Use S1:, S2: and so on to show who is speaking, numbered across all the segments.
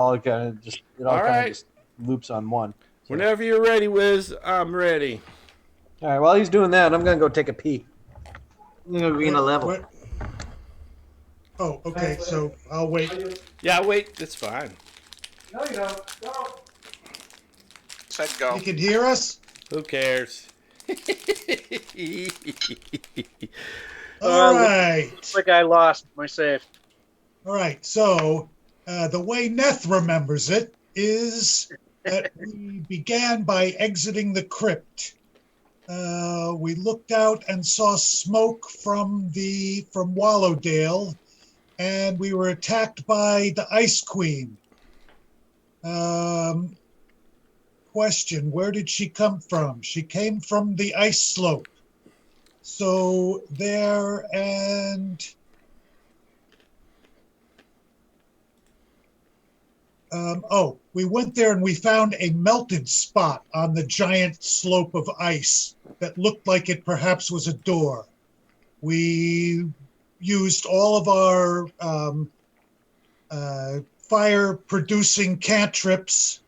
S1: all right.
S2: just loops on one. So.
S1: Whenever you're ready, Wiz, I'm ready.
S2: All right, while he's doing that, I'm gonna go take a pee. I'm gonna be in a level.
S3: Oh, okay. So I'll wait.
S1: Yeah, wait. That's fine.
S2: No, you don't. Go.
S4: Said go.
S3: You can hear us?
S1: Who cares?
S3: All right.
S5: Looks like I lost my save.
S3: All right. So the way Neth remembers it is that we began by exiting the crypt. We looked out and saw smoke from Wallowdale, and we were attacked by the Ice Queen. Question, where did she come from? She came from the ice slope. So there, and we went there and we found a melted spot on the giant slope of ice that looked like it perhaps was a door. We used all of our fire-producing cantrips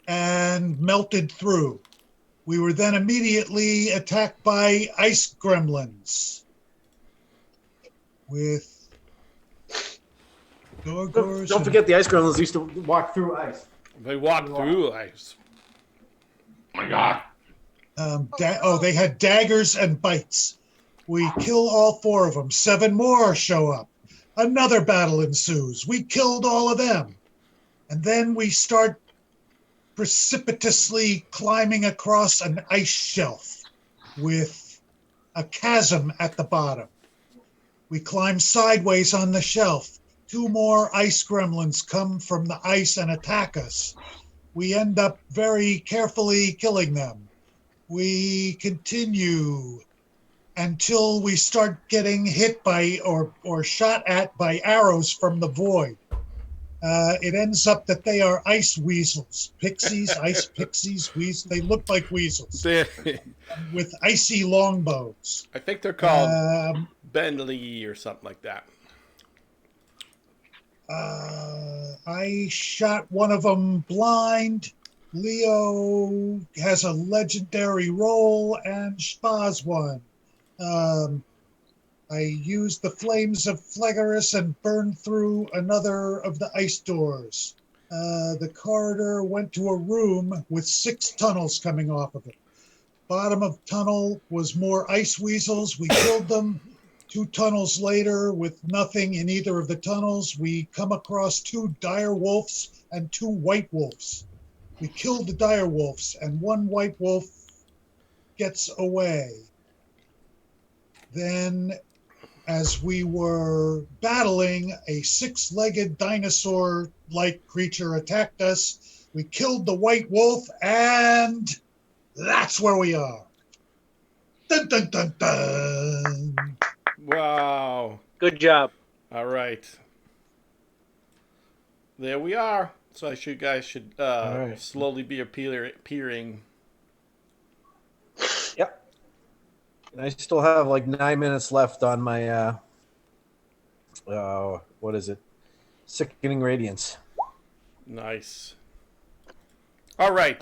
S3: and melted through. We were then immediately attacked by ice gremlins with Gorgors.
S2: Don't forget the ice gremlins used to walk through ice.
S1: They walked through ice.
S4: Oh my God.
S3: They had daggers and bites. We kill all 4 of them. 7 more show up. Another battle ensues. We killed all of them. And then we start precipitously climbing across an ice shelf with a chasm at the bottom. We climb sideways on the shelf. 2 more ice gremlins come from the ice and attack us. We end up very carefully killing them. We continue until we start getting hit by or shot at by arrows from the void. It ends up that they are ice weasels, pixies, ice pixies, weasels. They look like weasels with icy longbows.
S1: I think they're called Bentley or something like that.
S3: I shot one of them blind. Leo has a legendary roll, and Spaz one. I used the flames of Phlegarus and burned through another of the ice doors. The corridor went to a room with 6 tunnels coming off of it. Bottom of tunnel was more ice weasels. We killed them. 2 tunnels later, with nothing in either of the tunnels, we come across 2 dire wolves and 2 white wolves. We killed the dire wolves, and 1 white wolf gets away. Then, as we were battling, a 6-legged dinosaur-like creature attacked us. We killed the white wolf, and that's where we are. Dun, dun, dun, dun.
S1: Wow.
S5: Good job.
S1: All right. There we are. So you guys should slowly be appearing.
S2: Yep. And I still have like 9 minutes left on my what is it? Sickening Radiance.
S1: Nice. All right.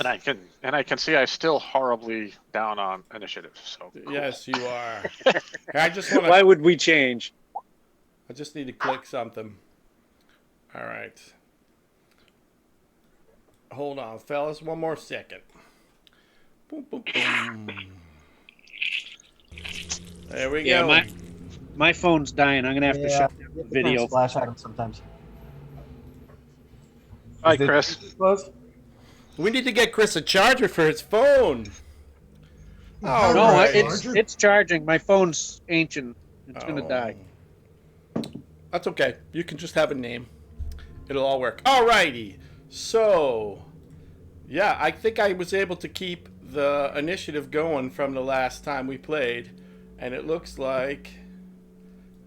S4: And I can see I'm still horribly down on initiative. So cool.
S1: Yes, you are. I just want
S5: Why would we change?
S1: I just need to click something. All right. Hold on, fellas. One more second. Boom, boom, boom. There we go.
S5: My phone's dying. I'm gonna have to shut down the video.
S2: Flash items sometimes.
S4: Hi, Chris.
S1: We need to get Chris a charger for his phone.
S3: Oh,
S5: No,
S3: right.
S5: it's charging. My phone's ancient. It's gonna die.
S1: That's okay. You can just have a name. It'll all work. Alrighty. So, yeah, I think I was able to keep the initiative going from the last time we played. And it looks like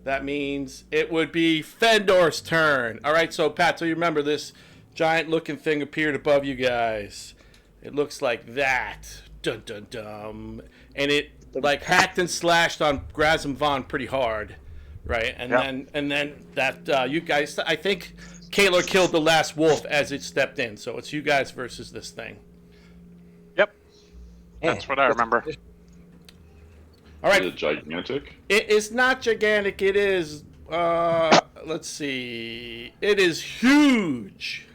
S1: that means it would be Fendor's turn. Alright, so Pat, so you remember this giant looking thing appeared above you guys. It looks like that. Dun dun dun. And it like hacked and slashed on Grazim Vaughn pretty hard. Right? And then that you guys, I think Kaylor killed the last wolf as it stepped in, so it's you guys versus this thing.
S4: Yep. That's what I remember.
S1: All right.
S6: Is it gigantic?
S1: It is not gigantic. It is. Let's see. It is huge.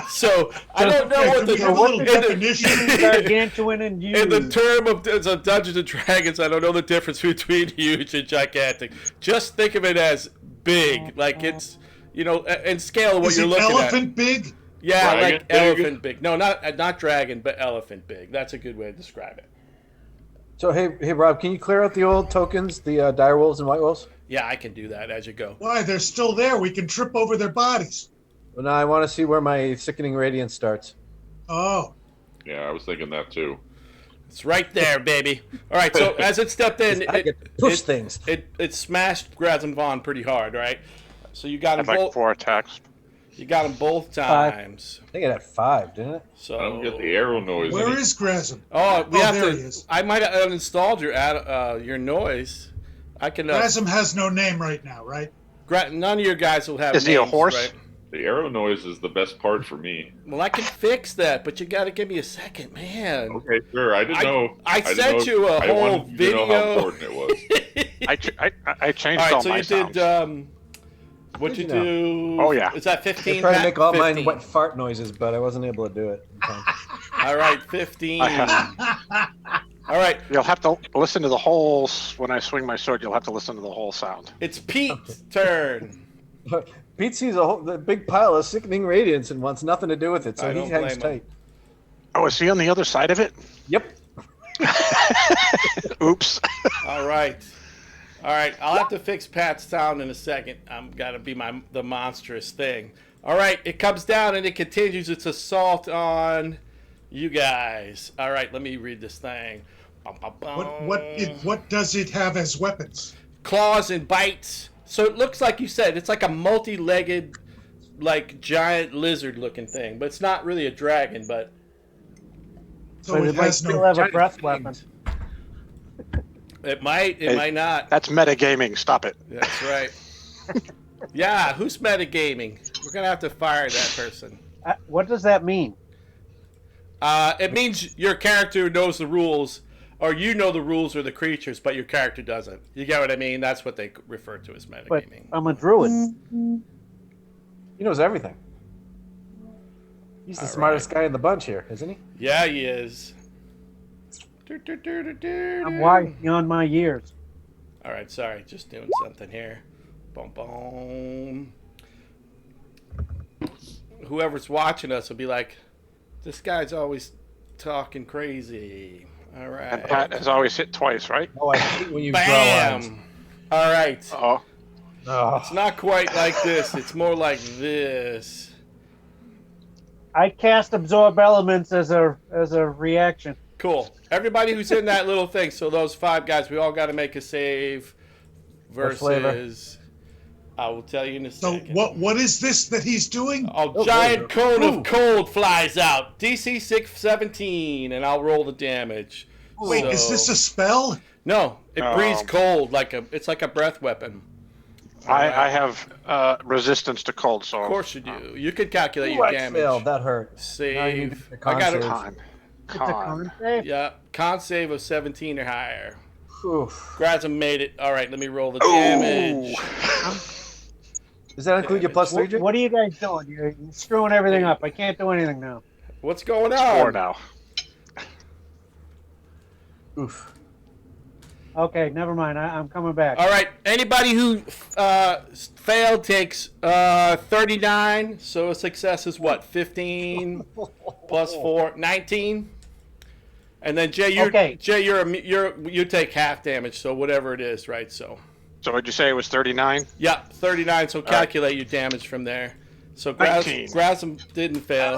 S1: So I don't know what
S3: the definition.
S5: Gargantuan and huge.
S1: in the term of Dungeons and Dragons, I don't know the difference between huge and gigantic. Just think of it as big, like it's in scale of what you're looking at.
S3: Elephant big?
S1: Yeah,
S6: Dragon
S1: like
S6: big?
S1: elephant big. No, not dragon, but elephant big. That's a good way to describe it.
S2: So hey Rob, can you clear out the old tokens, the dire wolves and white wolves?
S1: Yeah, I can do that as you go.
S3: Why? They're still there. We can trip over their bodies.
S2: Well, now I want to see where my sickening radiance starts.
S3: Oh.
S6: Yeah, I was thinking that too.
S1: It's right there, baby. All right, so as it stepped in,
S2: I get to push things.
S1: It smashed Grazim Vaughn pretty hard, right? So you got him
S4: Had like
S1: both.
S4: 4 attacks.
S1: You got him both times.
S2: I think it had 5, didn't it?
S1: So
S6: I don't get the arrow noise.
S3: Where is Grazim?
S1: Oh, we have
S3: there
S1: to.
S3: he is.
S1: I might have uninstalled your noise. I can.
S3: Grazim has no name right now, right?
S1: None of your guys will have.
S4: Is he a
S1: names,
S4: horse?
S1: Right?
S6: The arrow noise is the best part for me.
S1: Well, I can fix that, but you got to give me a second, man.
S6: Okay, sure. I didn't know.
S1: I
S6: didn't
S1: sent
S6: know-
S1: you a
S6: I
S1: whole
S6: wanted you to know how
S1: video.
S6: important it was.
S4: I changed
S1: All right,
S4: all
S1: so
S4: my
S1: you
S4: sounds.
S1: did. What'd you
S2: Did you
S1: do?
S4: Oh, yeah.
S1: Is that
S2: I
S1: 15?
S2: tried to
S1: Pat?
S2: make all
S1: 15.
S2: mine wet fart noises, but I wasn't able to do it. in time.
S1: All right, 15. All right,
S4: You'll have to listen to the whole. When I swing my sword, you'll have to listen to the whole sound.
S1: it's Pete's turn.
S2: Pete sees the big pile of sickening radiance and wants nothing to do with it, so
S1: I
S2: he
S1: don't
S2: hangs
S1: blame him.
S2: tight.
S4: Oh, is he on the other side of it?
S2: Yep.
S4: Oops.
S1: All right. All right, I'll have to fix Pat's sound in a second. I'm got to be the monstrous thing. All right, it comes down and it continues its assault on you guys. All right, let me read this thing. Bum, bum, bum.
S3: What does it have as weapons?
S1: Claws and bites. So it looks like you said it's like a multi-legged, like giant lizard-looking thing, but it's not really a dragon. But
S3: So
S5: But
S3: it
S5: it might
S3: has
S5: still
S3: no.
S5: have a breath weapon.
S1: it might, it
S4: Hey,
S1: might not.
S4: That's metagaming. Stop it.
S1: That's right. Yeah, who's metagaming? We're gonna have to fire that person.
S5: What does that mean?
S1: It means your character knows the rules, or you know the rules or the creatures, but your character doesn't. You get what I mean? That's what they refer to as
S5: But
S1: metagaming.
S5: I'm a druid.
S2: He knows everything. He's the
S1: All
S2: smartest guy in the bunch here, isn't he?
S1: Yeah, he is.
S5: I'm wise beyond my years.
S1: All right, sorry, just doing something here. Boom, boom. Whoever's watching us will be like, this guy's always talking crazy. All
S4: And
S1: right.
S4: Pat has always hit twice, right?
S2: Oh, I hate when you draw lines.
S1: Bam! All right.
S4: Oh,
S2: Oh.
S1: It's not quite like this. It's more like this.
S5: I cast absorb elements as a reaction.
S1: Cool. Everybody who's in that little thing, so those 5 guys, we all got to make a save
S2: flavor?
S1: versus... I will tell you in a
S3: So
S1: second.
S3: what is this that he's doing?
S1: A
S2: Oh,
S1: giant
S2: there you
S1: cone
S2: go.
S1: of
S2: Ooh.
S1: cold flies out. DC 617, and I'll roll the damage.
S3: Wait, is this a spell?
S1: No, it
S4: Oh.
S1: breathes cold it's like a breath weapon.
S4: I have resistance to cold, so
S1: Of course you do. You could calculate
S2: Ooh,
S1: your
S2: I
S1: damage.
S2: failed. That hurt. Now you need to
S1: Save.
S2: make a
S1: I got
S2: con
S1: it.
S2: save.
S4: con.
S5: It's a
S4: Con.
S5: con save?
S1: Yeah, con save of 17 or higher.
S2: Oof.
S1: Grazim made it. All right, let me roll the
S4: Ooh.
S1: damage.
S2: Does that include your plus 3, Jake?
S5: What are you guys doing? You're screwing everything up. I can't do anything now.
S1: What's going
S4: 4
S1: on?
S4: now.
S2: Oof.
S5: Okay, never mind. I'm coming back.
S1: All right, anybody who failed takes 39. So a success is what? 15 plus 4, 19. And then Jay, you take half damage, so whatever it is, right? So
S4: So would you say it was 39?
S1: yeah, 39. So calculate your damage from there. So
S4: 19.
S1: Grazim didn't fail.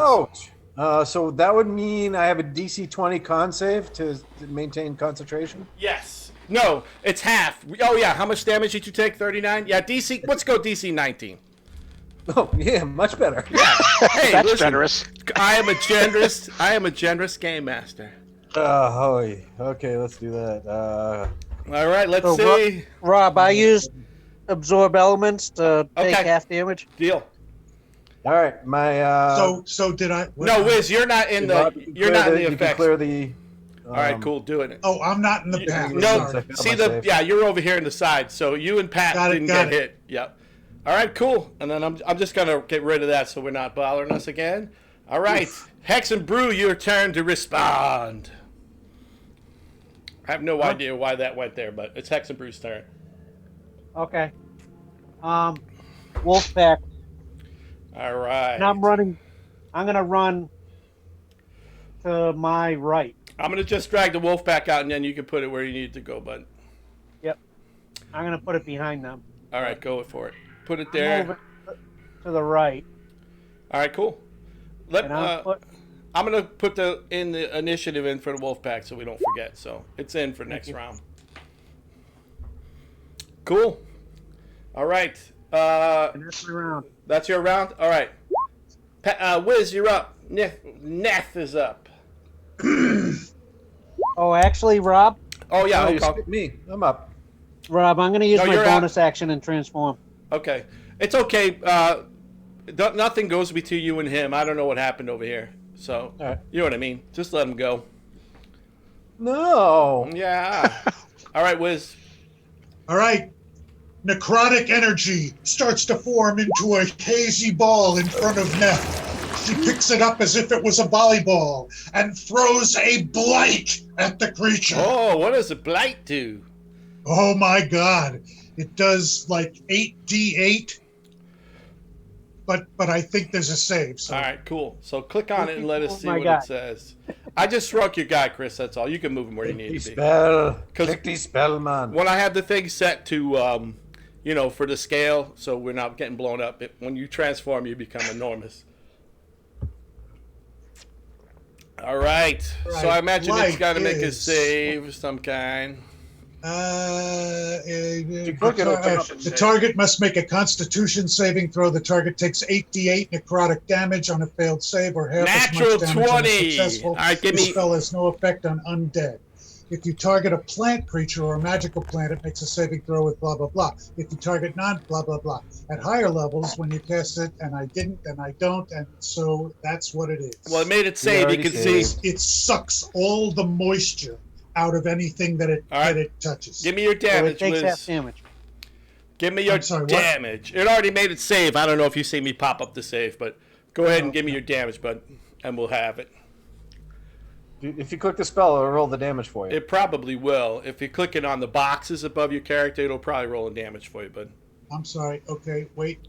S2: Ouch. So that would mean I have a DC 20 con save to maintain concentration?
S1: Yes. No, it's half. Oh yeah, how much damage did you take? 39. Yeah, DC. Let's go DC 19.
S2: Oh, yeah, much better.
S1: Hey,
S4: That's
S1: listen,
S4: generous.
S1: I am a generous game master.
S2: Okay, let's do that.
S1: All right, let's
S5: So,
S1: see.
S5: Rob, I used absorb elements to take
S1: Okay.
S5: half damage.
S1: Deal.
S2: All right, my
S3: So did I?
S1: No, Wiz, you're not in
S2: Rob,
S1: the.
S2: you can
S1: You're
S2: clear
S1: not in the
S2: you can
S1: effects.
S2: clear the.
S1: All right, cool. Doing it.
S3: Oh, I'm not in the path.
S1: No,
S3: Sorry.
S1: see the yeah, you're over here in the side, so you and Pat
S3: Got it,
S1: didn't
S3: got
S1: get
S3: it.
S1: hit. Yep. All right, cool. And then I'm just gonna get rid of that so we're not bothering us again. All right, Hexen Brew, your turn to respond. I have no idea why that went there, but it's Hexen Brew's turn.
S5: Okay. Wolf pack.
S1: All right.
S5: And I'm gonna run to my right.
S1: I'm gonna just drag the wolf pack out, and then you can put it where you need it to go, bud.
S5: Yep. I'm gonna put it behind them.
S1: All right, go for it. Put it
S5: I'm
S1: there.
S5: moving to the right.
S1: All right, cool.
S5: And
S1: I'm gonna put the initiative in for the wolf pack so we don't forget. So it's in for next round. Cool. All right.
S5: and that's my round.
S1: That's your round. All right. Wiz, you're up. Neth is up.
S5: Oh, actually, Rob,
S1: Oh yeah.
S2: No, you
S1: Okay.
S2: skipped me. I'm up.
S5: I'm gonna use
S1: No,
S5: my
S1: you're
S5: bonus action and transform.
S1: Okay. It's okay. Nothing goes between you and him. I don't know what happened over here. So
S2: All right.
S1: you know what I mean. Just let him go.
S2: No.
S1: Yeah. All right, Wiz.
S3: All right. Necrotic energy starts to form into a hazy ball in front of Neff. She picks it up as if it was a volleyball and throws a blight at the creature.
S1: Oh, what does a blight do?
S3: Oh my god. It does like 8d8. But I think there's a save. So
S1: All right, cool. So click on it and let us see
S5: My
S1: what
S5: guy.
S1: it says. I just shrunk your guy, Chris. That's all. You can move him where you need to be.
S2: Spell.
S1: 'Cause-
S2: Click the spell, man.
S1: When I have the thing set to, for the scale, so we're not getting blown up. When you transform, you become enormous. All right. So I imagine it's
S3: Light
S1: got to make a
S3: is-
S1: save of some kind.
S2: click it, it'll come up
S3: The target must make a Constitution saving throw. The target takes 8d8 necrotic damage on a failed save, or half
S1: Natural
S3: as much damage on a
S1: 20.
S3: successful.
S1: All right, give
S3: This
S1: me-
S3: spell has no effect on undead. If you target a plant creature or a magical plant, it makes a saving throw with blah, blah, blah. If you target blah, blah, blah. At higher levels, when you cast it, and I didn't, and I don't, and so that's what it is.
S1: Well, it made it save. You
S2: already
S1: can see.
S2: saved.
S3: It sucks all the moisture out of anything that it
S1: All right.
S3: that it touches.
S1: Give me your
S5: So it
S1: damage,
S5: takes half
S1: Wiz.
S5: damage.
S1: Give me your
S3: I'm sorry, what?
S1: damage. It already made it save. I don't know if you see me pop up the save, but go ahead and give me your damage, bud, and we'll have it.
S2: If you click the spell, it'll roll the damage for you.
S1: It probably will. If you click it on the boxes above your character, it'll probably roll a damage for you, bud.
S3: I'm sorry. Okay, wait.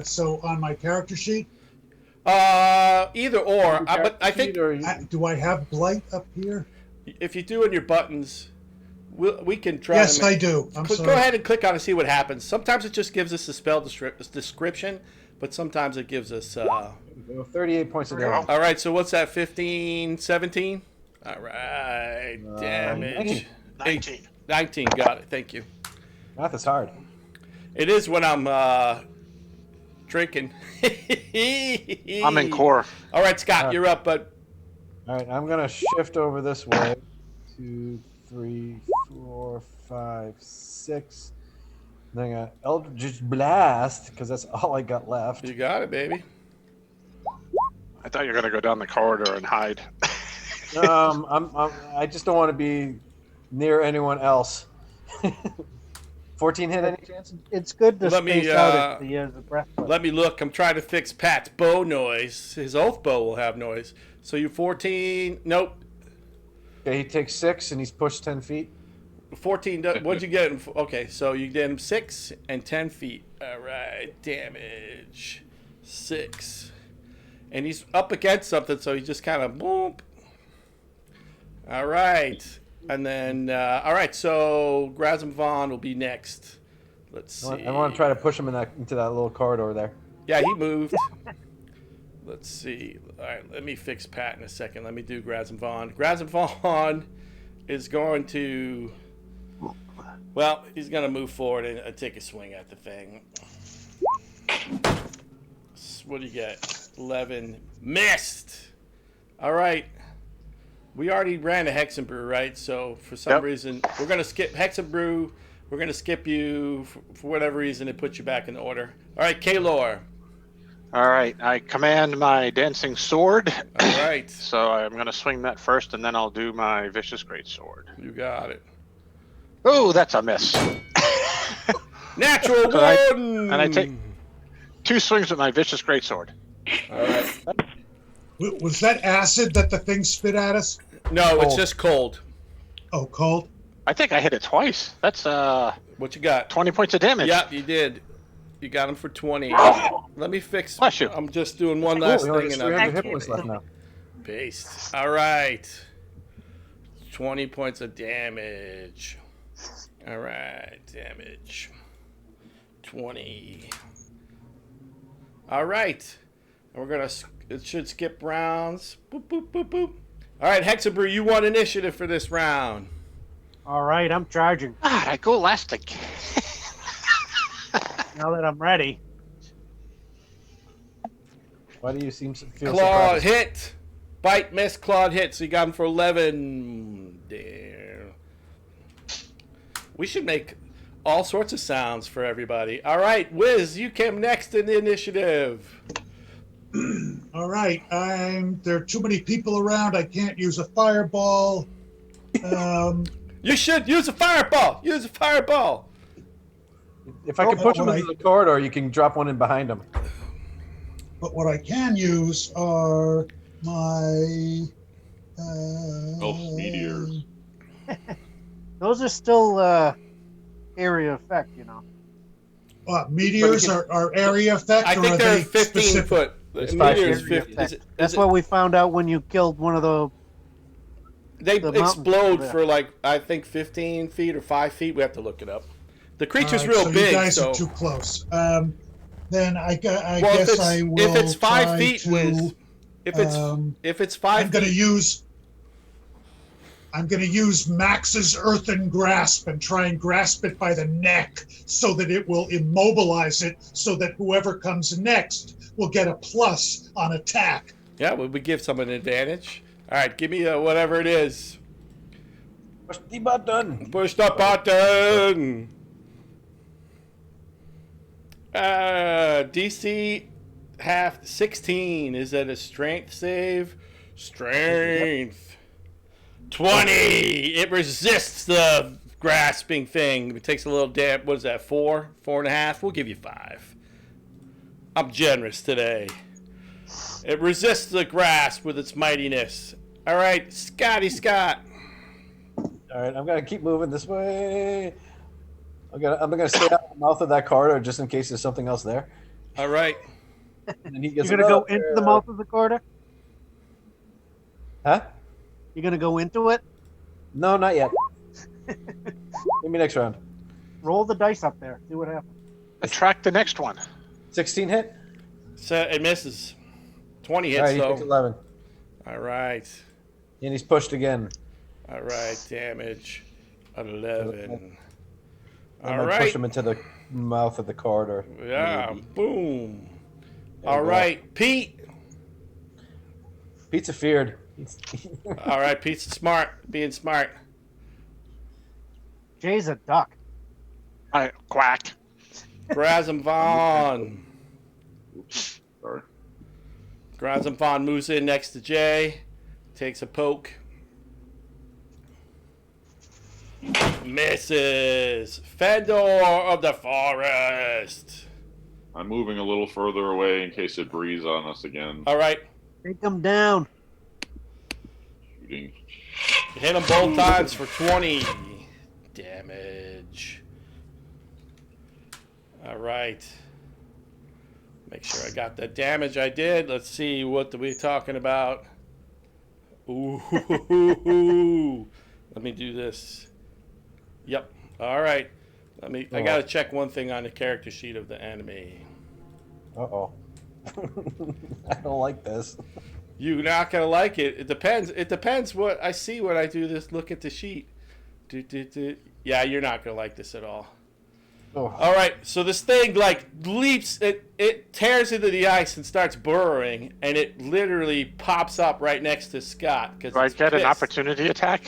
S3: So on my character sheet,
S1: Either or. But I think
S3: do I have blight up here?
S1: if you do in your buttons, we can try
S3: Yes,
S1: to make,
S3: I do. I'm
S1: Go
S3: sorry.
S1: ahead and click on it and see what happens. Sometimes it just gives us the spell description, but sometimes it gives us...
S2: 38 points of damage.
S1: All right, so what's that, 15, 17? All right, damage.
S4: 19.
S1: 19, got it, thank you.
S2: Math is hard.
S1: It is when I'm drinking.
S4: I'm in core.
S1: All right, Scott, you're up, bud.
S2: All right, I'm going to shift over this way. 2, 3, 4, 5, 6. Then I got Eldritch Blast, because that's all I got left.
S1: You got it, baby.
S4: I thought you were going to go down the corridor and hide.
S2: I just don't want to be near anyone else. 14 hit any chance?
S5: It's good to
S1: Let me,
S5: space out the breath.
S1: Let me look. I'm trying to fix Pat's bow noise. His oath bow will have noise. So you 14. Nope.
S2: Okay, he takes 6 and he's pushed 10 feet.
S1: 14. What'd you get? Okay, so you did him 6 and 10 feet. All right. Damage. 6. And he's up against something, so he just kind of boom. All right. And then, all right, so Grazim Vaughn will be next. Let's see.
S2: I want to try to push him into that little corridor there.
S1: Yeah, he moved. Let's see. All right, let me fix Pat in a second. Let me do Grazim Vaughn. Grazim Vaughn is going to, well, he's going to move forward and take a swing at the thing. What do you get? 11. Missed. All right. We already ran a Hexen Brew, right? So for some
S4: Yep.
S1: reason, we're going to skip Hexen Brew. We're gonna skip you for whatever reason and put you back in order. All right, Kaylor.
S4: All right, I command my dancing sword.
S1: All right.
S4: So I'm going to swing that first, and then I'll do my vicious greatsword.
S1: You got it.
S4: Oh, that's a miss.
S1: Natural one.
S4: And I take 2 swings with my vicious greatsword.
S1: All right.
S3: Was that acid that the thing spit at us?
S1: No, it's just cold.
S3: Oh, cold.
S4: I think I hit it twice. That's
S1: What you got?
S4: 20 points of damage.
S1: Yep, you did. You got him for 20. Let me fix.
S4: Bless you.
S1: I'm just doing one last
S2: Cool, we only
S1: thing
S2: have
S1: and
S2: 300
S1: I'm
S2: hit points left now.
S1: paste. All right. 20 points of damage. All right, damage. 20. All right. And we're gonna. It should skip rounds. Boop boop boop boop. All right, Hexen Brew, you want initiative for this round.
S5: All right, I'm charging.
S4: God, I go last again.
S5: Now that I'm ready.
S2: Why do you feel
S1: Claw
S2: surprised?
S1: hit. Bite, miss, clawed hit. So you got him for 11. Damn. We should make all sorts of sounds for everybody. All right, Wiz, you came next in the initiative.
S3: All right. There are too many people around. I can't use a fireball.
S1: You should use a fireball. Use a fireball.
S2: If I could push him
S3: what
S2: into the corridor, you can drop one in behind him.
S3: But what I can use are my
S6: Elf meteors.
S5: Those are still area effect, you know.
S3: meteors are area effect.
S1: I
S3: or
S1: think
S3: are
S1: they're
S3: they
S1: 15
S3: specific?
S1: foot.
S2: It's
S1: The
S2: 5
S1: meteor is
S2: feet.
S1: 50.
S5: That's what we found out when you killed one of the.
S1: They
S5: the mountains
S1: explode
S5: there.
S1: for like, I think 15 feet or 5 feet. We have to look it up. The creature's
S3: All right,
S1: real
S3: so
S1: big,
S3: you guys
S1: so.
S3: are too close. Then I
S1: Well,
S3: guess I will.
S1: if it's 5
S3: try
S1: feet,
S3: to,
S1: Wiz, if it's 5
S3: I'm going to
S1: feet,
S3: use Max's earthen grasp and try and grasp it by the neck so that it will immobilize it, so that whoever comes next will get a plus on attack.
S1: yeah, we give someone an advantage. All right, give me whatever it is.
S2: Push the button.
S1: Push the button. DC half 16. Is that a strength save? Strength. 20. It resists the grasping thing. It takes a little damn. What is that? 4? 4.5? We'll give you 5. I'm generous today. It resists the grasp with its mightiness. All right, Scott.
S2: All right, I'm gonna keep moving this way. I'm gonna stay out of the mouth of that corridor just in case there's something else there.
S1: All right.
S2: And then he
S5: You're
S2: gets
S5: gonna go into the mouth of the corridor.
S2: Huh?
S5: You're gonna go into it.
S2: No, not yet. Give me next round.
S5: Roll the dice up there. See what happens.
S4: Attract the next one.
S2: 16 hit.
S1: So it misses. 20 hits
S2: All right, he takes
S1: though.
S2: 11,
S1: All right.
S2: and he's pushed again.
S1: All right. Damage. 11.
S2: And
S1: All
S2: then
S1: right.
S2: push him into the mouth of the corridor.
S1: Yeah. Boom.
S2: There
S1: All
S2: you go.
S1: right, Pete.
S2: Pizza feared.
S1: All right, Pete's smart. Being smart.
S5: Jay's a duck.
S4: Quack.
S1: Grazim Vaughn.
S6: Sorry.
S1: Grazim Vaughn moves in next to Jay. Takes a poke. Misses. Fendor of the forest.
S6: I'm moving a little further away in case it breathes on us again.
S1: All right.
S5: Take him down.
S6: Shooting.
S1: Hit him both times for 20 damage. All right. Make sure I got the damage I did. Let's see, what are we talking about? Ooh. Let me do this. Yep. All right. I got to check one thing on the character sheet of the enemy.
S2: Uh-oh. I don't like this.
S1: You're not going to like it. It depends. It depends what I see when I do this. Look at the sheet. Yeah, you're not going to like this at all.
S2: Oh.
S1: All right, so this thing like leaps, it tears into the ice and starts burrowing, and it literally pops up right next to Scott.
S4: Do I get an opportunity attack?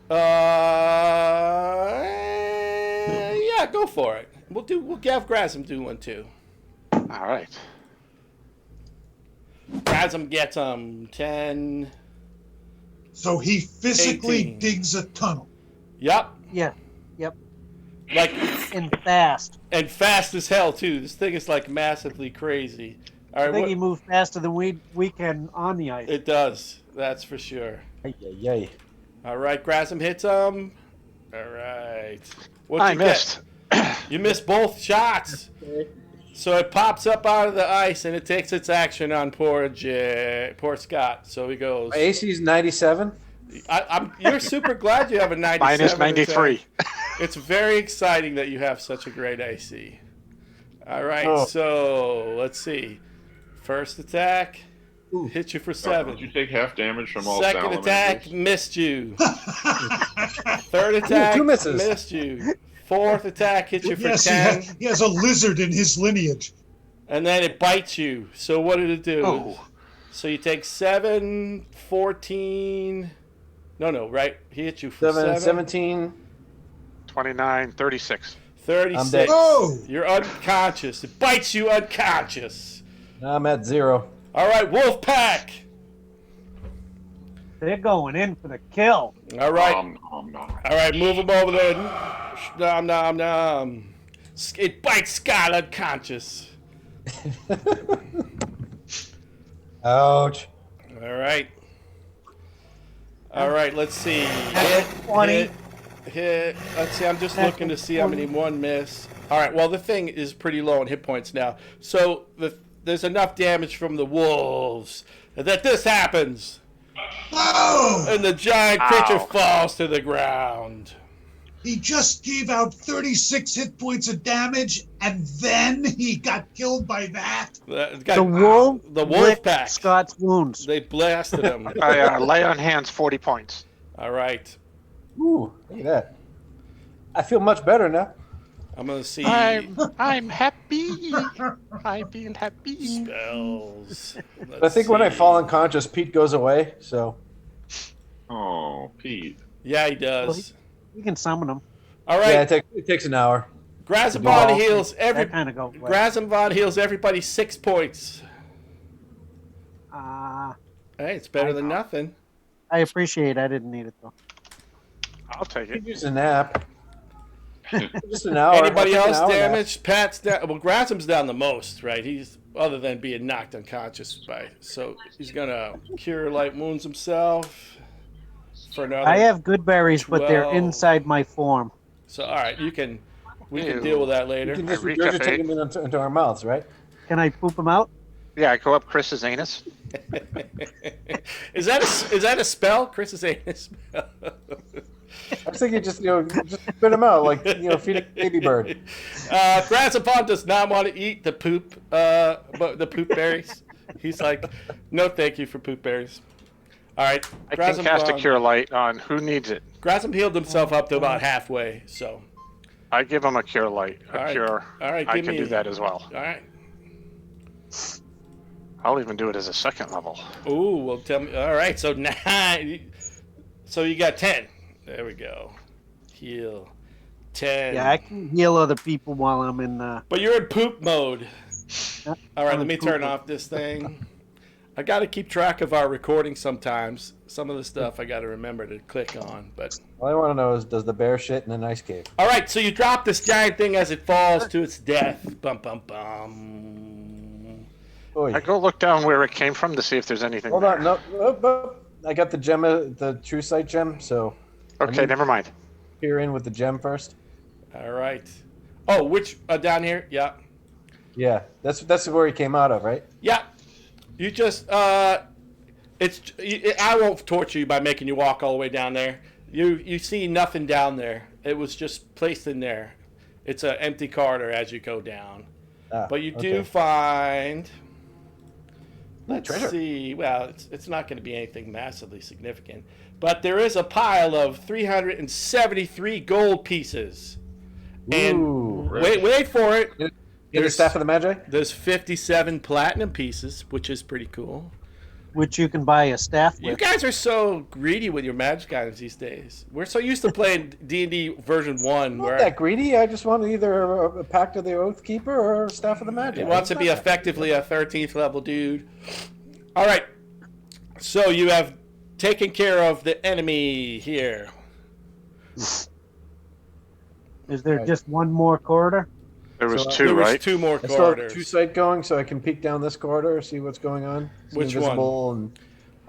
S1: Yeah, Yeah, go for it. We'll have Grazim do one too.
S4: All right.
S1: Grazim gets 10.
S3: So he physically
S1: 18.
S3: digs a tunnel.
S1: Yep.
S5: Yeah. Yep.
S1: Like
S5: And fast.
S1: and fast as hell too. This thing is like massively crazy. All
S5: I
S1: right,
S5: think he moved faster than we can on the ice.
S1: it does. That's for sure.
S2: Yay.
S1: All right, Grazim hits him. All right. What'd
S4: I
S1: you
S4: missed.
S1: Get? You missed both shots. So it pops up out of the ice and it takes its action on poor Scott. So he goes.
S2: My AC's 97.
S1: You're super glad you have a 97.
S4: Minus 93.
S1: It's very exciting that you have such a great AC. All right,
S2: Oh.
S1: so let's see. First attack hit you for 7.
S6: Don't you take half damage from all
S1: Second
S6: salamanders?
S1: attack missed you. Third attack
S2: 2 misses.
S1: missed you. Fourth attack hit you for
S3: Yes,
S1: 10.
S3: he has a lizard in his lineage.
S1: And then it bites you. So what did it do?
S4: Oh.
S1: So you take 7, 14. No, right? He hit you for 7.
S2: 17.
S4: 29, 36.
S1: 36.
S2: I'm dead.
S3: Oh!
S1: You're unconscious. It bites you unconscious.
S2: I'm at 0.
S1: All right, Wolf Pack.
S5: They're going in for the kill.
S1: All right.
S6: Nom, nom.
S1: All right, move him over there. Nom, nom, nom. It bites Scott unconscious.
S2: Ouch.
S1: All right. All right, let's see.
S5: 20.
S1: Hit. Let's see, I'm just looking to see how many one miss. All right, well, the thing is pretty low on hit points now. So there's enough damage from the wolves that this happens.
S3: Oh!
S1: And the giant creature
S4: Ow.
S1: falls to the ground.
S3: He just gave out 36 hit points of damage, and then he got killed by that.
S5: The wolf licked
S1: pack.
S5: Scott's wounds.
S1: They blasted him.
S4: I lay on hands 40 points.
S1: All right.
S2: Ooh, look at that. I feel much better now.
S1: I'm going to see
S4: I'm happy. I feel happy.
S1: spells.
S2: But I think when I fall unconscious, Pete goes away. So
S6: Oh, Pete.
S1: Yeah, he does.
S5: You can summon them.
S1: All
S2: yeah,
S1: right.
S2: it takes an hour.
S1: Grazim heals
S5: That kind of go.
S1: Grazim heals everybody 6 points. Hey, it's better than nothing.
S5: I appreciate. I didn't need it though.
S4: I'll take
S2: You
S4: it.
S2: use a nap. Just an hour.
S1: Anybody
S2: I'll take an
S1: else
S2: hour nap.
S1: damaged? Pat's down. Well, Grazim's down the most, right? He's other than being knocked unconscious by. So he's gonna cure light wounds himself for another.
S5: I have good berries, but they're
S1: 12.
S5: inside my form.
S1: So all right, we can
S4: Ew.
S1: deal with that
S2: You
S1: later.
S2: can just
S4: I
S2: regurgitate them into our mouths, right?
S5: Can I poop them out?
S4: Yeah, I go up Chris's anus.
S1: Is that a spell? Chris's anus spell.
S2: I was thinking just spit them out like feed a baby bird.
S1: Grazim does not want to eat the poop berries. He's like, no, thank you for poop berries. All right,
S4: I can cast a cure light on who needs it.
S1: Grazim healed himself up to about halfway, so.
S4: I give him a cure light.
S1: All right.
S4: Cure.
S1: All right,
S4: I
S1: give
S4: can
S1: me-
S4: do that as well.
S1: All right.
S4: I'll even do it as a second level.
S1: Ooh, well, tell me. All right, so 9. So you got 10. There we go. Heal. 10.
S5: Yeah, I can heal other people while I'm in.
S1: But you're in poop mode.
S5: Yep,
S1: All right,
S5: I'm
S1: let
S5: in
S1: me
S5: poop
S1: turn
S5: mode.
S1: off this thing. I got to keep track of our recording sometimes. Some of the stuff I got to remember to click on. But
S2: All I want to know is, does the bear shit in an ice cave?
S1: all right, so you drop this giant thing as it falls to its death. Bum bum bum.
S2: Oy.
S4: I go look down where it came from to see if there's anything
S2: Hold
S4: there.
S2: on, no. I got the gem, the true sight gem. So
S4: Okay, never mind.
S2: peer in with the gem first.
S1: All right. Oh, which down here? Yeah.
S2: Yeah, that's where he came out of, right?
S1: Yeah. You just I won't torture you by making you walk all the way down there. You see nothing down there. It was just placed in there. It's an empty corridor as you go down.
S2: Ah,
S1: But you do
S2: okay.
S1: find. Let's
S2: treasure.
S1: see. Well, it's not going to be anything massively significant, but there is a pile of 373 gold pieces. And
S2: Ooh.
S1: wait for it.
S2: Get the staff of the Magi?
S1: There's 57 platinum pieces, which is pretty cool.
S5: which you can buy a staff
S1: You
S5: with.
S1: guys are so greedy with your magic items these days. We're so used to playing D&D version 1
S2: I'm not
S1: where
S2: that greedy. I just want either a Pact of the Oath Keeper or Staff of the Magi.
S1: he wants to be effectively a 13th level dude. All right. So you have taken care of the enemy here.
S5: Is there
S2: Right.
S5: just one more corridor?
S4: There was
S2: So,
S4: two,
S1: There was
S4: right?
S1: 2 more
S2: I still have
S1: corridors.
S2: two sight going, so I can peek down this corridor, see what's going on. See
S1: Which one?
S2: invisible and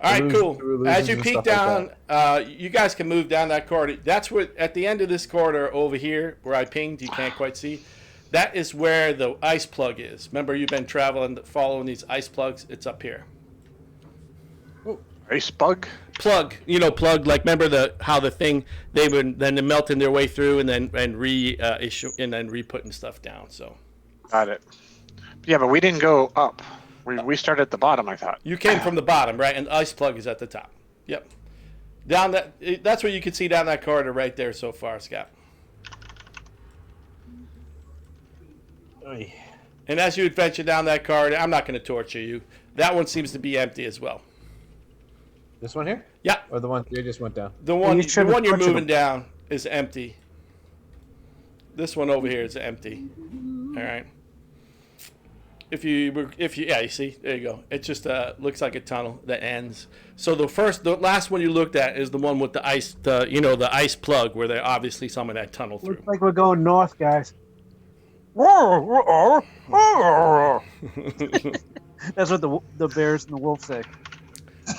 S1: All right,
S2: illusion-
S1: cool.
S2: through
S1: As
S2: illusions
S1: you
S2: and
S1: peek
S2: stuff like
S1: down, you guys can move down that corridor. That's where, at the end of this corridor over here, where I pinged, you can't quite see. That is where the ice plug is. Remember, you've been traveling, following these ice plugs. It's up here.
S4: Ice bug?
S1: Plug, plug. Like, remember how the thing they would then melting their way through and then issue and then re-putting stuff down. So
S4: Got it. Yeah, but we didn't go up. We started at the bottom, I thought.
S1: you came from the bottom, right? And the ice plug is at the top. Yep. Down that's what you can see down that corridor right there so far, Scott.
S2: Oy.
S1: And as you adventure down that corridor, I'm not going to torture you. That one seems to be empty as well.
S2: This one here?
S1: Yeah,
S2: Or the one you just went down?
S1: the one
S5: you should have
S1: you're
S5: tortured
S1: moving
S5: him.
S1: down is empty. This one over here is empty. All right. Yeah, you see, there you go. It just looks like a tunnel that ends. So the last one you looked at is the one with the ice, the ice plug where there obviously some of that tunnel through.
S5: Looks like we're going north, guys. That's what the bears and the wolf say.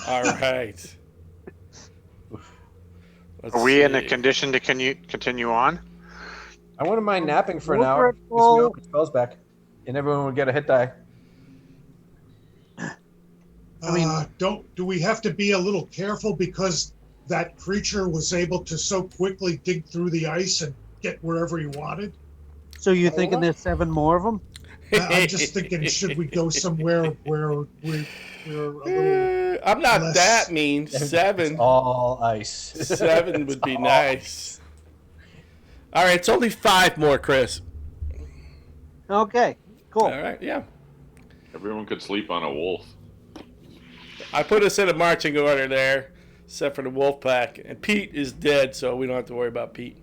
S1: All right. Let's
S4: Are we in a
S1: see.
S4: condition to continue on?
S2: I wouldn't mind napping for an
S5: Look
S2: hour.
S5: at
S2: Just
S5: all-
S2: me open spells back. And everyone would get a hit die.
S3: Do we have to be a little careful because that creature was able to so quickly dig through the ice and get wherever he wanted?
S5: So you're thinking there's 7 more of them?
S3: I'm just thinking, should we go somewhere where we're a little...
S1: I'm not
S3: less-
S1: that mean.
S2: It's
S1: 7.
S2: all ice.
S1: 7 would be
S2: all
S1: nice. All right, it's only 5 more, Chris.
S5: Okay, cool.
S1: All right, yeah.
S6: Everyone could sleep on a wolf.
S1: I put us in a marching order there, except for the wolf pack. And Pete is dead, so we don't have to worry about Pete.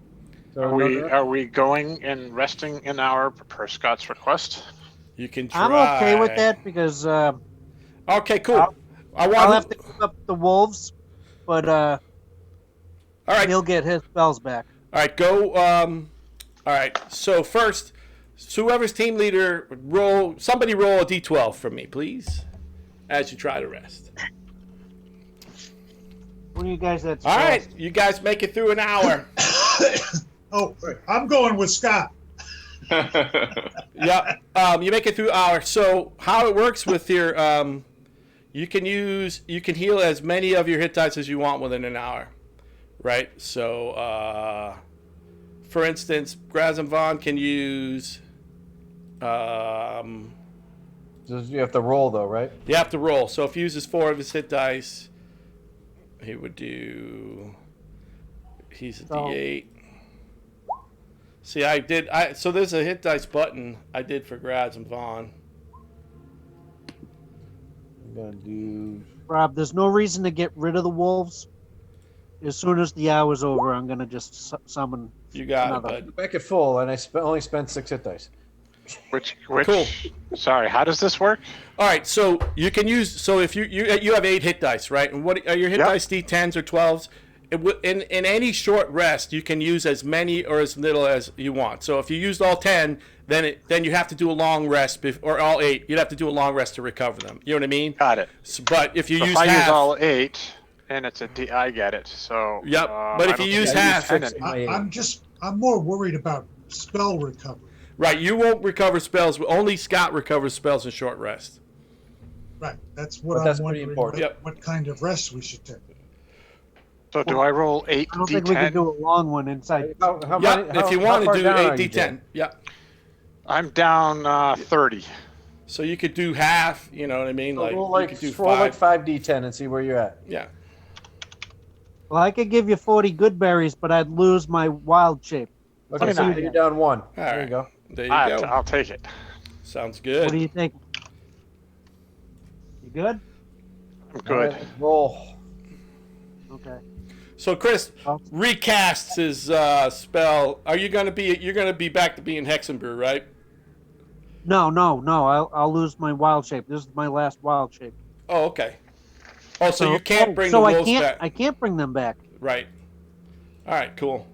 S2: So
S4: Are we going and resting in our per Scott's request?
S1: You can try.
S5: I'm okay with that because
S1: Okay, cool.
S5: I'll have to give up the wolves, but
S1: All right.
S5: he'll get his spells back.
S1: All right, go. All right. So first, whoever's team leader, somebody roll a d12 for me, please, as you try to rest.
S5: When you guys at
S1: All right, you guys make it through an hour.
S3: Oh, I'm going with Scott.
S1: Yeah, you make it through an hour. So how it works with your, you can heal as many of your hit dice as you want within an hour, right? So, for instance, Grazim Vaughn can use.
S2: Just, you have to roll, though, right?
S1: You have to roll. So if he uses 4 of his hit dice, he would do. He's a D8. See, so there's a hit dice button I did for Grazim Vaughn.
S2: I'm going to do...
S5: Rob, there's no reason to get rid of the wolves. As soon as the hour's over, I'm gonna just summon.
S1: You got
S5: Another.
S1: it, bud.
S2: Back at full, and I only spent 6 hit dice.
S4: Which
S1: Cool.
S4: Sorry, how does this work?
S1: All right, so you can use. So if you have 8 hit dice, right? And what are your hit
S4: Yep.
S1: dice? D10s or 12s? In any short rest, you can use as many or as little as you want. So if you used all 10, then you have to do a long rest, or all 8. You'd have to do a long rest to recover them. You know what I mean?
S4: Got it.
S1: So, but if you
S4: So
S1: use
S4: if I
S1: half,
S4: use all 8, and it's a D, I get it. So
S1: Yep, but if
S4: I
S1: you
S4: don't
S1: use
S4: think I
S1: half-
S4: 10 and-
S3: I'm more worried about spell recovery.
S1: right, you won't recover spells. Only Scott recovers spells in short rest.
S3: Right. That's what
S2: But
S3: I'm
S2: that's pretty
S3: wondering.
S2: important.
S1: Yep.
S3: What kind of rest we should take.
S4: So do I roll 8
S5: I don't think we can
S4: D10?
S5: do a long one inside.
S2: How
S1: Yeah,
S2: many,
S1: if you
S2: how
S1: want to
S2: far
S1: do
S2: down
S1: 8
S2: are you,
S1: D10,
S2: Jay?
S1: yeah.
S4: I'm down 30.
S1: So you could do half. You know what I mean?
S2: So
S1: Like
S2: roll
S1: you could do
S2: roll
S1: 5.
S2: 5d10 and see where you're at.
S1: Yeah.
S5: Well, I could give you 40 good berries, but I'd lose my wild shape.
S2: Okay, so
S4: 29.
S2: you're down 1.
S1: All
S2: There
S1: right.
S2: you go.
S1: There you
S4: I'll,
S1: go.
S4: I'll take it.
S1: Sounds
S5: What do
S1: good.
S5: you think? You good?
S4: Good.
S2: All right, let's roll.
S5: Okay.
S1: So Chris
S5: Oh.
S1: recasts his spell. Are you gonna be? You're gonna be back to being Hexen Brew, right?
S5: No. I'll lose my wild shape. This is my last wild shape.
S1: Oh, okay. Oh, so you can't bring the
S5: so
S1: wolves
S5: I can't.
S1: back.
S5: I can't bring them back.
S1: Right. All right. Cool.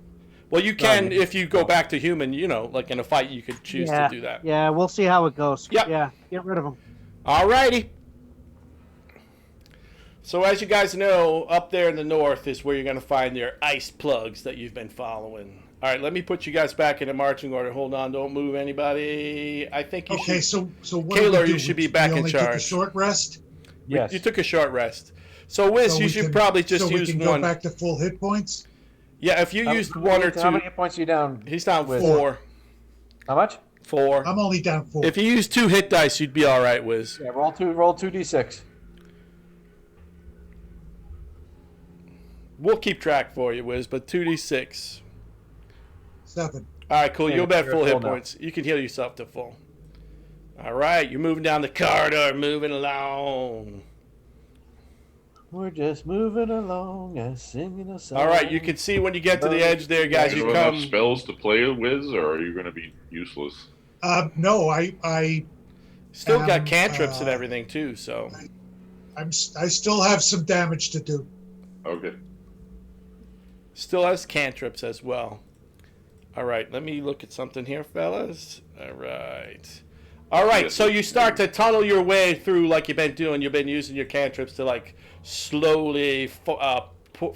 S1: Well, you can if you go back to human. You know, like in a fight, you could choose to do that.
S5: Yeah, we'll see how it goes.
S1: Yep.
S5: Yeah, get rid of them.
S1: All righty. So as you guys know, up there in the north is where you're going to find your ice plugs that you've been following. All right, let me put you guys back in a marching order. Hold on, don't move anybody. I think you
S3: Okay,
S1: should.
S3: so what do
S1: Kaylor,
S3: we do?
S1: you should be
S3: We
S1: back in
S3: only took a
S1: charge.
S3: short rest.
S2: Yes.
S1: You took a short rest. So Wiz,
S3: So
S1: you
S3: we
S1: should
S3: can-
S1: probably just
S3: so we
S1: use
S3: can
S1: one.
S3: go back to full hit points.
S1: Yeah, if you used one or two.
S2: How many hit points are you down?
S1: He's down
S2: Wiz?
S1: 4.
S2: How much?
S1: 4.
S3: I'm only down 4.
S1: If you use 2 hit dice, you'd be all right, Wiz.
S2: Yeah, roll 2d6.
S1: We'll keep track for you, Wiz, but 2d6.
S3: 7.
S1: All right, cool.
S2: Yeah,
S1: You'll be at
S2: you're
S1: full
S2: at
S1: hit
S2: full now.
S1: points. You can heal yourself to full. All right, you're moving down the corridor, moving along.
S2: We're just moving along and singing a song.
S1: All right, you can see when you get to the edge there, guys.
S6: Do
S1: You
S6: you have enough
S1: come.
S6: spells to play with, or are you going to be useless?
S3: No, I
S1: Still got cantrips and everything too. So
S3: I still have some damage to do.
S6: Okay.
S1: still has cantrips as well. All right, let me look at something here, fellas. All right. All right,
S6: Yes.
S1: so you start to tunnel your way through like you've been doing. You've been using your cantrips to like slowly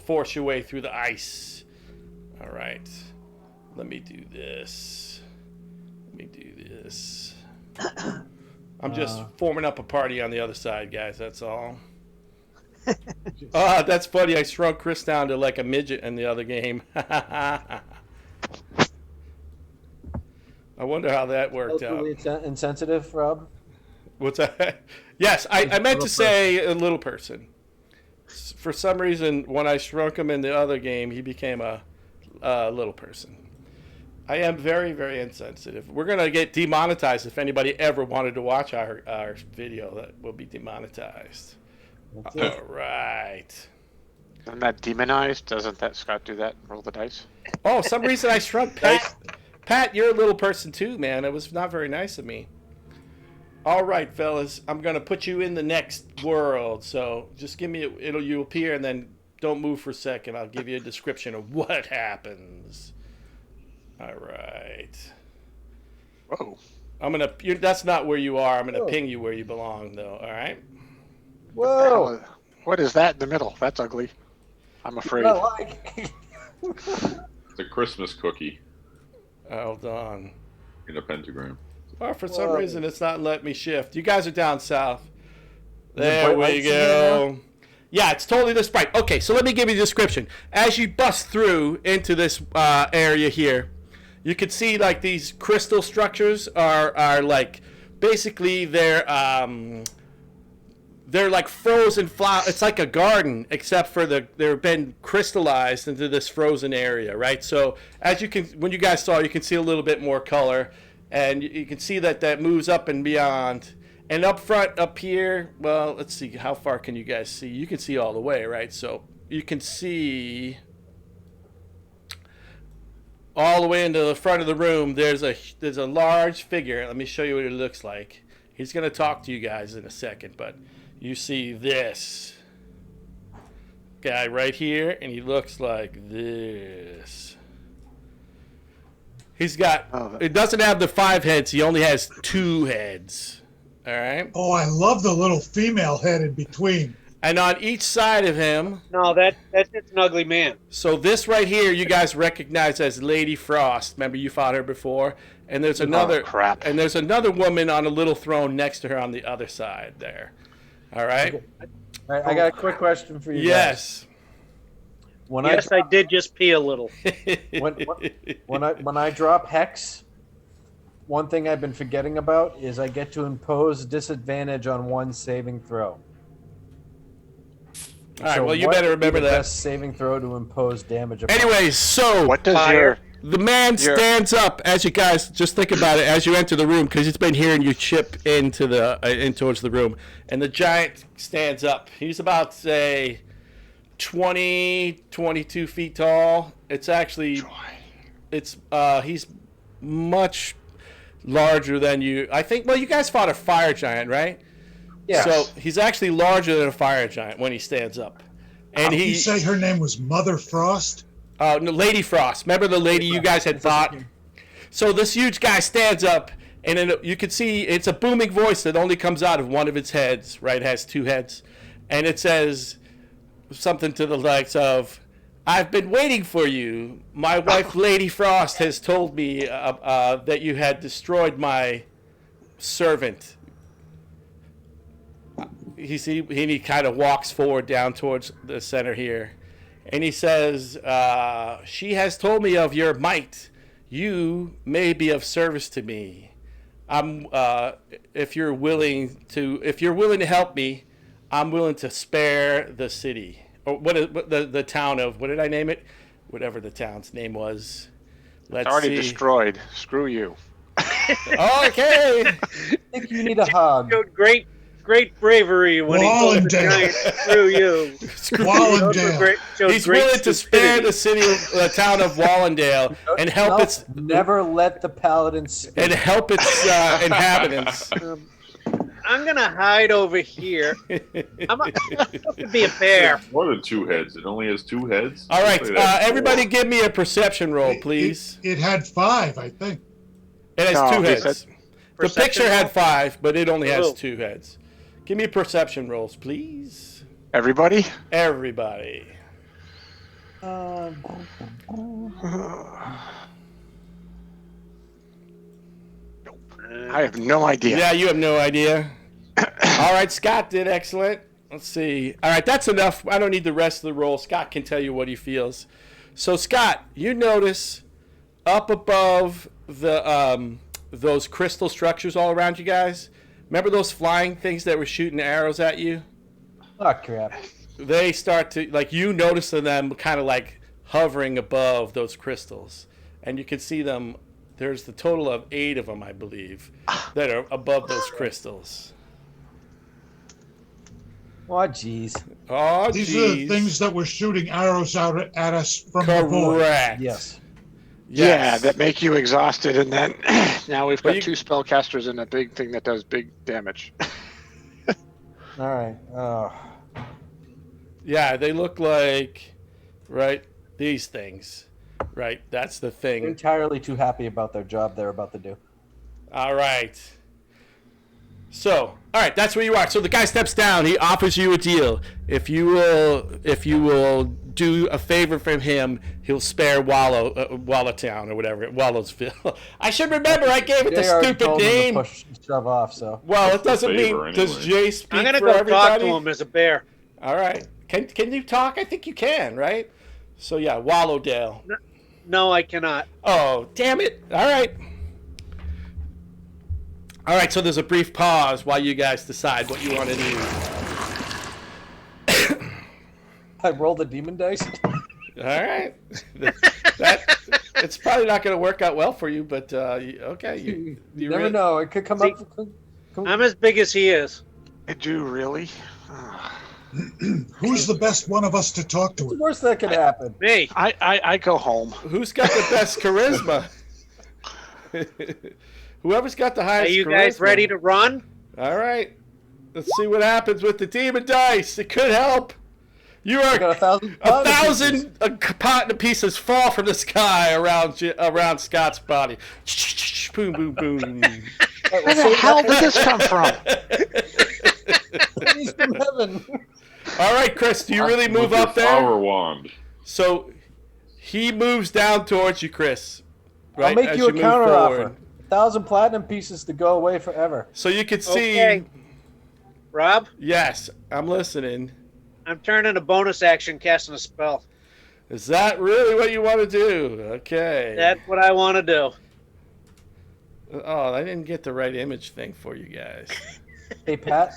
S1: force your way through the ice. All right. Let me do this. I'm just forming up a party on the other side, guys. That's all. Oh, that's funny. I shrunk Chris down to like a midget in the other game. I wonder how that worked out.
S2: Culturally insensitive, Rob?
S1: What's that? Yes, I meant to say a little person. For some reason, when I shrunk him in the other game, he became a little person. I am very, very insensitive. We're going to get demonetized if anybody ever wanted to watch our video. That will be demonetized.
S2: That's it.
S1: All right.
S4: Isn't that demonized? Doesn't that Scott do that? Roll the dice?
S1: Oh, some reason I shrunk Pat. Pat, you're a little person too, man. It was not very nice of me. All right, fellas, I'm gonna put you in the next world. So just give me you appear and then don't move for a second. I'll give you a description of what happens. All right.
S4: Whoa.
S1: That's not where you are. I'm gonna
S2: Whoa.
S1: ping you where you belong, though. All right.
S2: Whoa!
S4: What is that in the middle? That's ugly. I'm afraid.
S2: Not like.
S6: It's a Christmas cookie
S1: Hold on.
S6: in a pentagram.
S1: Oh, for some
S2: Whoa.
S1: reason, it's not letting me shift. You guys are down south.
S2: Is it
S1: There
S2: bright
S1: we
S2: lights in there
S1: go. Yeah, it's totally this bright. Okay, so let me give you a description. As you bust through into this area here, you can see like these crystal structures are like basically they're like frozen flower. It's like a garden, except for they've been crystallized into this frozen area, right? So as you can, when you guys saw, you can see a little bit more color, and you can see that moves up and beyond. And up front, up here, well, let's see, how far can you guys see? You can see all the way, right? So you can see all the way into the front of the room. There's a large figure. Let me show you what it looks like. He's gonna talk to you guys in a second, but you see this guy right here, and he looks like this. He's got, it doesn't have the 5 heads, he only has 2 heads. All right?
S3: Oh, I love the little female head in between.
S1: And on each side of him,
S7: No, that's just an ugly man.
S1: so this right here, you guys recognize as Lady Frost. Remember, you fought her before, and there's another
S4: crap.
S1: and there's another woman on a little throne next to her on the other side there. All right?
S2: All right, I got a quick question for you.
S1: Yes.
S2: Guys. When
S7: Yes, I did just pee a little.
S2: when I drop Hex, one thing I've been forgetting about is I get to impose disadvantage on one saving throw.
S1: All right,
S2: So
S1: well, you
S2: what
S1: better
S2: would be
S1: remember
S2: the
S1: that.
S2: best saving throw to impose damage upon?
S1: Anyways, so
S4: What does
S7: Fire.
S1: The man
S4: You're-
S1: stands up as you guys just think about it as you enter the room because he's been hearing you chip into the in towards the room, and the giant stands up. He's about say 22 feet tall. It's actually he's much larger than you. I think. Well, you guys fought a fire giant, right?
S2: Yeah.
S1: So he's actually larger than a fire giant when he stands up, and
S3: Did
S1: he.
S3: you say her name was Mother Frost?
S1: No, Lady Frost. Remember the lady you guys had fought? So this huge guy stands up, and then you can see it's a booming voice that only comes out of one of its heads, right? It has two heads. And it says something to the likes of, I've been waiting for you. My wife, Lady Frost, has told me that you had destroyed my servant. He kind of walks forward down towards the center here. And he says, she has told me of your might. You may be of service to me. If you're willing to help me, I'm willing to spare the city. Or what the town of, what did I name it? Whatever the town's name was.
S4: It's already destroyed. Screw you.
S1: Okay.
S2: I think you need a hug.
S7: Showed great bravery when he told the
S3: Wallendale.
S7: giant, "Screw you."
S3: Wallendale.
S1: He's willing to spare the town of Wallendale and help its
S2: Never let the paladin speak.
S1: and help its inhabitants.
S7: I'm gonna hide over here. I'm to be a bear.
S6: More than two heads. It only has two heads.
S1: All right,
S6: Say that.
S1: everybody, give me a perception roll, please.
S3: It had 5, I think.
S1: It has
S4: No,
S1: two
S4: he
S1: heads.
S4: said-
S1: The picture
S7: Perception
S1: had
S7: roll?
S1: 5, but it only has
S7: Oh.
S1: 2 heads. Give me perception rolls, please.
S4: Everybody?
S1: Everybody.
S4: I have no idea.
S1: Yeah, you have no idea. All right, Scott did excellent. Let's see. All right, that's enough. I don't need the rest of the roll. Scott can tell you what he feels. So, Scott, you notice up above the those crystal structures all around you guys. Remember those flying things that were shooting arrows at you?
S2: Oh, crap.
S1: They start to, like, you notice them kind of like hovering above those crystals. And you can see them. There's the total of 8 of them, I believe, that are above those crystals.
S2: Oh, jeez.
S1: Oh,
S3: These are the
S1: geez.
S3: things that were shooting arrows out at us from the void.
S1: Correct.
S2: Yes.
S4: Yeah,
S1: Yes.
S4: that make you exhausted, and then now we've
S1: Well,
S4: got 2 spellcasters and a big thing that does big damage.
S2: All right. Oh.
S1: Yeah, they look like, right, these things. Right, that's the
S2: They're
S1: thing.
S2: entirely too happy about their job they're about to do.
S1: All right. So, all right, that's where you are. So the guy steps down. He offers you a deal. If you will do a favor from him, he'll spare Wallowtown or whatever, Wallowsville. I should remember. I gave it the
S2: Jay already
S1: stupid
S2: told him to
S1: name.
S2: push, shove off, so.
S1: Well, it doesn't
S6: favor
S1: mean. Does
S6: anyway.
S1: Jay speak
S7: I'm gonna
S1: for
S7: go
S1: everybody?
S7: talk to him as a bear.
S1: All right. Can you talk? I think you can. Right. So yeah, Wallowdale.
S7: No, I cannot.
S1: Oh, damn it. All right. All right, so there's a brief pause while you guys decide what you want to do.
S2: I rolled the demon dice.
S1: All right. It's probably not going to work out well for you, but okay. You
S2: Never
S1: really-
S2: know. It could come
S7: See,
S2: up.
S7: I'm as big as he is.
S4: I do, really?
S3: Who's the best one of us to talk to?
S2: What's the worst that could happen?
S7: Me.
S4: I go home.
S1: Who's got the best charisma? Whoever's got the
S7: Are
S1: highest
S7: you guys
S1: charisma.
S7: ready to run?
S1: All right. Let's see what happens with the demon dice. It could help. You
S2: I
S1: are
S2: got 1,000.
S1: a thousand cotton pieces fall from the sky around Scott's body. Boom, boom, boom.
S4: Where the hell did this come from?
S2: He's from heaven.
S1: All right, Chris, do you really move
S6: With your
S1: up there?
S6: flower wand.
S1: So he moves down towards you, Chris.
S2: I'll
S1: Right,
S2: make
S1: as
S2: you a
S1: move
S2: counter
S1: forward.
S2: offer. 1,000 platinum pieces to go away forever.
S1: So you can see.
S7: Okay. Rob,
S1: Yes, I'm listening.
S7: I'm turning a bonus action casting a spell.
S1: Is that really what you want to do? Okay.
S7: That's what I want to do.
S1: Oh, I didn't get the right image thing for you guys.
S2: Hey, Pat.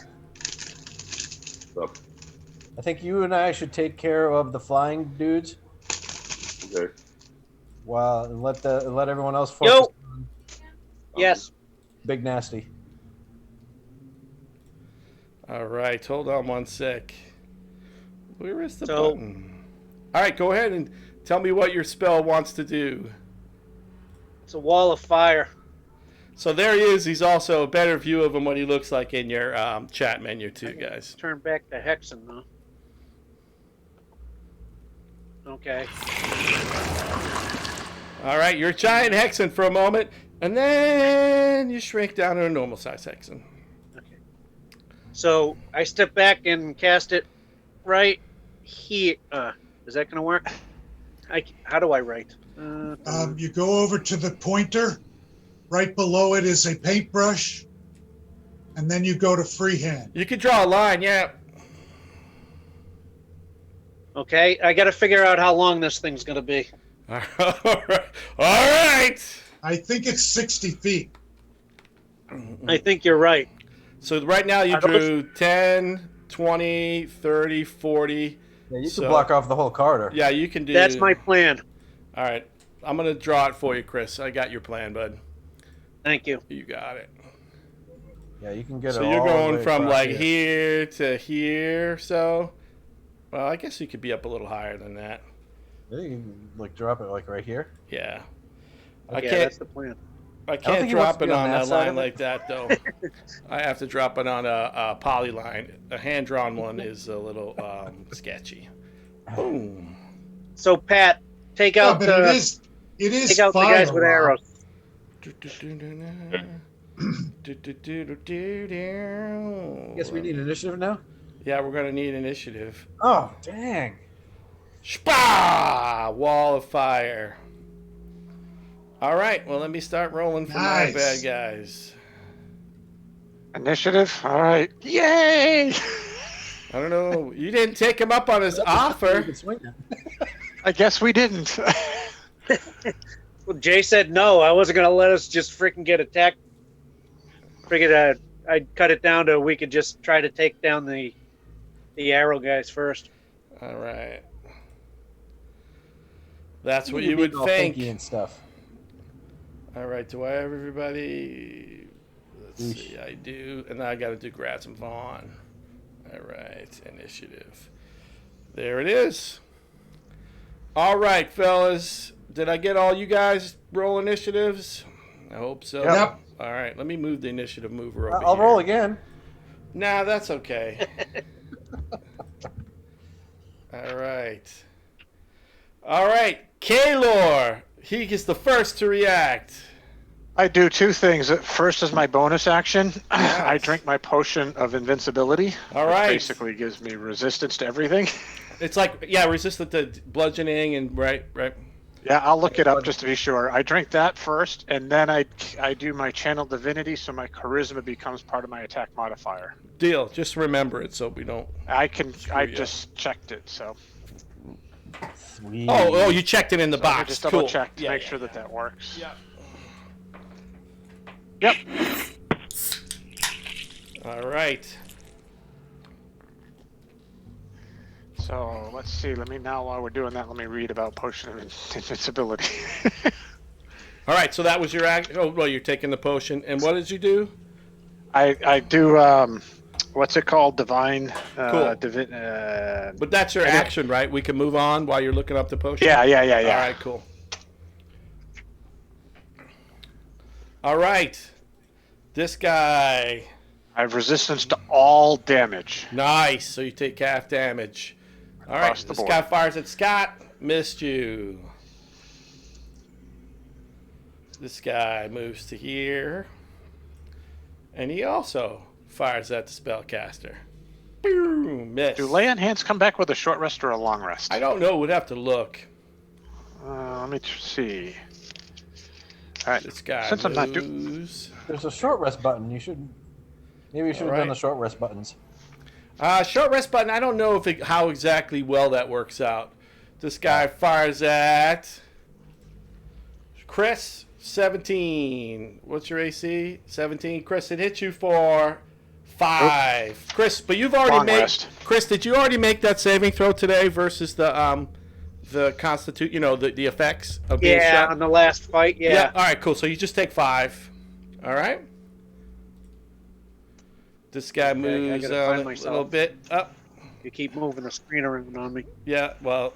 S6: Up.
S2: I think you and I should take care of the flying dudes.
S6: Okay.
S2: while and let everyone else focus
S7: Yo.
S2: on
S7: Yes.
S2: Big Nasty.
S1: All right, hold on one sec. Where is the
S7: So-
S1: button? All right, go ahead and tell me what your spell wants to do.
S7: It's a wall of fire.
S1: So there he is. He's also a better view of him what he looks like in your chat menu too, guys.
S7: Turn back to Hexen, though. Okay.
S1: All right, you're a giant Hexen for a moment, and then you shrink down to a normal size Hexen.
S7: Okay. So I step back and cast it right here. Is that going to work? How do I write?
S3: You go over to the pointer. Right below it is a paintbrush. And then you go to freehand.
S1: You could draw a line, yeah.
S7: Okay, I got to figure out how long this thing's going to be.
S1: All right. All right.
S3: I think it's 60 feet.
S7: I think you're right.
S1: So right now you drew 10, 20, 30, 40.
S2: Yeah, you
S1: So-
S2: can block off the whole corridor.
S1: Yeah, you can do.
S7: That's my plan.
S1: All right. I'm going to draw it for you, Chris. I got your plan, bud.
S7: Thank you.
S1: You got it.
S2: Yeah, you can get
S1: So
S2: it
S1: you're
S2: all the
S1: going
S2: way
S1: from
S2: across
S1: like here to here, so. Well, I guess you could be up a little higher than that.
S2: Yeah, you can like drop it like right here.
S1: Yeah.
S7: Yeah,
S1: I
S7: that's the plan.
S1: can't
S2: think he wants
S1: drop
S2: to
S1: it
S2: be on
S1: on
S2: that
S1: a
S2: side
S1: line
S2: of it.
S1: like that though. I have to drop it on a poly line. A hand drawn one is a little sketchy. Boom.
S7: So Pat, take
S3: Yeah,
S7: out
S3: but
S7: the
S3: it is
S7: take out the
S3: fire,
S7: guys with
S3: Rob.
S7: arrows.
S2: Guess we need initiative now.
S1: Yeah, we're gonna need initiative.
S2: Oh dang!
S1: Shpa! Wall of fire. All right. Well, let me start rolling for my
S3: Nice.
S1: bad guys.
S4: Initiative. All right. Yay!
S1: I don't know. You didn't take him up on his
S2: You
S1: offer.
S2: can swing it.
S4: I guess we didn't.
S7: Well, Jay said no. I wasn't gonna let us just freaking get attacked. Figured I'd cut it down to we could just try to take down the arrow guys first.
S1: All right. That's what
S2: can
S1: you
S2: be
S1: would
S2: all
S1: think.
S2: thinky and stuff.
S1: All right. Do I have everybody? Let's
S2: Yeesh.
S1: see. I do. And then I got to do Grazim Vaughn. All right. Initiative. There it is. All right, fellas. Did I get all you guys roll initiatives? I hope so.
S3: Yep.
S1: All right. Let me move the initiative mover over
S2: I'll
S1: here.
S2: roll again.
S1: Nah, that's okay. All right. All right. Kaylor. He is the first to react.
S4: I do two things. First is my bonus action. I
S1: Nice.
S4: drink my potion of invincibility.
S1: All
S4: which
S1: right.
S4: basically gives me resistance to everything.
S1: It's like, yeah, resistant to bludgeoning and right.
S4: Yeah, I'll look it up just to be sure. I drink that first, and then I do my channel divinity, so my charisma becomes part of my attack modifier.
S1: Deal. Just remember it so we don't.
S4: I
S1: you.
S4: just checked it, so
S2: Sweet.
S1: Oh, you checked it in the
S4: I
S1: box.
S4: just double
S1: Cool.
S4: check to
S1: Yeah,
S4: make
S1: yeah,
S4: sure
S1: yeah.
S4: that works.
S1: Yeah.
S4: Yep.
S1: All right.
S4: So let's see. While we're doing that, let me read about potion of invincibility.
S1: All right. So that was your act. Oh, well, you're taking the potion. And what did you do?
S4: I do what's it called? Divine.
S1: Cool.
S4: Yeah.
S1: But that's your action, right? We can move on while you're looking up the potion.
S4: Yeah.
S1: All right, cool. All right. This guy.
S4: I have resistance to all damage.
S1: Nice. So you take half damage. All right.
S4: Across the
S1: This
S4: board.
S1: guy fires at Scott. Missed you. This guy moves to here. And he also fires at the spellcaster. Boom. Miss.
S4: Do lay on hands come back with a short rest or a long rest?
S1: I don't know. We'd have to look.
S4: Let me see. All right.
S1: This guy
S4: Since I'm not doing.
S1: moves.
S2: There's a short rest button. Maybe you should have done
S1: Alright.
S2: the short rest buttons.
S1: Short rest button. I don't know how exactly well that works out. This guy fires at Chris. 17. What's your AC? 17. Chris, it hits you for 5. Chris, but you've already
S4: Long
S1: made.
S4: rest.
S1: Chris, did you already make that saving throw today versus the the constitute, the effects of being
S7: Yeah,
S1: shot?
S7: on the last fight. Yeah.
S1: All right, cool. So you just take 5. All right. This guy moves
S7: gotta
S1: a
S7: find
S1: little
S7: myself.
S1: bit up.
S7: You keep moving the screen around on me.
S1: Yeah, well,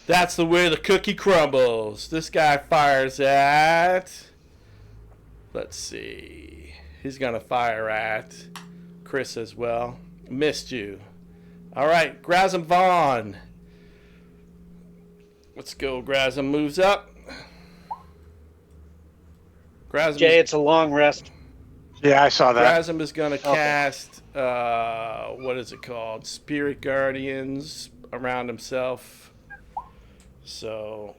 S1: that's the way the cookie crumbles. This guy fires at. Let's see. He's going to fire at Chris as well. Missed you. All right, Grazim Vaughn. Let's go. Grazim moves up. Grazim
S7: Jay, it's a long rest.
S4: Yeah, I saw that.
S1: Grazim is going to cast, what is it called? Spirit Guardians around himself. So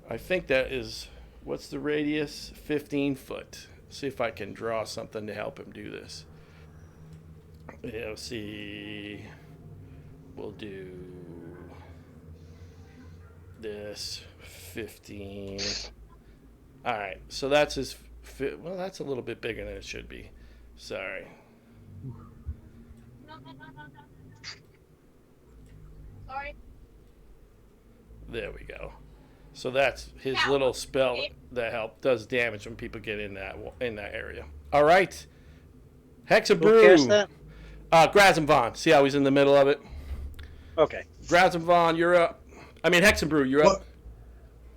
S1: I think that is, what's the radius? 15 foot. See if I can draw something to help him do this. Yeah, let's see. We'll do this 15. All right, so that's his. Well, that's a little bit bigger than it should be. Sorry.
S8: Sorry.
S1: There we go. So that's his little spell that does damage when people get in that area. All right. Hexen
S7: Who cast
S1: Brew.
S7: that?
S1: Grazim Vaughn. See how he's in the middle of it?
S7: Okay.
S1: Grazim Vaughn, you're up. I mean, Hexen Brew, you're up.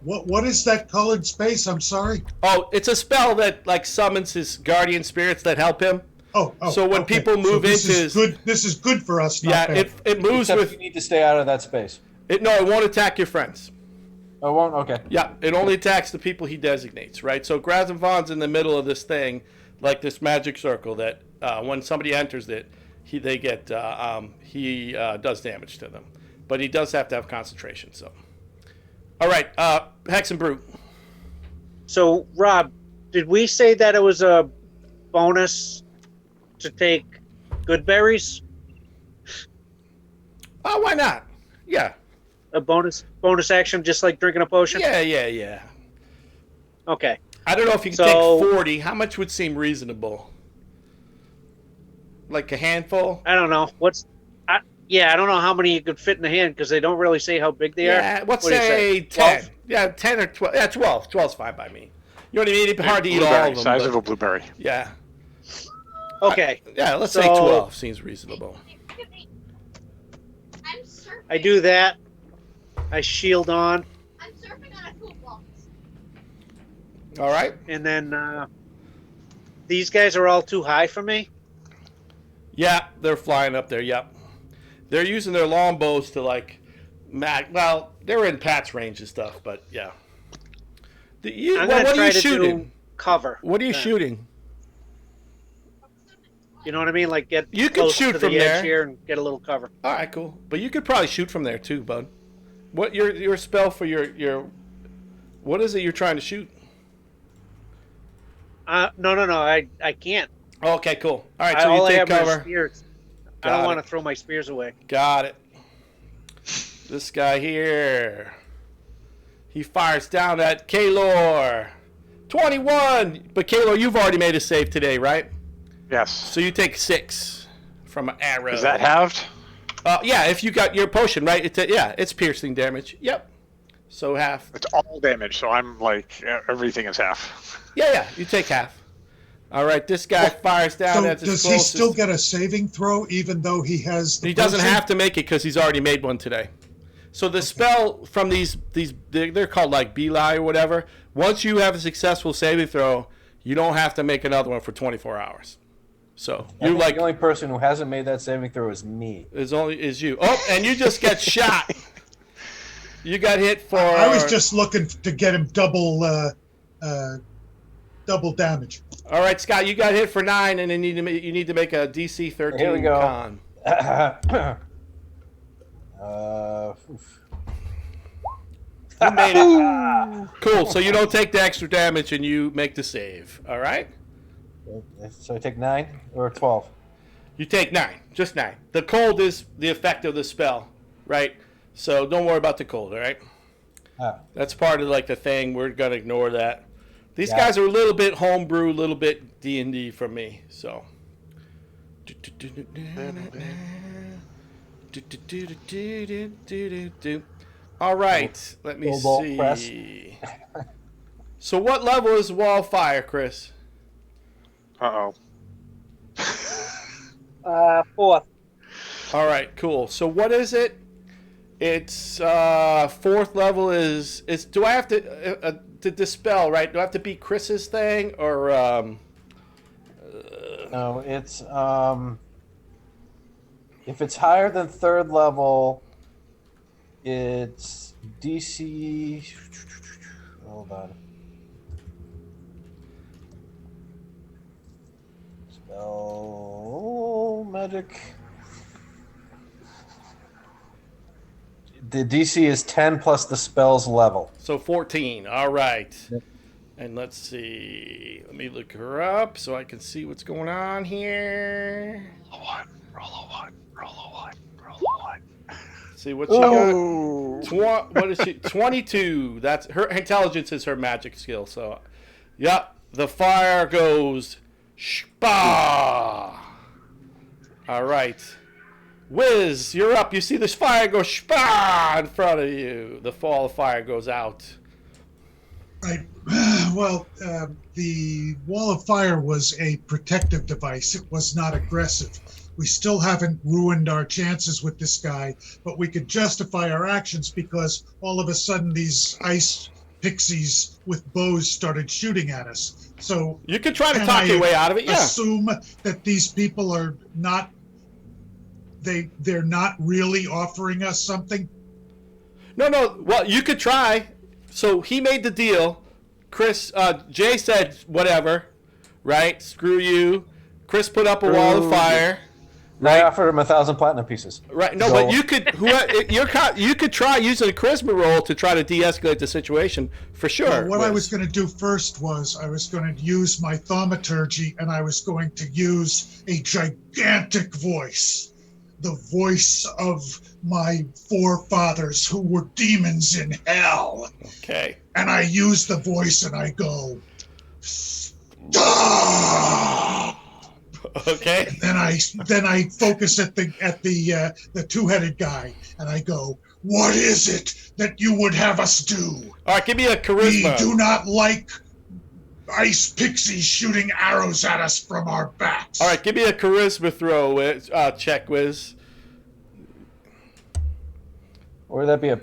S3: What is that colored space? I'm sorry.
S1: Oh, it's a spell that like summons his guardian spirits that help him.
S3: Oh,
S1: So when
S3: okay.
S1: people move
S3: this
S1: into
S3: is good. This is good for us. Not
S1: Yeah,
S3: bad.
S1: it moves
S2: Except
S1: with
S2: you need to stay out of that space.
S1: it. No, it won't attack your friends.
S2: Oh, it won't? Okay.
S1: Yeah, it only attacks the people he designates, right? So Grazim Vaughn's in the middle of this thing, like this magic circle that when somebody enters it, he does damage to them, but he does have to have concentration. So, all right, Hexen Brew.
S7: So, Rob, did we say that it was a bonus to take good berries?
S1: Oh, why not? Yeah,
S7: A bonus action, just like drinking a potion?
S1: yeah.
S7: Okay.
S1: I don't know if you can
S7: So-
S1: take 40. How much would seem reasonable? Like a handful?
S7: I don't know. I don't know how many you could fit in the hand because they don't really say how big they
S1: Yeah,
S7: are.
S1: let's
S7: What do you
S1: say 10.
S7: 12?
S1: Yeah, 10 or 12. Yeah, 12. 12's fine by me. You know what I mean? It'd be hard to eat all
S4: Blueberry,
S1: of them.
S4: size
S1: but-
S4: of a blueberry.
S1: Yeah.
S7: Okay.
S1: Yeah, let's say
S7: So-
S1: 12 seems reasonable.
S8: I'm surfing.
S7: I do that. I shield on,
S8: I'm surfing on a football.
S1: All right.
S7: and then these guys are all too high for me.
S1: Yeah, they're flying up there. Yep. They're using their longbows to like, well, they're in Pat's range and stuff, but yeah.
S7: I'm
S1: What
S7: gonna
S1: are
S7: try
S1: you
S7: to
S1: shooting?
S7: do cover.
S1: What are you
S7: then.
S1: shooting?
S7: You know what I mean? Like get
S1: You can
S7: close
S1: shoot
S7: to
S1: from
S7: the
S1: there.
S7: edge here and get a little cover.
S1: All right, cool. But you could probably shoot from there too, bud. What your spell for your what is it you're trying to shoot?
S7: No. I can't.
S1: Okay, cool. All right, so
S7: All
S1: you
S7: I
S1: take
S7: have are
S1: cover.
S7: spears. I
S1: Got
S7: don't
S1: it.
S7: want to throw my spears away.
S1: Got it. This guy here. He fires down at Kaylor. 21! But Kaylor, you've already made a save today, right?
S4: Yes.
S1: So you take 6 from an arrow.
S4: Is that halved?
S1: Yeah, if you got your potion, right? It's piercing damage. Yep. So half.
S4: It's all damage, so I'm like, everything is half.
S1: Yeah, you take half. All right, this guy fires down
S3: So
S1: at his
S3: does he
S1: closest.
S3: still get a saving throw even though he has the
S1: He doesn't
S3: potion?
S1: have to make it because he's already made one today. So the spell from these they're called like Beli or whatever. Once you have a successful saving throw, you don't have to make another one for 24 hours. So
S2: I
S1: you
S2: think
S1: like
S2: the only person who hasn't made that saving throw is me.
S1: is you. Oh, and you just get shot. You got hit for.
S3: I was just looking to get him double damage.
S1: All right, Scott. You got hit for 9, and then you need to make a DC 13
S2: Here we go.
S1: con.
S2: Oof.
S1: You made it. Cool. So you don't take the extra damage, and you make the save. All right.
S2: So I take 9 or 12.
S1: You take 9, just 9. The cold is the effect of the spell, right? So don't worry about the cold, all right?
S2: Ah.
S1: That's part of like the thing. We're gonna ignore that. These
S2: Yeah.
S1: guys are a little bit homebrew, a little bit D&D from me. So. All right, let me
S2: Cobalt press.
S1: see. So what level is wall of fire, Chris?
S4: Uh-oh.
S7: Fourth.
S1: All right, cool. So what is it? It's fourth level is do I have to dispel, right? Do I have to beat Chris's thing or
S2: No, it's if it's higher than third level, it's DC. Hold on. Spell magic. The DC is 10 plus the spell's level.
S1: so 14. All right. And let's see. Let me look her up so I can see what's going on here.
S4: Roll a 1, roll a 1, roll a 1, roll a 1.
S1: See what she got. What is she? 22. That's her intelligence is her magic skill. So, yep. The fire goes shpa. All right. Wiz, you're up. You see this fire go shpa in front of you. The fall of fire goes out.
S3: Right. Well, the wall of fire was a protective device. It was not aggressive. We still haven't ruined our chances with this guy, but we could justify our actions because all of a sudden these ice pixies with bows started shooting at us. So
S1: You could try to
S3: Can
S1: talk
S3: I
S1: your way out of it. Yeah.
S3: assume that these people are not they're not really offering us something.
S1: No. Well, you could try. So he made the deal. Chris, Jay said whatever, right? Screw you. Chris put up a wall of fire.
S2: I offered him 1,000 platinum pieces.
S1: Right. No,
S2: So-
S1: but you could you could try using a charisma roll to try to de-escalate the situation for sure.
S3: Well, what I
S1: Wiz.
S3: was going to do first was I was going to use my thaumaturgy and I was going to use a gigantic voice. The voice of my forefathers who were demons in hell.
S1: Okay.
S3: And I use the voice and I go, stop!
S1: Okay.
S3: Then I focus at the two-headed guy and I go, what is it that you would have us do?
S1: All right. Give me a
S3: We
S1: charisma.
S3: do not like ice pixies shooting arrows at us from our backs.
S1: All right. Give me a charisma throw. Check, Wiz.
S2: Or would that be a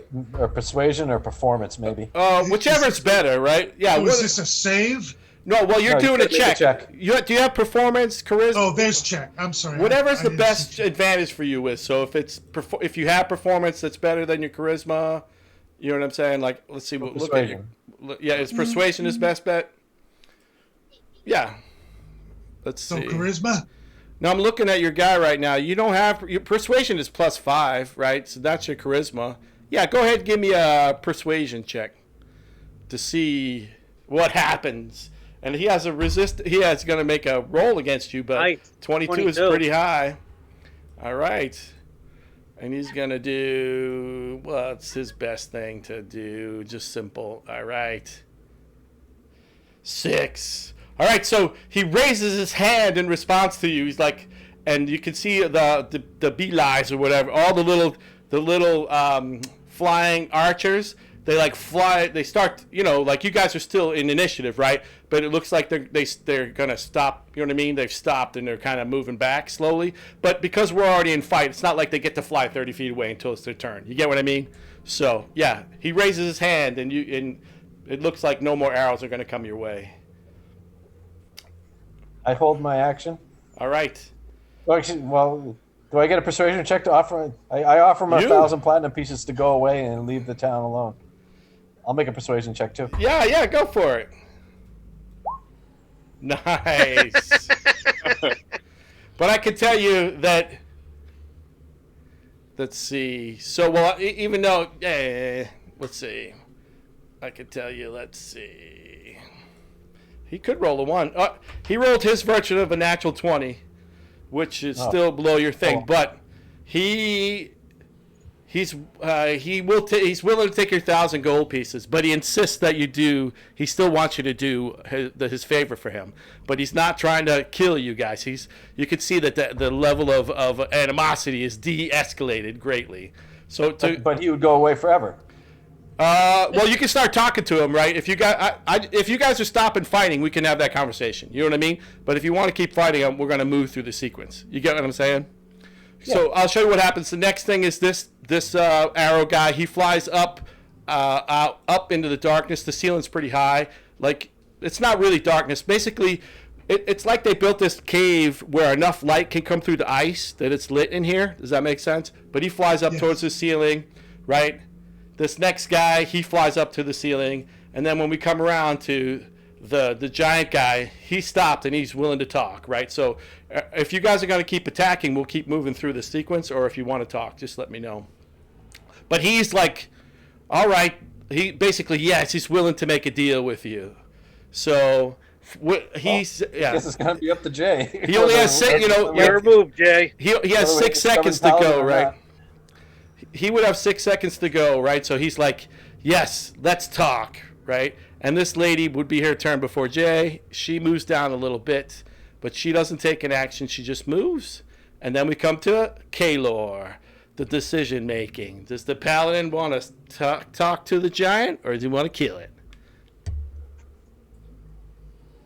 S2: persuasion or performance, maybe?
S1: Whichever's better, right? Yeah.
S3: So is this a save?
S1: No. Well, you're
S2: No, you
S1: doing a
S2: gotta make a
S1: check.
S2: check.
S1: Do you have performance, charisma?
S3: Oh, there's check. I'm sorry.
S1: Whatever's
S3: I
S1: the
S3: didn't
S1: best
S3: see-
S1: advantage for you is. So if you have performance that's better than your charisma, you know what I'm saying? Like, let's see. Look at your, yeah, is persuasion his best bet? Yeah. Let's
S3: So
S1: see.
S3: charisma?
S1: Now I'm looking at your guy right now. You don't have your persuasion is +5, right? So that's your charisma. Yeah, go ahead and give me a persuasion check to see what happens. And he has a resist. He is going to make a roll against you, but
S7: Nice.
S1: 22 is
S7: 22.
S1: pretty high. All right, and he's going to do what's his best thing to do? Just simple. All right, 6. All right, so he raises his hand in response to you. He's like, and you can see the beelies or whatever, all the little flying archers. They like fly. They start, like you guys are still in initiative, right? But it looks like they're gonna stop. You know what I mean? They've stopped and they're kind of moving back slowly. But because we're already in fight, it's not like they get to fly 30 feet away until it's their turn. You get what I mean? So yeah, he raises his hand and it looks like no more arrows are gonna come your way.
S2: I hold my action.
S1: All right.
S2: Well, do I get a persuasion check to offer? I offer him 1,000 platinum pieces to go away and leave the town alone. I'll make a persuasion check too.
S1: Yeah, go for it. Nice. But I can tell you that. Let's see. So, well, even though, let's see. I can tell you. Let's see. He could roll a 1. He rolled his version of a natural 20, which is still below your thing.
S2: Oh.
S1: But he's willing to take your 1,000 gold pieces, but he insists that you do. He still wants you to do his favor for him, but he's not trying to kill you guys. You can see that the level of animosity is de-escalated greatly. So,
S2: But he would go away forever.
S1: Well, you can start talking to him, right? If you guys are stopping fighting, we can have that conversation. You know what I mean? But if you want to keep fighting him, we're going to move through the sequence. You get what I'm saying? Yeah. So I'll show you what happens. The next thing is this arrow guy. He flies up into the darkness. The ceiling's pretty high. Like, it's not really darkness. Basically, it's like they built this cave where enough light can come through the ice that it's lit in here. Does that make sense? But he flies up towards the ceiling, right? This next guy, he flies up to the ceiling, and then when we come around to the giant guy, he stopped and he's willing to talk, right? So if you guys are going to keep attacking, we'll keep moving through the sequence, or if you want to talk, just let me know. But he's like, all right, he basically, yes, he's willing to make a deal with you. So he's,
S2: I guess it's going to be up to Jay.
S1: He only has six,
S7: Your move, Jay.
S1: He has 6 seconds to go, right? He would have 6 seconds to go, right? So he's like, yes, let's talk, right? And this lady would be her turn before Jay. She moves down a little bit, but she doesn't take an action. She just moves. And then we come to Kaylor, the decision making. Does the paladin want to talk to the giant, or does he want to kill it?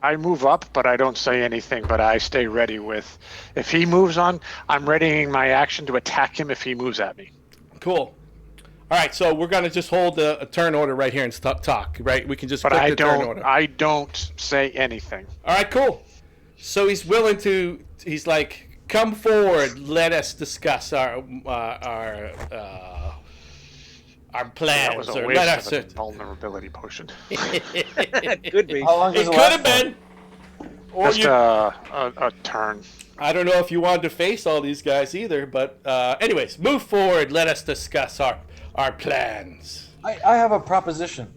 S4: I move up, but I don't say anything, but I stay ready with, if he moves on, I'm readying my action to attack him if he moves at me.
S1: Cool. All right, so we're gonna just hold a turn order right here and talk, right? We can just.
S4: But
S1: click the turn order.
S4: I don't say anything.
S1: All right, cool. So he's willing to. He's like, come forward. Let us discuss our plans.
S4: That was a
S1: or
S4: waste
S1: let
S4: of
S1: us.
S4: a vulnerability potion.
S7: It could be.
S2: How long does
S1: It
S2: it
S1: could
S2: last
S1: have
S2: for?
S1: been. Or
S4: Just
S1: you,
S4: a turn.
S1: I don't know if you wanted to face all these guys either, but anyways, move forward. Let us discuss our plans.
S2: I have a proposition.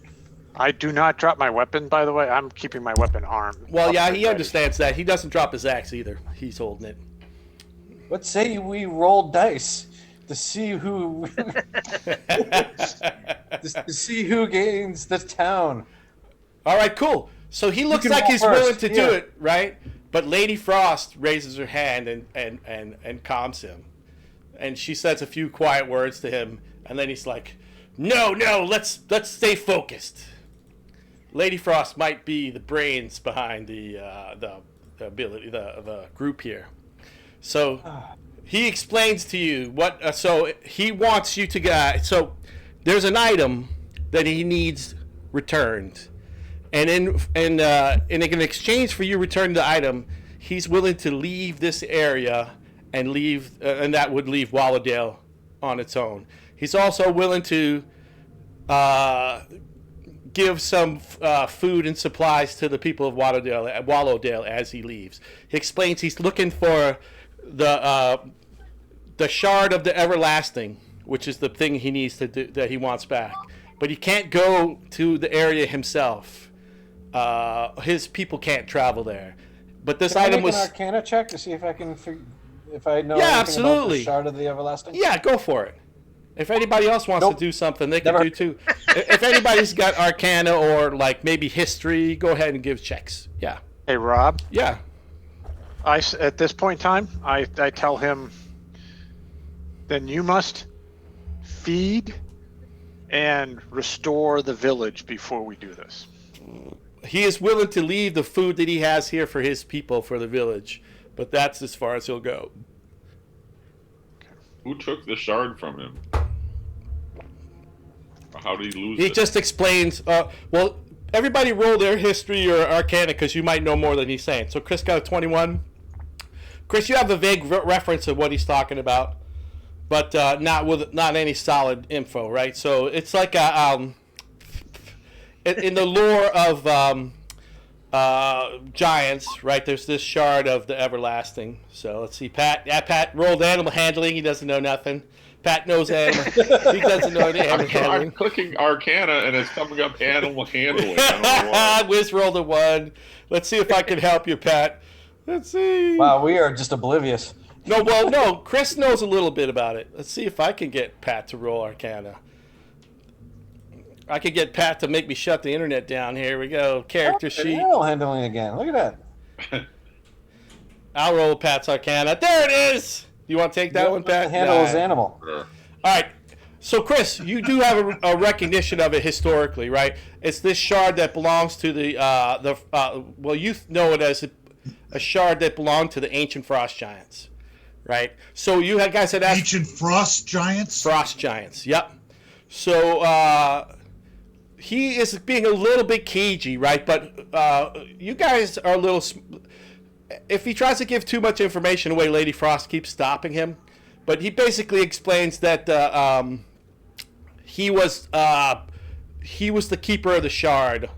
S4: I do not drop my weapon, by the way. I'm keeping my weapon armed.
S1: Well, yeah, he
S4: ready.
S1: understands that. He doesn't drop his axe either. He's holding it.
S2: What say we roll dice to see who to see who gains the town?
S1: All right, cool. So he looks
S2: can
S1: like
S2: roll
S1: he's willing
S2: first.
S1: to do it, right? But Lady Frost raises her hand and calms him. And she says a few quiet words to him, and then he's like, No, let's stay focused. Lady Frost might be the brains behind the group here. So he explains to you what. So he wants you to get. So there's an item that he needs returned, and in exchange for you returning the item, he's willing to leave this area and leave, and that would leave Wallowdale on its own. He's also willing to give some food and supplies to the people of Wallowdale as he leaves. He explains he's looking for the shard of the everlasting, which is the thing he needs to do, that he wants back. But he can't go to the area himself. His people can't travel there. But this
S2: Can
S1: item
S2: I make
S1: was.
S2: an Arcana check to see if I can if I know
S1: Yeah,
S2: anything
S1: absolutely.
S2: about the shard of the everlasting?
S1: Yeah, go for it. If anybody else wants
S2: Nope.
S1: to do something, they can
S2: Never.
S1: do too. If anybody's got Arcana or like maybe history, go ahead and give checks. Yeah.
S4: Hey, Rob.
S1: Yeah.
S4: At this point in time, I tell him, then you must feed and restore the village before we do this.
S1: He is willing to leave the food that he has here for his people, for the village, but that's as far as he'll go.
S6: Who took the shard from him? How did he lose
S1: He
S6: it?
S1: just explains, well, everybody roll their history or Arcana because you might know more than he's saying. So Chris got a 21. Chris, you have a vague reference of what he's talking about, but not any solid info, right? So it's like a in the lore of giants, right? There's this shard of the everlasting. So let's see, Pat. Yeah, Pat rolled animal handling. He doesn't know nothing. Pat knows animal. He doesn't know any animal
S6: I'm
S1: handling.
S6: clicking Arcana and it's coming up animal handling. I don't know why.
S1: Wiz rolled a 1. Let's see if I can help you, Pat. Let's see.
S2: Wow, we are just oblivious.
S1: No, Chris knows a little bit about it. Let's see if I can get Pat to roll Arcana. I could get Pat to make me shut the internet down. Here we go. Character sheet.
S2: Animal handling again. Look at that.
S1: I'll roll Pat's Arcana. There it is. You want to take that one, Pat?
S2: Handle his
S1: Nah.
S2: animal.
S6: Sure.
S1: All right. So, Chris, you do have a recognition of it historically, right? It's this shard that belongs to well, you know it as a shard that belonged to the ancient frost giants, right? So you guys had asked...
S3: Ancient frost giants?
S1: Frost giants, yep. So he is being a little bit cagey, right? But you guys are a little... If he tries to give too much information away, Lady Frost keeps stopping him. But he basically explains that he was the keeper of the shard,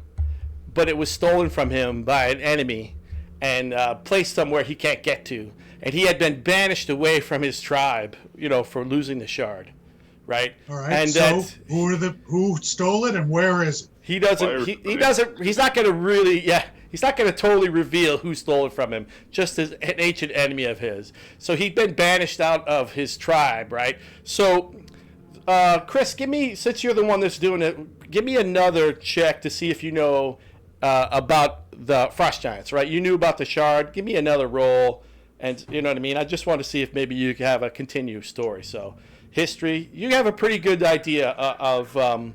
S1: but it was stolen from him by an enemy and placed somewhere he can't get to. And he had been banished away from his tribe, for losing the shard, right?
S3: All right.
S1: And
S3: so who stole it and where is it?
S1: He doesn't. He doesn't. He's not going to really. Yeah. He's not going to totally reveal who stole it from him, just as an ancient enemy of his. So he'd been banished out of his tribe, right? So, Chris, since you're the one that's doing it, give me another check to see if you know about the frost giants, right? You knew about the shard. Give me another roll, and you know what I mean? I just want to see if maybe you have a continued story. So, history, you have a pretty good idea of, not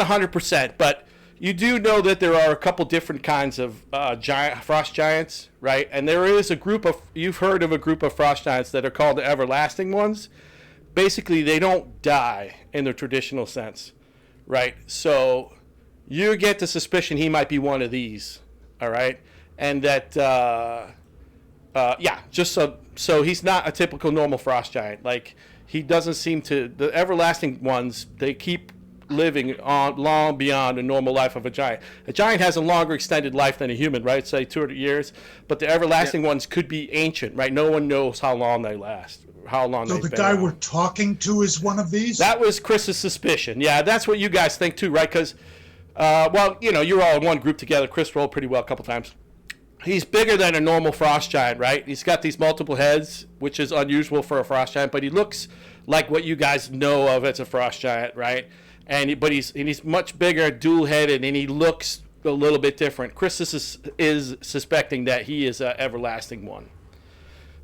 S1: 100%, but... You do know that there are a couple different kinds of frost giants, right? And there is you've heard of a group of frost giants that are called the everlasting ones. Basically, they don't die in the traditional sense, right? So you get the suspicion he might be one of these, all right? And that, so he's not a typical normal frost giant. Like, he doesn't seem to, the everlasting ones, they keep living on long beyond the normal life of a giant. A giant has a longer extended life than a human, right? Say 200 years. But the everlasting ones could be ancient, right? No one knows how long they last, how long they've been.
S3: So the guy
S1: around.
S3: we're talking to is one of these?
S1: That was Chris's suspicion. Yeah, that's what you guys think too, right? Because, you're all in one group together. Chris rolled pretty well a couple times. He's bigger than a normal frost giant, right? He's got these multiple heads, which is unusual for a frost giant, but he looks like what you guys know of as a frost giant, right? But he's much bigger, dual-headed, and he looks a little bit different. Chris is suspecting that he is an everlasting one.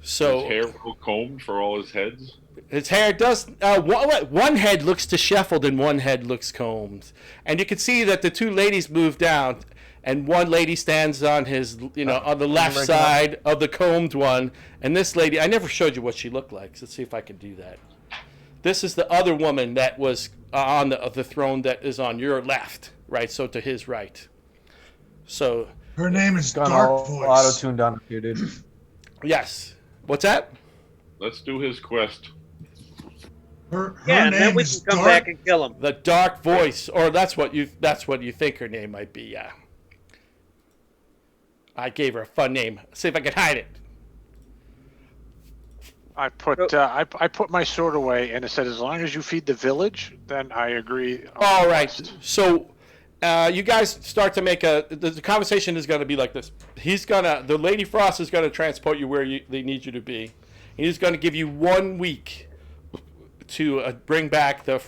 S1: So
S6: his hair well combed for all his heads.
S1: His hair does. One head looks disheveled and one head looks combed, and you can see that the two ladies move down, and one lady stands on his, on the left side of the combed one, and this lady. I never showed you what she looked like. So let's see if I can do that. This is the other woman that was on the throne that is on your left, right? So to his right. So
S3: her name is
S2: Got
S3: Dark
S2: all
S3: Voice.
S2: auto-tuned on here, dude.
S1: Yes. What's that?
S6: Let's do his quest.
S3: Her
S7: and then
S3: name
S7: we
S3: is
S7: can come
S3: Dark.
S7: back and kill him.
S1: The Dark Voice, or that's what you think her name might be. Yeah. I gave her a fun name. See if I can hide it.
S4: I put my sword away, and it said, as long as you feed the village, then I agree.
S1: All right. So you guys start to make the conversation is going to be like this. The Lady Frost is going to transport you where they need you to be. He's going to give you 1 week to bring back the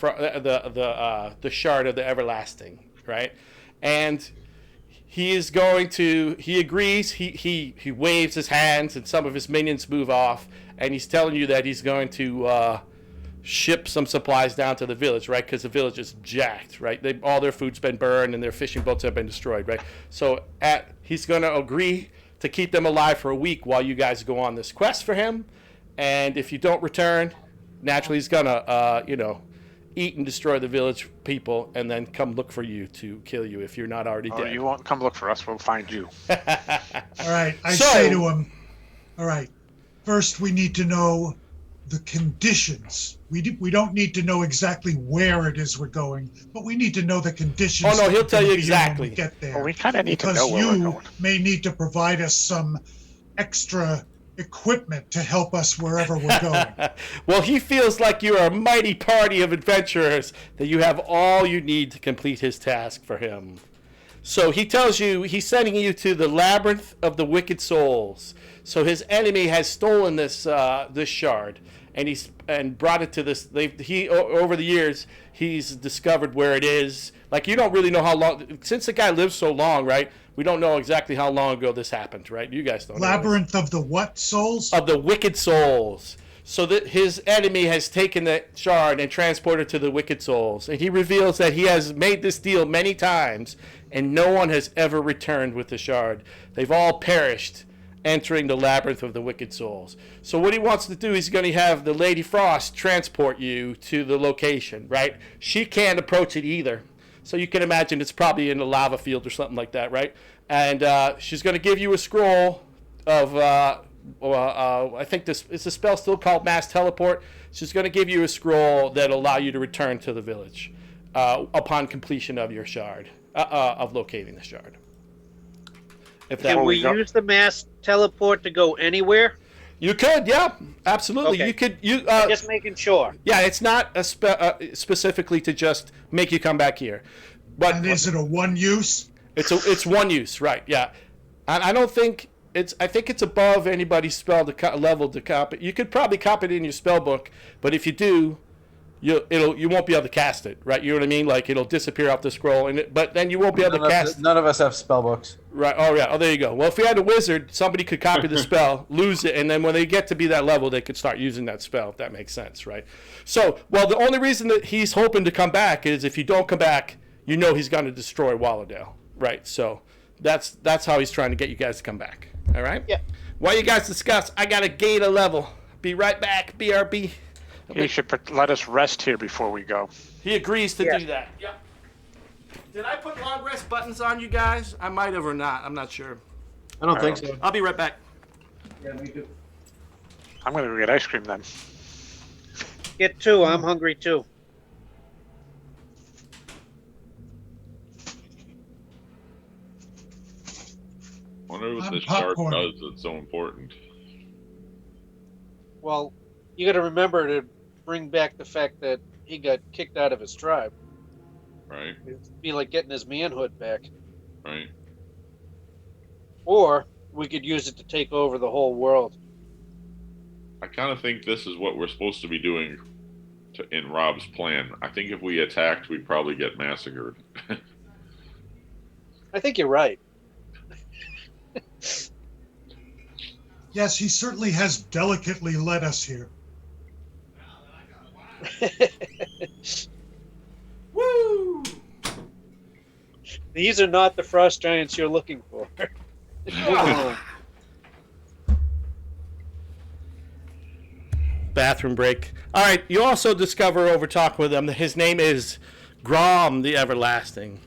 S1: shard of the everlasting, right? And he agrees. He waves his hands, and some of his minions move off. And he's telling you that he's going to ship some supplies down to the village, right? Because the village is jacked, right? All their food's been burned and their fishing boats have been destroyed, right? So he's going to agree to keep them alive for a week while you guys go on this quest for him. And if you don't return, naturally he's going to, eat and destroy the village people and then come look for you to kill you if you're not already dead.
S4: You won't come look for us. We'll find you.
S3: All right. I say to him, all right, first we need to know the conditions. We don't need to know exactly where it is we're going, but we need to know the conditions.
S1: Oh, no, he'll tell you
S3: when
S1: exactly.
S3: we get there.
S4: Well, we kind of need to know
S3: because
S4: where we're
S3: you
S4: going.
S3: may need to provide us some extra equipment to help us wherever we're going.
S1: Well, he feels like you're a mighty party of adventurers, that you have all you need to complete his task for him. So he tells you he's sending you to the Labyrinth of the Wicked Souls. So his enemy has stolen this shard, and brought it to this. Over the years he's discovered where it is. Like, you don't really know how long, since the guy lives so long, right? We don't know exactly how long ago this happened, right? You guys don't.
S3: Labyrinth of the what souls?
S1: Of the Wicked Souls. So that his enemy has taken the shard and transported to the Wicked Souls. And he reveals that he has made this deal many times, and no one has ever returned with the shard. They've all perished entering the Labyrinth of the Wicked Souls. So what he wants to do is going to have the Lady Frost transport you to the location, right? She can't approach it either. So you can imagine it's probably in a lava field or something like that, right? And she's going to give you a scroll of, I think this is a spell still called Mass Teleport. She's going to give you a scroll that'll allow you to return to the village upon completion of your shard, of locating the shard. If that
S7: Can we use the mass teleport to go anywhere?
S1: You could, yeah, absolutely.
S7: Okay.
S1: You could.
S7: Just making sure.
S1: Yeah, it's not specifically to just make you come back here, but
S3: And is it a one use?
S1: it's one use, right? Yeah, and I don't think it's. I think it's above anybody's spell level to copy. You could probably copy it in your spell book, but if you do, you won't be able to cast it, right? You know what I mean? Like it'll disappear off the scroll, but then you won't be able to cast.
S2: None of us have spell books.
S1: Right. Oh yeah. Oh, there you go. Well, if we had a wizard, somebody could copy the spell, lose it, and then when they get to be that level, they could start using that spell. If that makes sense, right? So, well, the only reason that he's hoping to come back is if you don't come back, you know he's going to destroy Walladale, right? So that's how he's trying to get you guys to come back. All right.
S7: Yeah.
S1: While you guys discuss, I got to gate a level. Be right back. BRB.
S4: You should let us rest here before we go.
S1: He agrees to
S7: Yeah.
S1: do that. Yep. Did I put long rest buttons on you guys? I might have or not. I'm not sure.
S2: I don't think so.
S1: I'll be right back.
S2: Yeah, me too.
S4: I'm going to go get ice cream then.
S7: Get two. I'm hungry too.
S6: Wonder what
S3: I'm
S6: this shard
S3: popcorn.
S6: does that's so important.
S7: Well, you got to remember to bring back the fact that he got kicked out of his tribe.
S6: Right?
S7: It'd be like getting his manhood back.
S6: Right?
S7: Or we could use it to take over the whole world.
S6: I kind of think this is what we're supposed to be doing in Rob's plan. I think if we attacked, we'd probably get massacred.
S7: I think you're right.
S3: Yes, he certainly has delicately led us here.
S1: Woo!
S7: These are not the frost giants you're looking for. Move along.
S1: Bathroom break. All right. You also discover over talk with him that his name is Grom the Everlasting.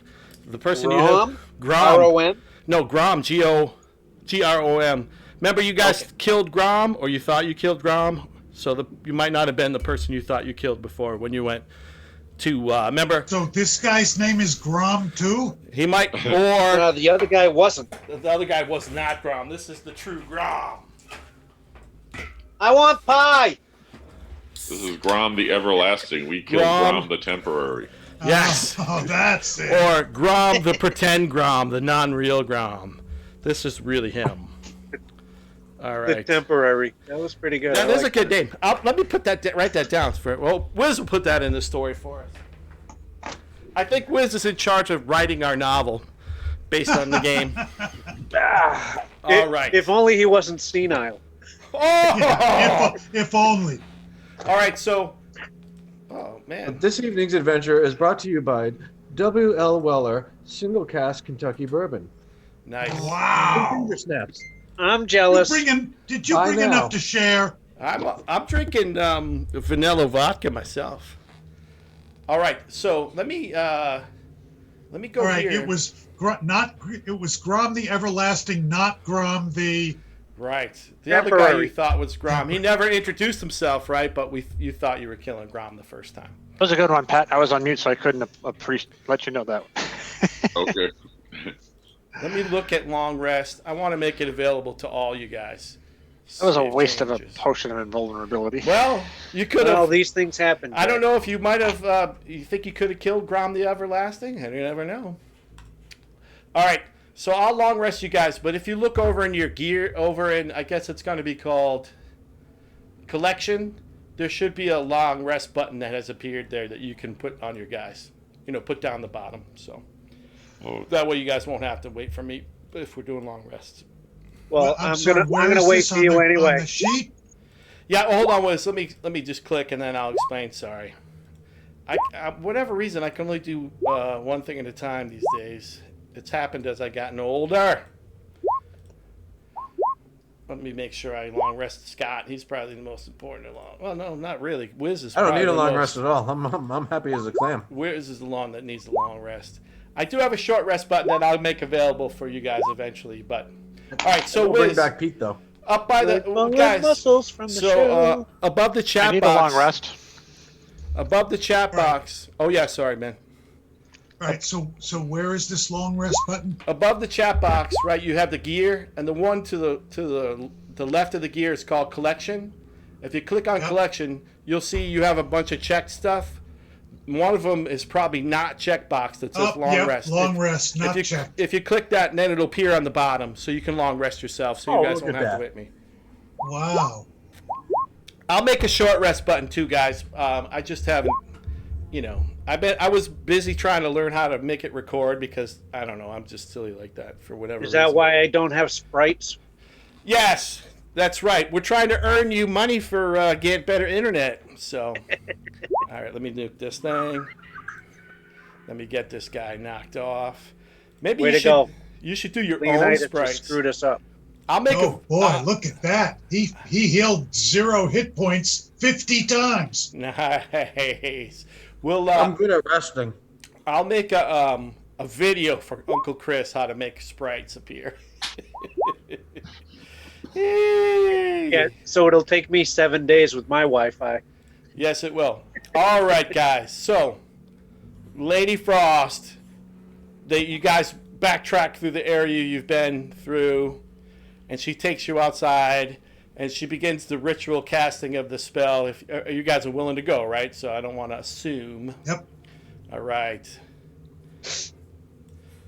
S1: The person you
S7: Grom?
S1: have. Grom.
S7: R-O-N?
S1: No, Grom. G-R-O-M. Remember you guys killed Grom, or you thought you killed Grom? So you might not have been the person you thought you killed before when you went to, remember?
S3: So this guy's name is Grom too?
S1: He might, or
S7: No, the other guy wasn't.
S1: the other guy was not Grom. This is the true Grom.
S7: I want pie!
S6: This is Grom the Everlasting. We killed
S1: Grom.
S6: Grom the Temporary.
S1: Yes.
S3: Oh, that's it.
S1: Or Grom, the pretend Grom, the non-real Grom. This is really him. All
S7: The
S1: right.
S7: temporary. That was pretty good.
S1: That
S7: I
S1: is a
S7: like
S1: good name. Let me write that down. Well, Wiz will put that in the story for us. I think Wiz is in charge of writing our novel based on the game. All right.
S7: If only he wasn't senile.
S1: Oh!
S3: Yeah, if only.
S1: All right, so... Oh, man.
S2: This evening's adventure is brought to you by W.L. Weller, Single Cask Kentucky Bourbon.
S1: Nice.
S3: Wow.
S2: Finger snaps.
S7: I'm jealous.
S3: Did you
S2: I
S3: bring
S2: know.
S3: enough to share?
S1: I'm drinking vanilla vodka myself. All right, so let me go
S3: All right,
S1: here.
S3: it was Grom the Everlasting, not Grom the.
S1: Right. The other guy
S7: Temporary.
S1: you thought was Grom. He never introduced himself, right? But you thought you were killing Grom the first time.
S4: That was a good one, Pat. I was on mute, so I couldn't let you know that.
S6: Okay.
S1: Let me look at long rest. I want to make it available to all you guys.
S4: That was a
S1: Save
S4: waste of a
S1: changes.
S4: potion of invulnerability.
S1: Well, you could
S7: Well,
S1: have.
S7: these things happen.
S1: I don't know if you might have. You think you could have killed Grom the Everlasting? You never know. All right. So I'll long rest you guys, but if you look over in your gear, I guess it's going to be called collection, there should be a long rest button that has appeared there that you can put on your guys. Put down the bottom. So that way you guys won't have to wait for me if we're doing long rests.
S7: Well,
S3: I'm
S7: I'm
S3: sorry,
S7: gonna
S3: where is
S7: wait
S3: this
S7: for
S3: on
S7: you
S3: the-
S7: anyway.
S3: On the sheet?
S1: Yeah, hold on, Wiz. Let me just click and then I'll explain. Sorry. I whatever reason I can only do one thing at a time these days. It's happened as I gotten older. Let me make sure I long rest Scott. He's probably the most important along. Well, no, not really. Wiz is.
S2: I don't
S1: probably
S2: need a
S1: the
S2: long
S1: most-
S2: rest at all. I'm happy as a clam.
S1: Wiz is the one that needs the long rest. I do have a short rest button that I'll make available for you guys eventually. But all right, so
S2: We'll bring
S1: Wiz,
S2: back Pete though.
S1: up by the guys.
S5: muscles from the
S1: So
S5: show.
S1: above the
S4: I
S1: chat
S4: need a
S1: box.
S4: long rest.
S1: Above the chat box. Oh yeah, sorry, man.
S3: All right, so where is this long rest button?
S1: Above the chat box, right? You have the gear, and the one to the left of the gear is called collection. If you click on
S3: Yep.
S1: collection, you'll see you have a bunch of checked stuff. One of them is probably not checkboxed. That says long
S3: yep,
S1: rest.
S3: long rest, not
S1: if you,
S3: checked.
S1: If you click that, then it'll appear on the bottom, so you can long rest yourself. So you
S2: Oh,
S1: guys
S2: look
S1: won't
S2: at
S1: have to
S2: that.
S1: wait me.
S3: Wow.
S1: I'll make a short rest button too, guys. I just haven't, I was busy trying to learn how to make it record because I don't know. I'm just silly like that for whatever
S7: Is
S1: reason.
S7: that why I don't have sprites?
S1: Yes, that's right. We're trying to earn you money for get better internet. So, all right, let me nuke this thing. Let me get this guy knocked off. Maybe
S7: Way
S1: you
S7: to
S1: should.
S7: go.
S1: You should do your own
S7: Leonidas just
S1: sprites.
S7: screwed us up.
S1: I'll make
S3: Oh boy, look at that. He healed 0 hit points 50 times.
S1: Nice. We'll.
S2: I'm good at resting.
S1: I'll make a video for Uncle Chris how to make sprites appear.
S7: Yeah, so it'll take me 7 days with my Wi-Fi.
S1: Yes, it will. All right, guys. So, Lady Frost, you guys backtrack through the area you've been through, and she takes you outside, and she begins the ritual casting of the spell. If you guys are willing to go, right? So I don't want to assume.
S3: Yep.
S1: All right.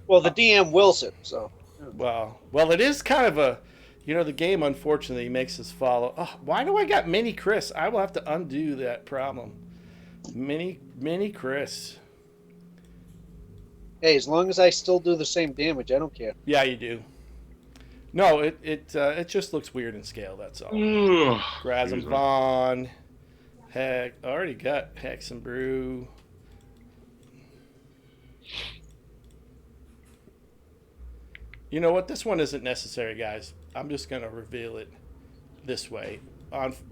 S7: Well, the DM wills it, so.
S1: Well, it is kind of a, the game unfortunately makes us follow. Oh, why do I got Mini Chris? I will have to undo that problem. Mini Chris.
S7: Hey, as long as I still do the same damage, I don't care.
S1: Yeah, you do. No, it just looks weird in scale. That's all.
S6: Ugh.
S1: Grazim
S6: Excuse me.
S1: Vaughn. Heck, already got Hexen Brew. You know what? This one isn't necessary, guys. I'm just gonna reveal it this way.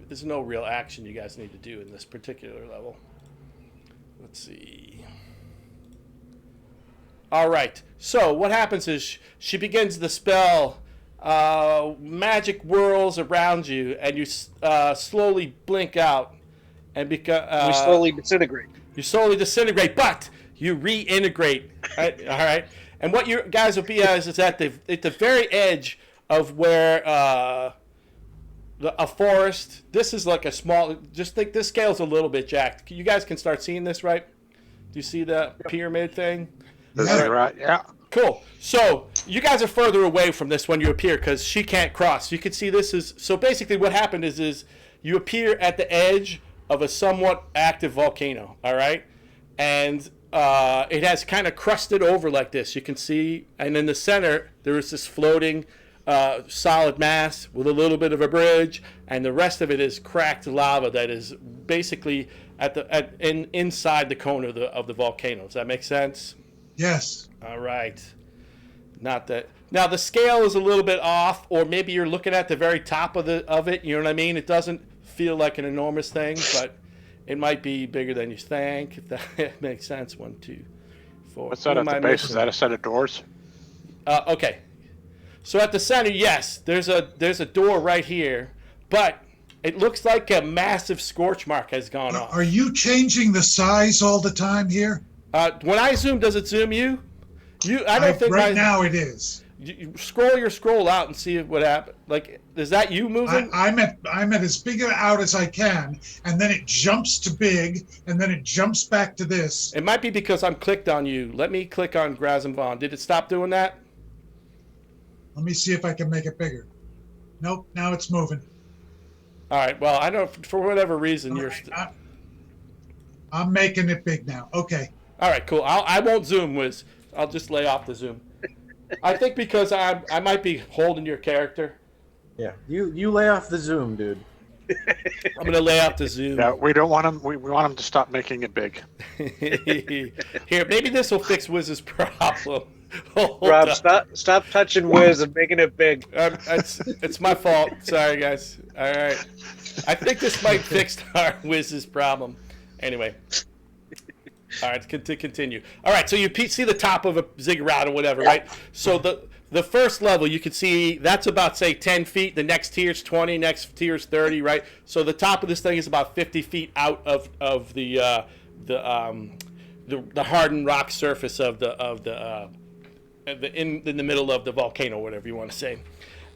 S1: There's no real action you guys need to do in this particular level. Let's see. All right. So what happens is she begins the spell. Magic whirls around you, and you slowly blink out, and
S7: We slowly disintegrate.
S1: you slowly disintegrate, but you reintegrate. Right? All right. And what you guys will be as is at the very edge of where a forest. This is like a small. Just think this scale's a little bit jacked. You guys can start seeing this, right? Do you see the pyramid thing?
S4: Is
S3: Yeah.
S4: that right? Yeah.
S1: Cool. So you guys are further away from this when you appear because she can't cross. You can see this is so basically what happened is you appear at the edge of a somewhat active volcano. All right, and it has kind of crusted over like this. You can see, and in the center there is this floating solid mass with a little bit of a bridge, and the rest of it is cracked lava that is basically inside the cone of the volcano. Does that make sense?
S3: Yes.
S1: All right. Not that. Now the scale is a little bit off, or maybe you're looking at the very top of it. You know what I mean? It doesn't feel like an enormous thing, but it might be bigger than you think. If that makes sense. 1, 2, 4.
S4: What's that
S1: Who
S4: at
S1: am
S4: the
S1: I
S4: base? Is
S1: missing?
S4: that a set of doors?
S1: Okay. So at the center, yes, there's a door right here, but it looks like a massive scorch mark has gone off.
S3: Are you changing the size all the time here?
S1: When I zoom, does it zoom you? I don't think
S3: right now it is.
S1: You scroll your scroll out and see what happened. Like, is that you moving?
S3: I'm at as big out as I can, and then it jumps to big, and then it jumps back to this.
S1: It might be because I'm clicked on you. Let me click on Grazim Vaughn. Did it stop doing that?
S3: Let me see if I can make it bigger. Nope, now it's moving.
S1: All right. Well, I don't. For whatever reason, you're.
S3: I'm making it big now. Okay.
S1: All right. Cool. I won't zoom, Wiz. I'll just lay off the zoom. I think because I might be holding your character.
S2: Yeah, you lay off the zoom, dude.
S1: I'm going to lay out the zoom.
S4: Yeah, we don't want him. We want him to stop making it big.
S1: Here, maybe this will fix Wiz's problem. Hold
S7: Rob,
S1: up.
S7: stop touching Wiz and making it big.
S1: It's my fault. Sorry, guys. All right. I think this might fix our Wiz's problem. Anyway. All right, to continue. All right, so you see the top of a ziggurat or whatever, right? So the first level, you can see that's about, say, 10 feet. The next tier's 20, next tier's 30, right? So the top of this thing is about 50 feet out of the hardened rock surface of the in the middle of the volcano, whatever you want to say.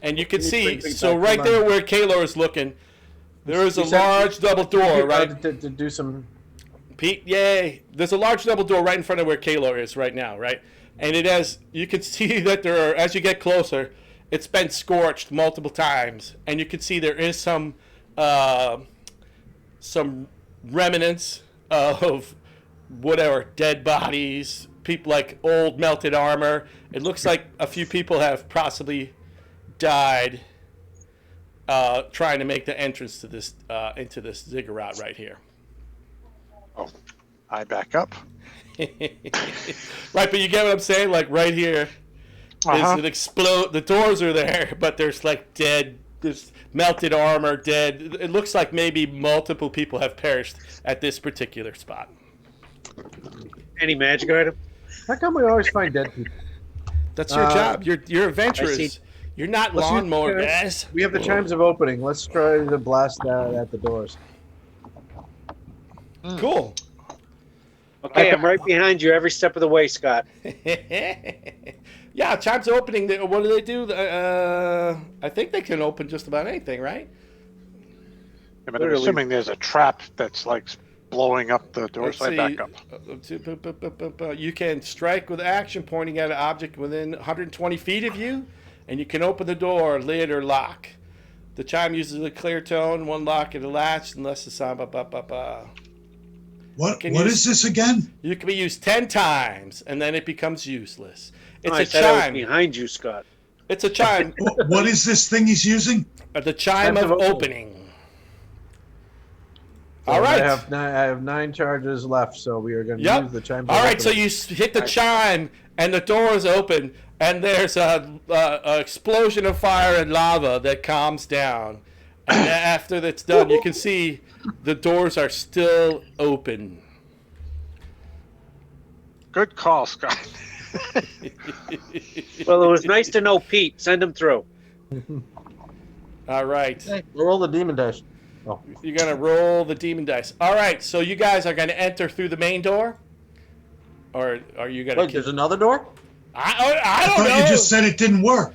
S1: And you can see, so right there where Kaylor is looking, there is a large double door, right?
S2: To do some.
S1: Pete, yay! There's a large double door right in front of where Kaylor is right now, right? And it has, you can see that there are, as you get closer, it's been scorched multiple times, and you can see there is some remnants of whatever, dead bodies, people like old melted armor. It looks like a few people have possibly died trying to make the entrance to this into this ziggurat right here.
S4: Oh, I back up.
S1: Right, but you get what I'm saying? Like right here, it explode. The doors are there, but there's like there's melted armor, dead. It looks like maybe multiple people have perished at this particular spot.
S7: Any magic item?
S2: How come we always find dead people?
S1: That's your job. You're adventurers. You're not
S2: Let's use
S1: lawnmower
S2: the-
S1: guys.
S2: We have the chimes of opening. Let's try to blast that at the doors.
S1: Cool.
S7: Okay, I'm right behind you every step of the way, Scott.
S1: Yeah, chimes are opening. What do they do? I think they can open just about anything, right?
S4: Yeah, but I'm assuming there's a trap that's like blowing up the door, so I back up.
S1: You can strike with action pointing at an object within 120 feet of you, and you can open the door, lid, or lock. The chime uses a clear tone, one lock and a latch, unless the sound.
S3: What is this again?
S1: You can be used 10 times, and then it becomes useless. It's
S7: I
S1: a
S7: said I was
S1: chime.
S7: behind you, Scott.
S1: It's a chime.
S3: What is this thing he's using?
S1: The chime
S2: Chimes
S1: of
S2: of
S1: opening.
S2: So
S1: All right.
S2: I have 9 charges left, so we are going to
S1: Yep.
S2: use the chimes.
S1: All
S2: of
S1: right, so
S2: opening.
S1: you hit the chime, and the door is open, and there's a explosion of fire and lava that calms down. And after that's done, you can see the doors are still open.
S4: Good call, Scott.
S7: Well, it was nice to know Pete. Send him through.
S1: All right.
S2: Hey, roll the demon dice. Oh,
S1: You're going to roll the demon dice. All right, so you guys are going to enter through the main door? Or are you going to...
S2: wait, there's another door?
S1: I
S3: I
S1: don't
S3: thought
S1: know.
S3: you just said it didn't work.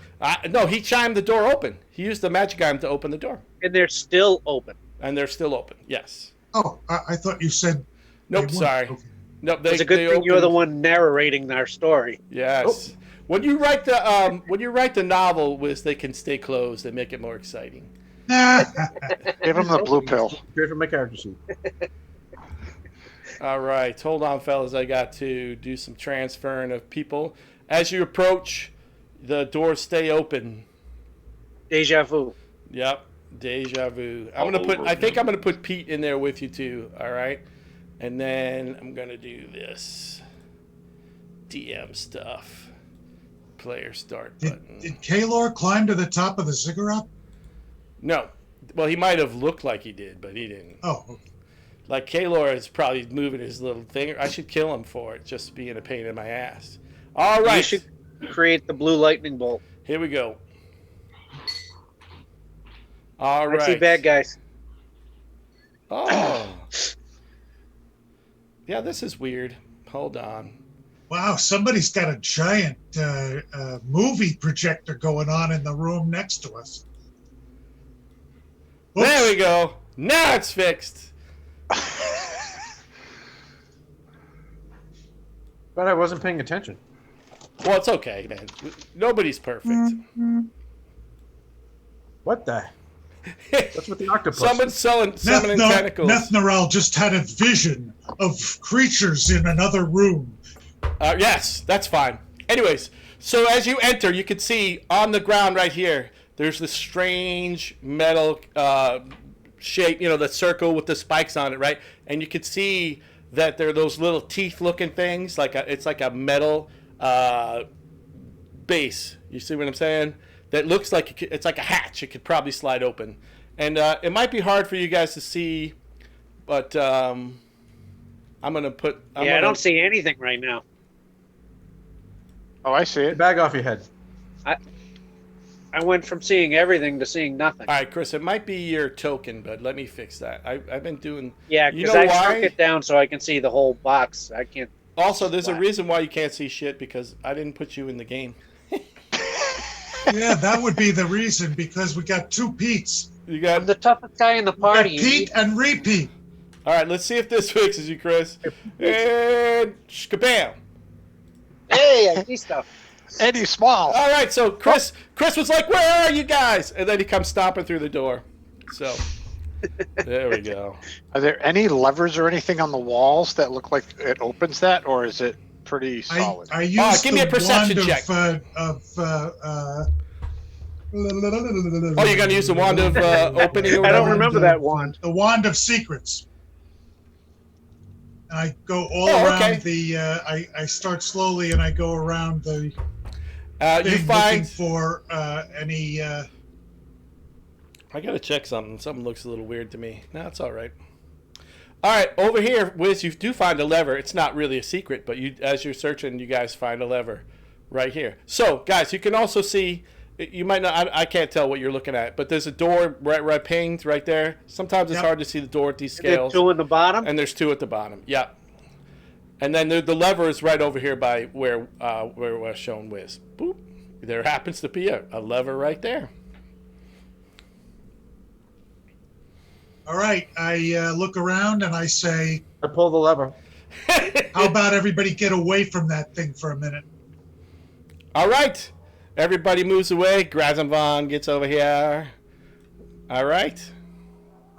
S1: No, he chimed the door open. He used the magic item to open the door.
S7: And they're still open.
S1: And they're still open, yes.
S3: Oh, I thought you said.
S1: Nope,
S3: they weren't.
S1: sorry.
S3: Okay.
S1: Nope,
S7: It's a good thing you're the one narrating our story.
S1: Yes.
S2: Oh.
S1: When you write the novel, Wiz, they can stay closed and make it more exciting.
S4: Give him the blue pill.
S2: Great for my character sheet.
S1: All right, hold on, fellas. I got to do some transferring of people. As you approach, the doors stay open.
S7: Deja vu.
S1: Yep, deja vu. I think I'm gonna put Pete in there with you too. All right, and then I'm gonna do this DM stuff. Player start button.
S3: Did Kaylor climb to the top of the ziggurat?
S1: No, well, he might have looked like he did, but he didn't.
S3: Oh, okay.
S1: Like Kaylor is probably moving his little thing. I should kill him for it, just being a pain in my ass. All right,
S7: You should create the blue lightning bolt.
S1: here we go. All right.
S7: I see bad guys.
S1: Oh. Yeah, this is weird. Hold on.
S3: Wow, somebody's got a giant movie projector going on in the room next to us. Whoops.
S1: There we go. Now it's fixed.
S2: But I wasn't paying attention.
S1: Well, it's okay, man. Nobody's perfect.
S2: What the? What's with the octopus?
S1: Someone's summoning tentacles.
S3: Nethnarel just had a vision of creatures in another room.
S1: Yes, that's fine. Anyways, so as you enter, you can see on the ground right here, there's this strange metal shape, the circle with the spikes on it, right? And you could see that there are those little teeth-looking things, it's like a metal base. You see what I'm saying? That looks like it's like a hatch. It could probably slide open, and it might be hard for you guys to see, but I'm gonna put.
S7: I don't see anything right now.
S4: Oh, I see it.
S2: Bag off your head.
S7: I went from seeing everything to seeing nothing.
S1: All right, Chris, it might be your token, but let me fix that. I've been doing.
S7: Yeah,
S1: You
S7: because
S1: know
S7: I
S1: why?
S7: shrunk it down so I can see the whole box. I can't.
S1: Also, there's a
S7: Wow.
S1: reason why you can't see shit because I didn't put you in the game.
S3: Yeah, that would be the reason because we got two Pete's.
S1: You
S7: I'm
S1: got.
S7: the toughest guy in the
S3: We got
S7: party.
S3: Pete and repeat.
S1: All right, let's see if this fixes you, Chris. And kabam!
S7: Hey, I see stuff.
S4: Eddie Small.
S1: All right, so Chris was like, "Where are you guys?" And then he comes stomping through the door. So there we go.
S4: Are there any levers or anything on the walls that look like it opens that, or is it pretty solid?
S3: I used
S1: give me a
S3: the
S1: perception
S3: wand
S1: check.
S3: Oh,
S1: Oh, you're gonna use the wand of opening? Or
S7: I don't
S1: whatever?
S7: remember that wand.
S3: The wand of secrets. And I go all
S1: Oh,
S3: around
S1: okay.
S3: the. I start slowly and I go around the
S1: You
S3: thing looking
S1: find.
S3: for any.
S1: I gotta check something. Something looks a little weird to me. No, it's all right. All right, over here, Wiz, you do find a lever. It's not really a secret, but as you're searching, you guys find a lever right here. So, guys, you can also see. You might not. I can't tell what you're looking at, but there's a door right pinged right there. Sometimes it's
S3: Yep.
S1: hard to see the door at these
S7: There's
S1: scales.
S7: two in the bottom.
S1: And there's two at the bottom. Yeah. And then the lever is right over here by where was shown Wiz. Boop. There happens to be a lever right there.
S3: All right, I look around and I say,
S2: I pull the lever.
S3: "How about everybody get away from that thing for a minute?"
S1: All right. Everybody moves away. Grazim gets over here. All right.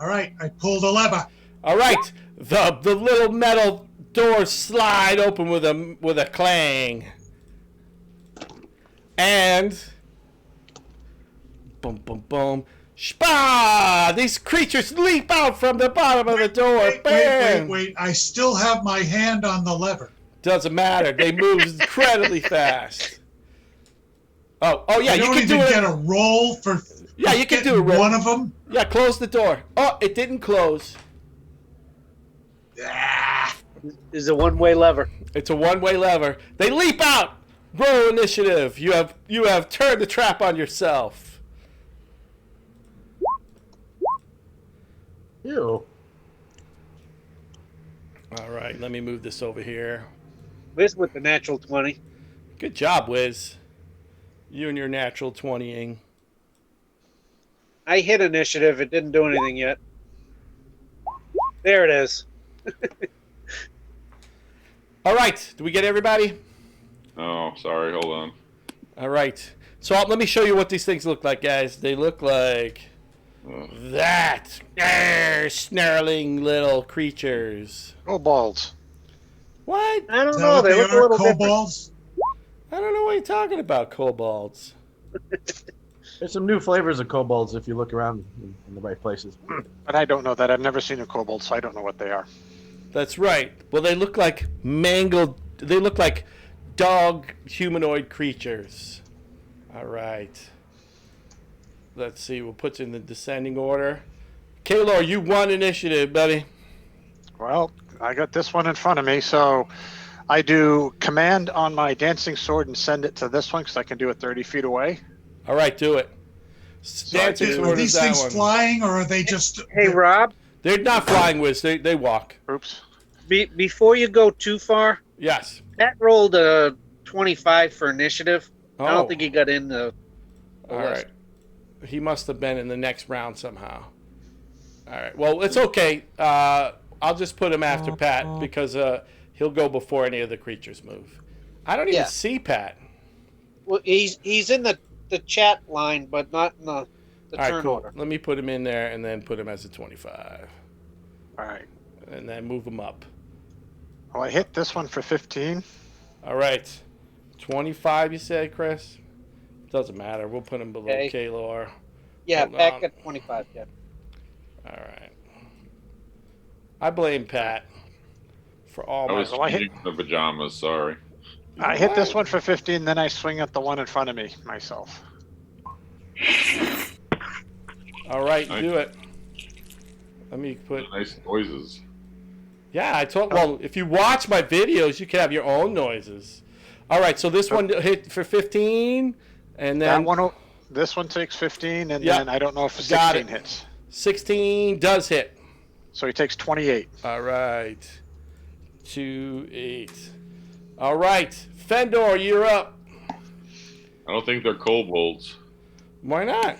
S3: All right, I pull the lever.
S1: All right. The little metal doors slide open with a clang. And boom, boom, boom. Shpa! These creatures leap out from the bottom of the door. Bam!
S3: Wait. I still have my hand on the lever.
S1: Doesn't matter. They move incredibly fast. Oh yeah,
S3: I
S1: you
S3: don't
S1: can do
S3: even
S1: it.
S3: get a roll for.
S1: Yeah, you can do
S3: getting
S1: a roll.
S3: one of them.
S1: Yeah, close the door. Oh, it didn't close.
S7: Is a one-way lever.
S1: It's a one-way lever. They leap out. Roll initiative. You have turned the trap on yourself.
S2: Ew.
S1: All right, let me move this over here.
S7: This with the natural 20.
S1: Good job, Wiz. You and your natural 20ing.
S7: I hit initiative. It didn't do anything yet. There it is.
S1: All right, do we get everybody?
S6: Oh, sorry. Hold on.
S1: All right. So let me show you what these things look like, guys. They look like that. Snarling little creatures.
S4: Kobolds.
S1: What?
S7: I don't
S3: Is that
S7: know.
S3: what
S7: They
S3: they
S7: look a
S3: are?
S7: little different.
S3: Kobolds?
S1: I don't know what you're talking about, kobolds.
S2: There's some new flavors of kobolds if you look around in the right places.
S4: But I don't know that. I've never seen a kobold, so I don't know what they are.
S1: That's right. Well, they look like mangled. They look like dog humanoid creatures. All right. Let's see. We'll put you in the descending order. Kaylor, you won initiative, buddy.
S4: Well, I got this one in front of me, so I do command on my dancing sword and send it to this one because I can do it 30 feet away.
S1: All right, do it. Dancing
S6: I do-
S3: Are
S1: sword is
S3: these
S1: that
S3: things
S1: one.
S3: flying or are they just?
S7: Hey, Rob,
S1: They're not flying, Wiz. They walk.
S4: Oops.
S7: before you go too far,
S1: Yes.
S7: Pat rolled a 25 for initiative. I
S1: Oh.
S7: don't think he got in the
S1: All
S7: list.
S1: right. He must have been in the next round somehow. All right. Well, it's okay. I'll just put him after Pat because he'll go before any of the creatures move. I don't even
S7: Yeah.
S1: see Pat.
S7: Well, he's in the chat line, but not in the
S1: All right,
S7: turn
S1: cool.
S7: order.
S1: Let me put him in there and then put him as a 25.
S4: All right.
S1: And then move him up.
S4: Well, I hit this one for 15.
S1: All right. 25, you said, Chris? Doesn't matter. We'll put him below
S7: Okay.
S1: Kaylor.
S7: Yeah,
S1: Hold
S7: Pat
S1: on.
S7: got 25. Yeah.
S1: All right. I blame Pat for all
S6: I
S1: my.
S6: was
S4: So I hit-
S6: cheating in the pajamas. Sorry.
S4: I hit this one for 15, then I swing at the one in front of me myself.
S1: All right,
S6: Nice.
S1: do it. Let me put.
S6: Nice noises.
S1: Yeah, I told. Well, if you watch my videos, you can have your own noises. All right, so this one hit for 15, and then
S4: This one takes 15, and
S1: Yep.
S4: then I don't know if
S1: Got
S4: 16
S1: it.
S4: hits.
S1: 16 does hit.
S4: So he takes 28.
S1: All right. 2, 8. All right. Fendor, you're up.
S6: I don't think they're kobolds.
S1: Why not?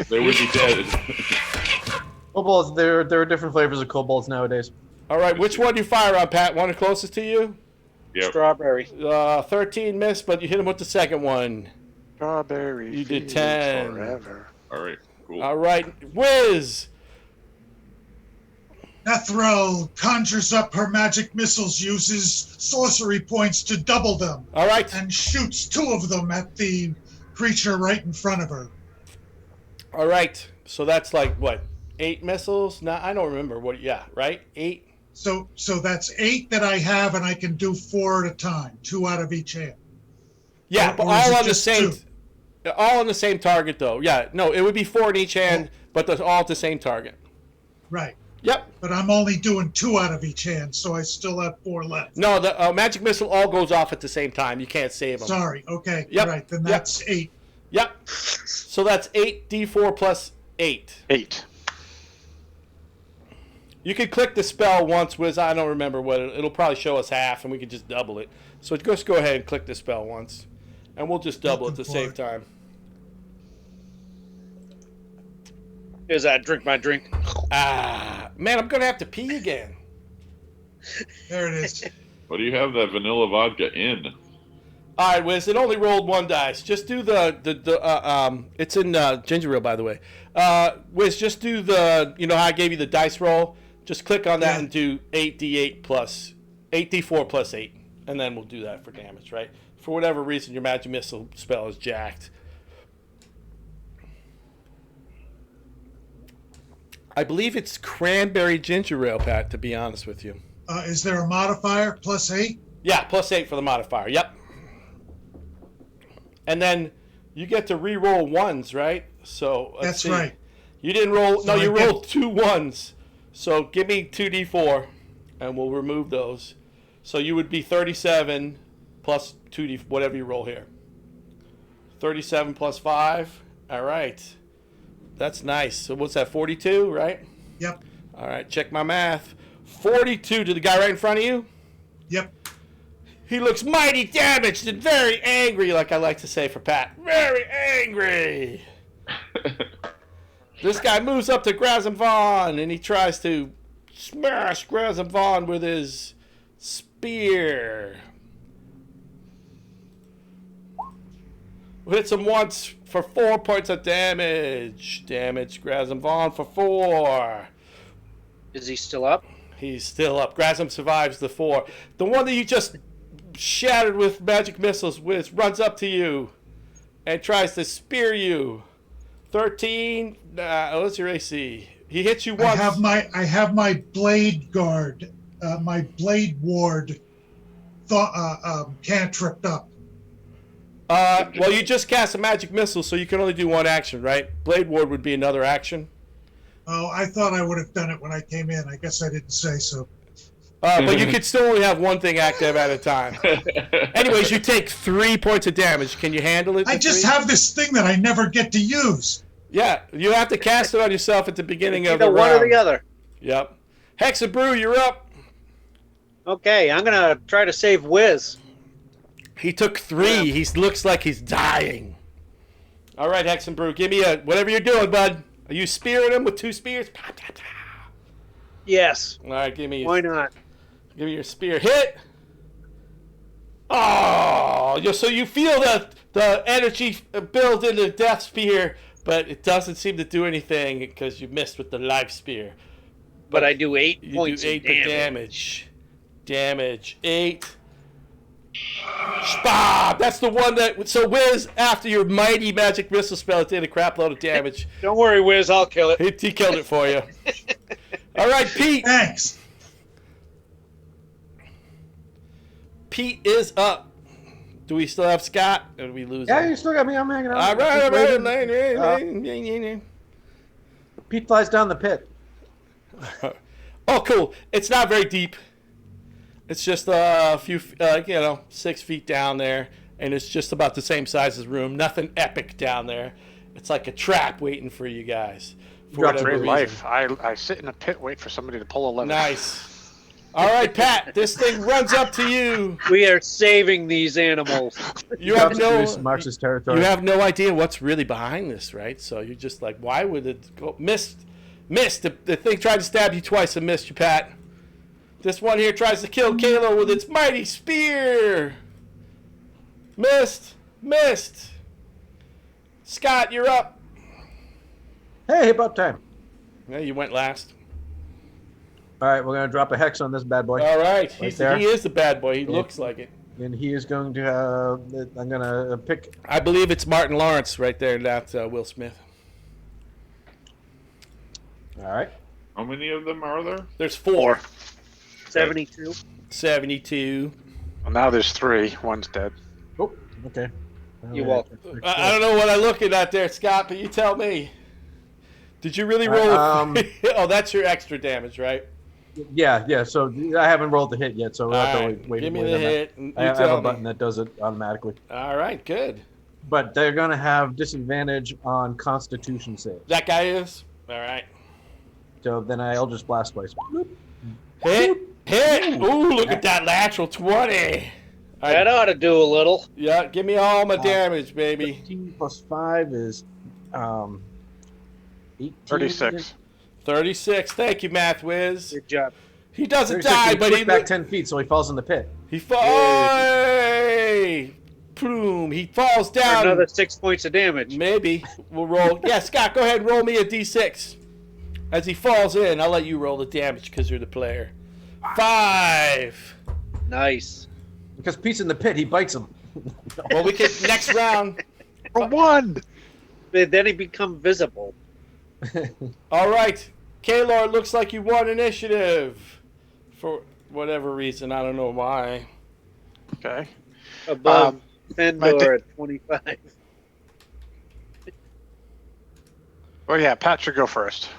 S6: They would be dead.
S2: Kobolds, there are different flavors of kobolds nowadays.
S1: All right. Which one do you fire on, Pat? One closest to you?
S6: Yep.
S7: Strawberry.
S1: 13 missed, but you hit him with the second one.
S4: Strawberry.
S1: You did
S4: fields
S1: 10.
S4: Forever.
S6: All right. Cool.
S1: All right. Whiz.
S3: Nethnarel conjures up her magic missiles, uses sorcery points to double them,
S1: All right.
S3: and shoots 2 of them at the creature right in front of her.
S1: All right. So that's like, what, 8 missiles? No, I don't remember. What? Yeah, right? 8?
S3: So that's 8 that I have, and I can do 4 at a time, 2 out of each hand.
S1: Yeah,
S3: Or-
S1: but
S3: or is
S1: all
S3: it
S1: on the
S3: just
S1: same.
S3: 2?
S1: All on the same target, though. Yeah, no, it would be 4 in each hand, but they're all at the same target.
S3: Right.
S1: Yep.
S3: But I'm only doing 2 out of each hand, so I still have 4 left.
S1: No, the magic missile all goes off at the same time. You can't save them.
S3: Sorry. Okay.
S1: Yep.
S3: Right. Then
S1: Yep.
S3: that's 8.
S1: Yep. So that's 8d4 plus 8.
S4: 8.
S1: You could click the spell once, Wiz. I don't remember what it'll probably show us half, and we could just double it. So just go ahead and click the spell once, and we'll just double it at the same time.
S7: Is that drink my drink?
S1: Ah, man, I'm gonna have to pee again.
S3: There it is.
S6: What do you have that vanilla vodka in?
S1: All right, Wiz. It only rolled 1 dice. Just do the it's in ginger ale, by the way. Wiz, just do the. You know how I gave you the dice roll? Just click on that
S3: Yeah.
S1: and do 8d8 plus 8d4 plus 8, and then we'll do that for damage, right? For whatever reason, your magic missile spell is jacked. I believe it's cranberry ginger ale, Pat. To be honest with you.
S3: Is there a modifier plus 8?
S1: Yeah, plus 8 for the modifier. Yep. And then you get to re-roll 1s, right? So let's
S3: That's
S1: see.
S3: right.
S1: You didn't roll.
S3: So
S1: No, you
S3: I get-
S1: rolled 2 1s. So give me 2d4, and we'll remove those. So you would be 37 plus 2d, whatever you roll here. 37 plus 5. All right. That's nice. So what's that? 42, right?
S3: Yep.
S1: All right. Check my math. 42 to the guy right in front of you.
S3: Yep.
S1: He looks mighty damaged and very angry, like I like to say for Pat. Very angry. This guy moves up to Grazim Vaughn, and he tries to smash Grazim Vaughn with his spear. Hits him once for 4 points of damage. Damage Grazim Vaughn for 4.
S7: Is he still up?
S1: He's still up. Grazim survives the 4. The one that you just shattered with magic missiles with runs up to you and tries to spear you. 13. What's your AC? He hits you once.
S3: I have my blade guard, my blade ward, cantripped up.
S1: Well, you just cast a magic missile, so you can only do 1 action, right? Blade ward would be another action.
S3: Oh, I thought I would have done it when I came in. I guess I didn't say so.
S1: But you could still only have 1 thing active at a time. Anyways, you take 3 points of damage. Can you handle it?
S3: I just have this thing that I never get to use.
S1: Yeah, you have to cast it on yourself at the beginning of
S7: Either
S1: the
S7: one
S1: round.
S7: or the other.
S1: Yep. Hexen Brew, you're up.
S7: Okay, I'm gonna try to save Wiz.
S1: He took 3. He looks like he's dying. All right, Hexen Brew, give me whatever you're doing, bud. Are you spearing him with 2 spears? Pow, pow, pow.
S7: Yes.
S1: All right, give me
S7: Why not?
S1: Give me your spear. Hit. Oh, so you feel the energy build in the death spear, but it doesn't seem to do anything because you missed with the life spear.
S7: But I do 8
S1: You
S7: points
S1: do 8
S7: of damage.
S1: damage. 8. Spah! That's the one that. So, Wiz, after your mighty magic missile spell, it did a crap load of damage.
S7: Don't worry, Wiz. I'll kill it.
S1: He killed it for you. All right, Pete.
S3: Thanks.
S1: Pete is up. Do we still have Scott? Or did we lose
S2: Yeah,
S1: him?
S2: you still got me. I'm hanging out.
S1: All right.
S2: Pete flies down the pit.
S1: Oh, cool. It's not very deep. It's just a few, 6 feet down there, and it's just about the same size as the room. Nothing epic down there. It's like a trap waiting for you guys. For
S2: Drops
S1: whatever
S4: Great
S1: reason.
S4: life. I sit in a pit, wait for somebody to pull a lever.
S1: Nice. All right, Pat. This thing runs up to you.
S7: We are saving these animals.
S1: You have
S2: Marks his territory.
S1: You have no idea what's really behind this, right? So you're just like, why would it go? Missed. The thing tried to stab you twice and missed you, Pat. This one here tries to kill Kaylor with its mighty spear. Missed. Scott, you're up.
S2: Hey, about time.
S1: Yeah, you went last.
S2: All right, we're gonna drop a hex on this bad boy,
S1: All right.
S2: Right there.
S1: He is the bad boy. He looks like it.
S2: and he is going to have. I'm gonna pick.
S1: I believe it's Martin Lawrence right there, not Will Smith.
S2: All right.
S6: How many of them are there?
S1: There's 4.
S7: 72.
S1: 72.
S4: Well, now there's 3. One's dead.
S2: Oh, okay.
S7: You welcome.
S1: I don't know what I'm looking at there, Scott, but you tell me. Did you really roll? Oh, that's your extra damage, right?
S2: Yeah. So I haven't rolled the hit yet, so we'll
S1: All
S2: have to
S1: right,
S2: wait.
S1: give me
S2: wait
S1: the
S2: on that.
S1: hit. And
S2: I
S1: you
S2: have
S1: tell
S2: a button
S1: me.
S2: that does it automatically.
S1: All right, good.
S2: But they're going to have disadvantage on Constitution saves.
S1: That guy is? All right.
S2: So then I'll just blast twice. Bloop.
S1: Hit. Ooh, look at that natural 20.
S7: That ought to do a little.
S1: Yeah, give me all my damage, baby.
S2: 15 plus 5 is 18.
S4: 36.
S1: 36. Thank you, Math Whiz.
S7: Good job.
S1: He doesn't
S2: 36,
S1: die,
S2: he
S1: but
S2: pushed
S1: he
S2: back 10 feet, so he falls in the pit.
S1: He falls. Boom. He falls
S7: For
S1: down.
S7: another 6 points of damage.
S1: Maybe we'll roll. Yeah, Scott, go ahead and roll me a d6. As he falls in, I'll let you roll the damage because you're the player. 5.
S7: Nice.
S2: Because Pete's in the pit, he bites him.
S1: Well, we can next round.
S4: For 1!
S7: But then he become visible.
S1: All right, Kaylor, it looks like you won initiative for whatever reason. I don't know why.
S4: Okay.
S7: Above
S4: my
S7: Fendor at 25.
S4: Well, yeah, Pat should go first.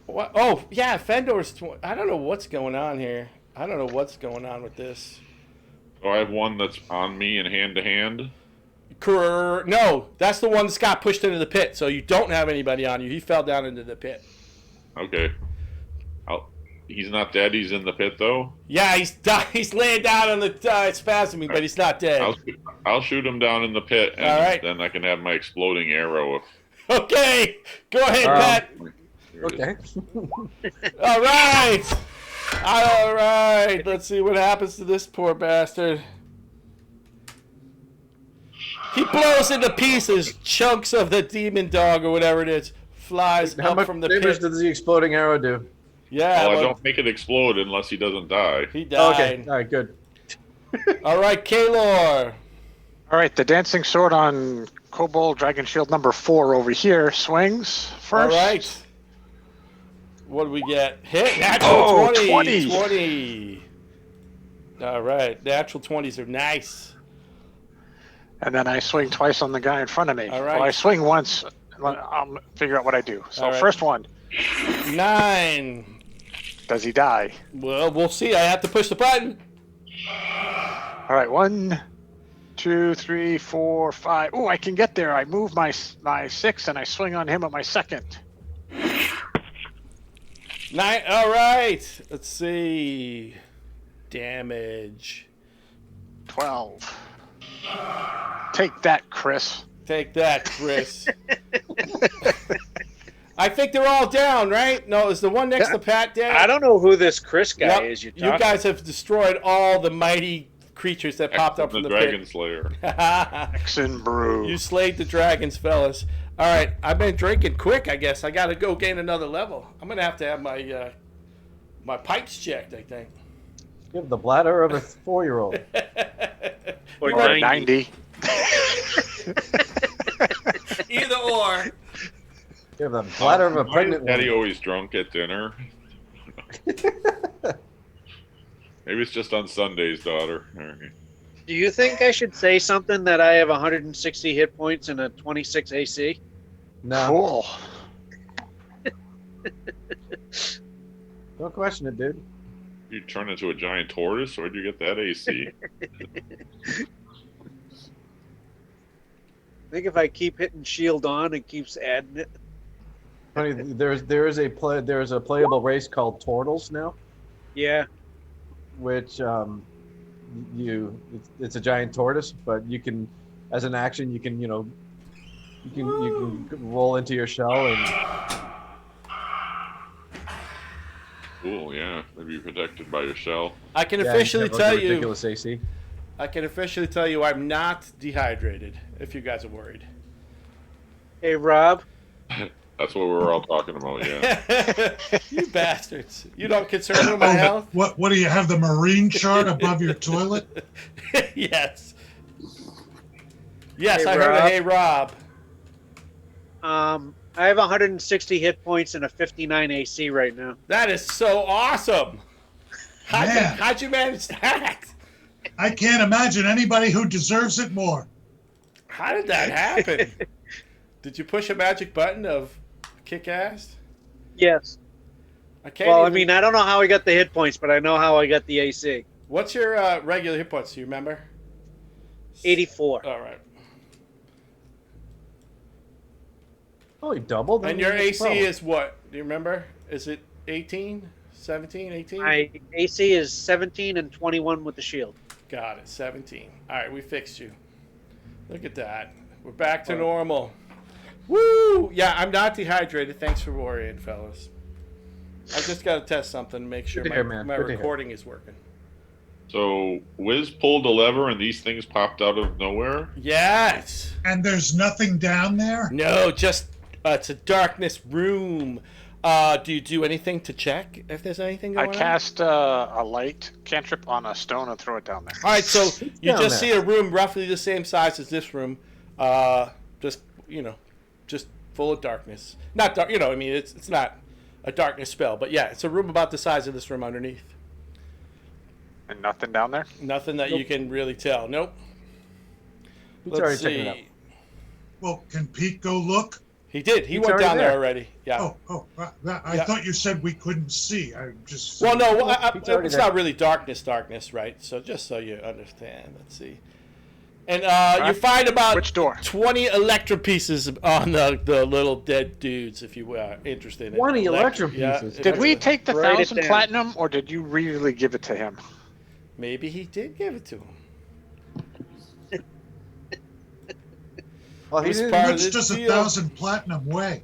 S1: What? Oh, yeah, Fendor's. I don't know what's going on here. I don't know what's going on with this.
S6: So I have one that's on me and hand to hand.
S1: No, that's the one that Scott pushed into the pit. So you don't have anybody on you. He fell down into the pit.
S6: Okay. He's not dead. He's in the pit though.
S1: Yeah, he's laying down on the spasming, but he's not dead.
S6: I'll shoot him down in the pit, and
S1: All right.
S6: then I can have my exploding arrow.
S1: Okay, go ahead, Pat.
S2: Okay.
S1: All right. All right. Let's see what happens to this poor bastard. He blows into pieces. Chunks of the demon dog or whatever it is flies
S2: How
S1: up
S2: much
S1: from the
S2: damage
S1: pit.
S2: does the exploding arrow do?
S1: Yeah.
S6: Well, I
S1: well,
S6: don't make it explode unless he doesn't die.
S1: he died.
S2: Okay. All right. Good.
S1: All right, Kaylor.
S4: All right, the dancing sword on Kobold Dragon Shield number 4 over here swings first.
S1: All right. What do we get? Hit. Natural
S4: Oh,
S1: 20.
S4: 20.
S1: 20. All right. Natural 20s are nice.
S4: And then I swing twice on the guy in front of me.
S1: All right.
S4: Well, I swing once. I'll figure out what I do. So
S1: All right.
S4: first one,
S1: 9.
S4: does he die?
S1: Well, we'll see. I have to push the button.
S4: All right, 1, 2, 3, 4, 5. Oh, I can get there. I move my 6 and I swing on him at my second.
S1: 9. All right. Let's see. Damage.
S4: 12. Take that, Chris.
S1: Take that, Chris. I think they're all down, right? No, is the one next to Pat dead?
S7: I don't know who this Chris guy
S1: Yep.
S7: is.
S1: You
S7: Talking.
S1: guys have destroyed all the mighty creatures that popped up from the
S6: Dragon
S1: pit.
S6: Slayer.
S4: Hexen Brew.
S1: You slayed the dragons, fellas. All right, I've been drinking quick. I guess I got to go gain another level. I'm gonna have to have my my pipes checked. I think.
S2: You have the bladder of a 4-year-old.
S7: Or
S4: Or
S7: 90.
S4: 90.
S1: Either or.
S2: You have the bladder of a
S6: Why
S2: pregnant
S6: is Daddy
S2: woman.
S6: always drunk at dinner? Maybe it's just on Sundays, daughter. All right.
S7: Do you think I should say something that I have 160 hit points and a 26 AC?
S2: No,
S4: Cool.
S2: don't question it, dude.
S6: You turn into a giant tortoise? Where'd you get that AC?
S7: I think if I keep hitting shield on, it keeps adding it.
S2: Funny, there is a playable race called Turtles now,
S7: Yeah.
S2: which it's a giant tortoise, but you can, as an action, you can roll into your shell and
S6: Cool, yeah. Maybe you're protected by your shell.
S1: I can
S2: yeah,
S1: officially
S2: you have,
S1: tell
S2: like, a
S1: you.
S2: ridiculous AC.
S1: I can officially tell you I'm not dehydrated. If you guys are worried.
S7: Hey, Rob.
S6: That's what we're all talking about, yeah.
S1: You bastards! You don't concern with my
S3: Oh,
S1: health.
S3: what do you have, the marine chart above your toilet?
S1: Yes. Yes,
S7: Hey,
S1: I heard a
S7: Rob.
S1: hey Rob.
S7: I have 160 hit points and a 59 AC right now.
S1: That is so awesome.
S3: Man.
S1: How'd you manage that?
S3: I can't imagine anybody who deserves it more.
S1: How did that happen? Did you push a magic button of kick ass?
S7: Yes.
S1: I can't.
S7: Well, I
S1: even-
S7: mean, I don't know how I got the hit points, but I know how I got the AC.
S1: What's your regular hit points? Do you remember?
S7: 84.
S1: All right.
S2: Oh, you doubled.
S1: And your AC
S2: Well,
S1: is what? Do you remember? Is it 18? 17, 18?
S7: My AC is 17 and 21 with the shield.
S1: Got it, 17. All right, we fixed you. Look at that. We're back to normal. Woo! Yeah, I'm not dehydrated. Thanks for worrying, fellas. I just got to test something to make sure
S2: Good to
S1: my,
S2: hear, man.
S1: my
S2: Good to hear.
S1: recording is working.
S6: So Wiz pulled a lever and these things popped out of nowhere?
S1: Yes!
S3: And there's nothing down there?
S1: No, just it's a darkness room. Do you do anything to check if there's anything
S4: I
S1: going on?
S4: cast a light cantrip on a stone and throw it down there.
S1: All right, so you
S2: down
S1: just
S2: there?
S1: see a room roughly the same size as this room, just just full of darkness. Not dark, I mean, it's not a darkness spell, but yeah, it's a room about the size of this room underneath.
S4: And nothing down there?
S1: Nothing that you can really tell. Nope.
S2: Pete's already checking it out.
S3: Well, can Pete go look?
S1: He did. He
S2: He's
S1: went
S2: already
S1: down there
S2: there.
S1: already. Yeah.
S3: I
S1: Yeah.
S3: thought you said we couldn't see. I just.
S1: Well, no,
S2: Pete's already
S1: it's
S2: there.
S1: not really darkness, right? So just so you understand, let's see. And you find about
S4: Which door?
S1: 20 electro pieces on the little dead dudes, if you are interested. in
S2: 20 electro
S1: yeah,
S2: pieces?
S4: Did we
S1: if-
S4: take the
S7: Write it
S4: 1,000
S7: down.
S4: platinum, or did you really give it to him?
S1: Maybe he did give it to him.
S2: Well, he
S1: Who's
S2: didn't-
S1: part of
S3: Which
S1: this
S3: does
S1: deal?
S3: 1,000 platinum weigh?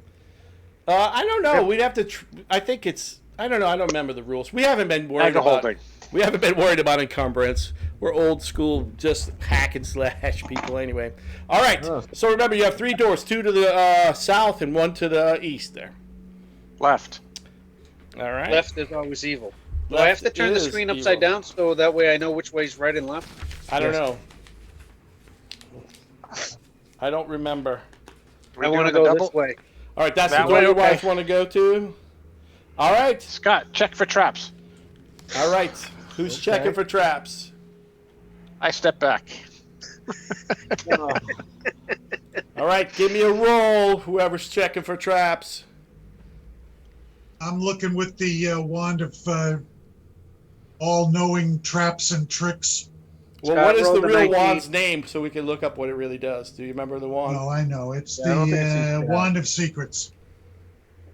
S1: I don't know. We'd have to. I think it's. I don't know. I don't remember the rules. We haven't been worried
S4: Bag of
S1: about.
S4: holding.
S1: We haven't been worried about encumbrance. We're old school, just hack and slash people anyway. All right.
S2: Oh.
S1: So remember, you have 3 doors: 2 to the south and 1 to the east. There.
S4: Left.
S1: All right.
S7: Left is always evil. Do I have to
S1: Left
S7: turn the
S1: is
S7: screen upside
S1: evil.
S7: down so that way I know which way's right and left?
S1: I don't
S2: Yes.
S1: know. I don't remember.
S7: I want to go this way.
S1: All right, that's
S4: That
S1: the door
S4: way,
S1: you guys
S4: okay.
S1: want to go to. All right.
S4: Scott, check for traps.
S1: All right. Who's
S2: Okay.
S1: checking for traps?
S4: I step back.
S2: Oh,
S1: All right, give me a roll. Whoever's checking for traps.
S3: I'm looking with the wand of all-knowing traps and tricks.
S1: Well,
S7: Scott
S1: what is the
S7: rolled a
S1: real
S7: 19.
S1: wand's name so we can look up what it really does? Do you remember the wand?
S3: Oh, I know. It's
S2: Yeah, I don't think it's
S3: the
S2: easy.
S3: wand of secrets.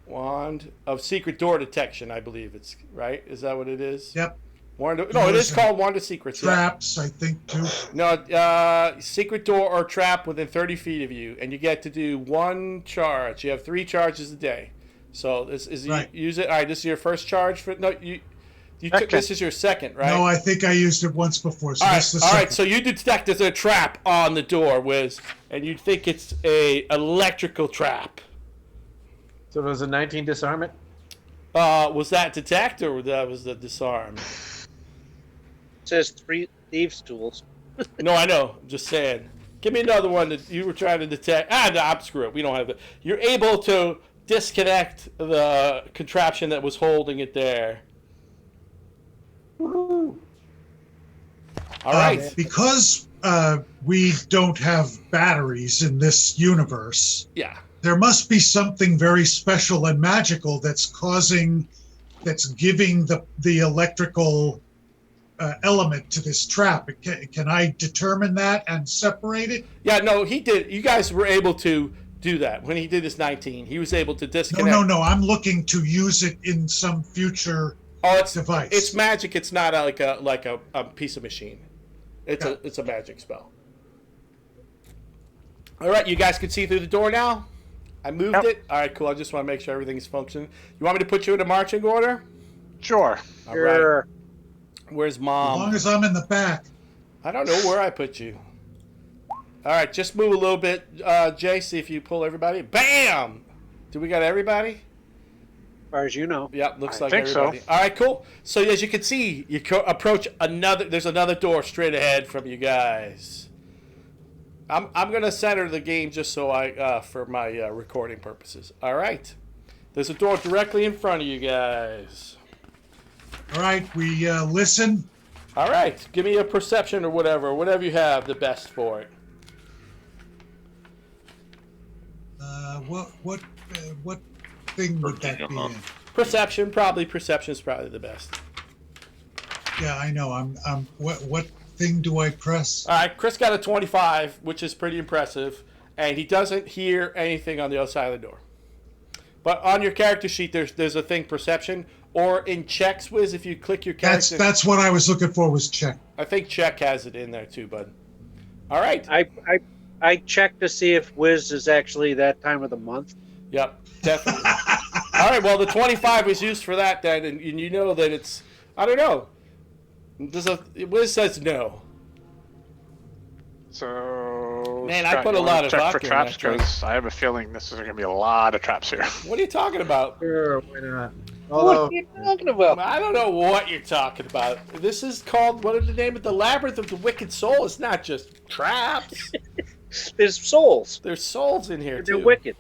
S1: Wand of secret door detection, I believe it's right. Is that what it is?
S3: Yep.
S1: Wand of, no, it is called wand of secrets. Yeah.
S3: Traps, I think, too.
S1: No, secret door or trap within 30 feet of you, and you get to do 1 charge. You have 3 charges a day. So this is
S3: Right.
S1: you use it. All right, this is your first charge for no you. You took
S4: Okay.
S1: this is your second, right?
S3: No, I think I used it once before. So
S1: All right,
S3: this is the
S1: all right.
S3: second.
S1: So you detect there's a trap on the door, Wiz, and you think it's a electrical trap.
S2: so it was a 19 disarmament?
S1: Was that detect or that was the disarm?
S7: It says 3 thieves' tools.
S1: No, I know. I'm just saying. Give me another one that you were trying to detect. No, I'm screw it. We don't have it. You're able to disconnect the contraption that was holding it there.
S5: Woohoo.
S1: All right.
S3: Because we don't have batteries in this universe,
S1: Yeah.
S3: there must be something very special and magical that's giving the electrical element to this trap. Can I determine that and separate it?
S1: Yeah, no, he did. You guys were able to do that. When he did his 19, he was able to disconnect.
S3: No. I'm looking to use it in some future device.
S1: It's magic. It's not like a piece of machine. It's a magic spell. All right, you guys can see through the door now? I moved it. All right, cool. I just want to make sure everything's functioning. You want me to put you in a marching order?
S4: Sure.
S1: All right. Where's Mom?
S3: As long as I'm in the back.
S1: I don't know where I put you. All right, just move a little bit, Jay. See if you pull everybody. Bam! Do we got everybody?
S7: As far as you know.
S1: Yep, looks
S4: I
S1: like
S4: think
S1: everybody.
S4: so.
S1: All right, cool. So as you can see, you approach another. There's another door straight ahead from you guys. I'm gonna center the game just so for my recording purposes. All right. There's a door directly in front of you guys.
S3: All right, we listen.
S1: All right, give me a perception or whatever you have the best for it.
S3: What thing would that be in?
S1: Perception is probably the best.
S3: Yeah, I know. What thing do I press?
S1: All right, Chris got a 25, which is pretty impressive, and he doesn't hear anything on the other side of the door. But on your character sheet, there's a thing, perception, or in checks, Wiz, if you click your character.
S3: That's what I was looking for, was check.
S1: I think check has it in there too, bud. All right.
S7: I checked to see if Wiz is actually that time of the month.
S1: Yep, definitely. All right, well, the 25 was used for that then, and you know that it's, I don't know. Wiz says no.
S4: So,
S1: Man, I put a lot of
S4: check
S1: vodka
S4: for
S1: in
S4: traps
S1: that drink.
S4: because I have a feeling this is going to be a lot of traps here.
S1: What are you talking about?
S2: Sure, why not?
S7: What
S2: Although,
S7: are you talking about?
S1: I don't know what you're talking about. This is called, what is the name of the Labyrinth of the Wicked Soul? It's not just traps.
S7: There's souls.
S1: There's souls in here,
S7: They're
S1: too.
S7: wicked.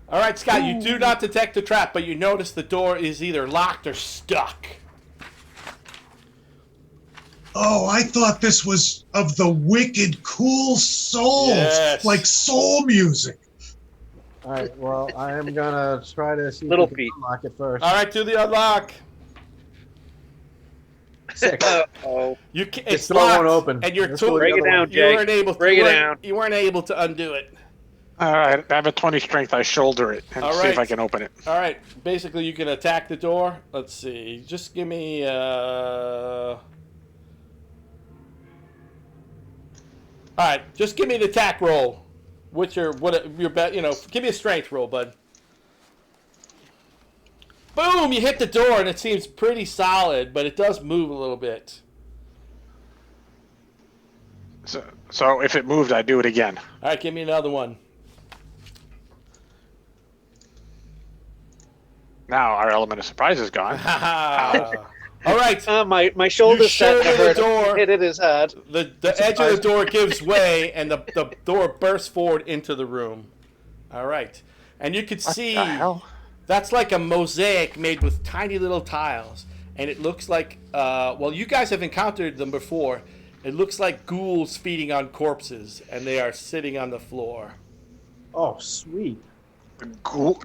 S1: All right, Scott, you do not detect the trap, but you notice the door is either locked or stuck.
S3: Oh, I thought this was of the wicked cool souls,
S1: Yes.
S3: like soul music.
S2: all right, well, I am gonna try to see
S7: Little
S2: if we
S7: Pete.
S2: can unlock it first.
S1: All right, do the unlock.
S2: 6.
S7: Oh,
S1: It's
S2: still won't
S1: locked,
S2: open.
S1: and you're
S2: Let's
S1: too,
S2: go
S7: break it
S2: the other
S7: down,
S2: one.
S1: you
S7: Jake.
S1: weren't able to.
S7: Break it down.
S1: You weren't able to undo it.
S4: All right, I have a 20 strength. I shoulder it and
S1: All
S4: see if
S1: right.
S4: I can open it.
S1: All right, basically you can attack the door. Let's see. Just give me. All right, just give me an attack roll with your bet. Give me a strength roll, bud. Boom! You hit the door, and it seems pretty solid, but it does move a little bit.
S4: So if it moved, I'd do it again.
S1: All right, give me another one.
S4: Now our element of surprise is gone.
S1: All right.
S7: my shoulder's
S1: shoulder
S7: set to
S1: the
S7: hurt.
S1: door.
S7: Hit it as hard.
S1: The edge of the door gives way, and the door bursts forward into the room. All right. And you can see
S4: the hell?
S1: that's like a mosaic made with tiny little tiles. And it looks like, you guys have encountered them before. It looks like ghouls feeding on corpses, and they are sitting on the floor.
S2: Oh, sweet.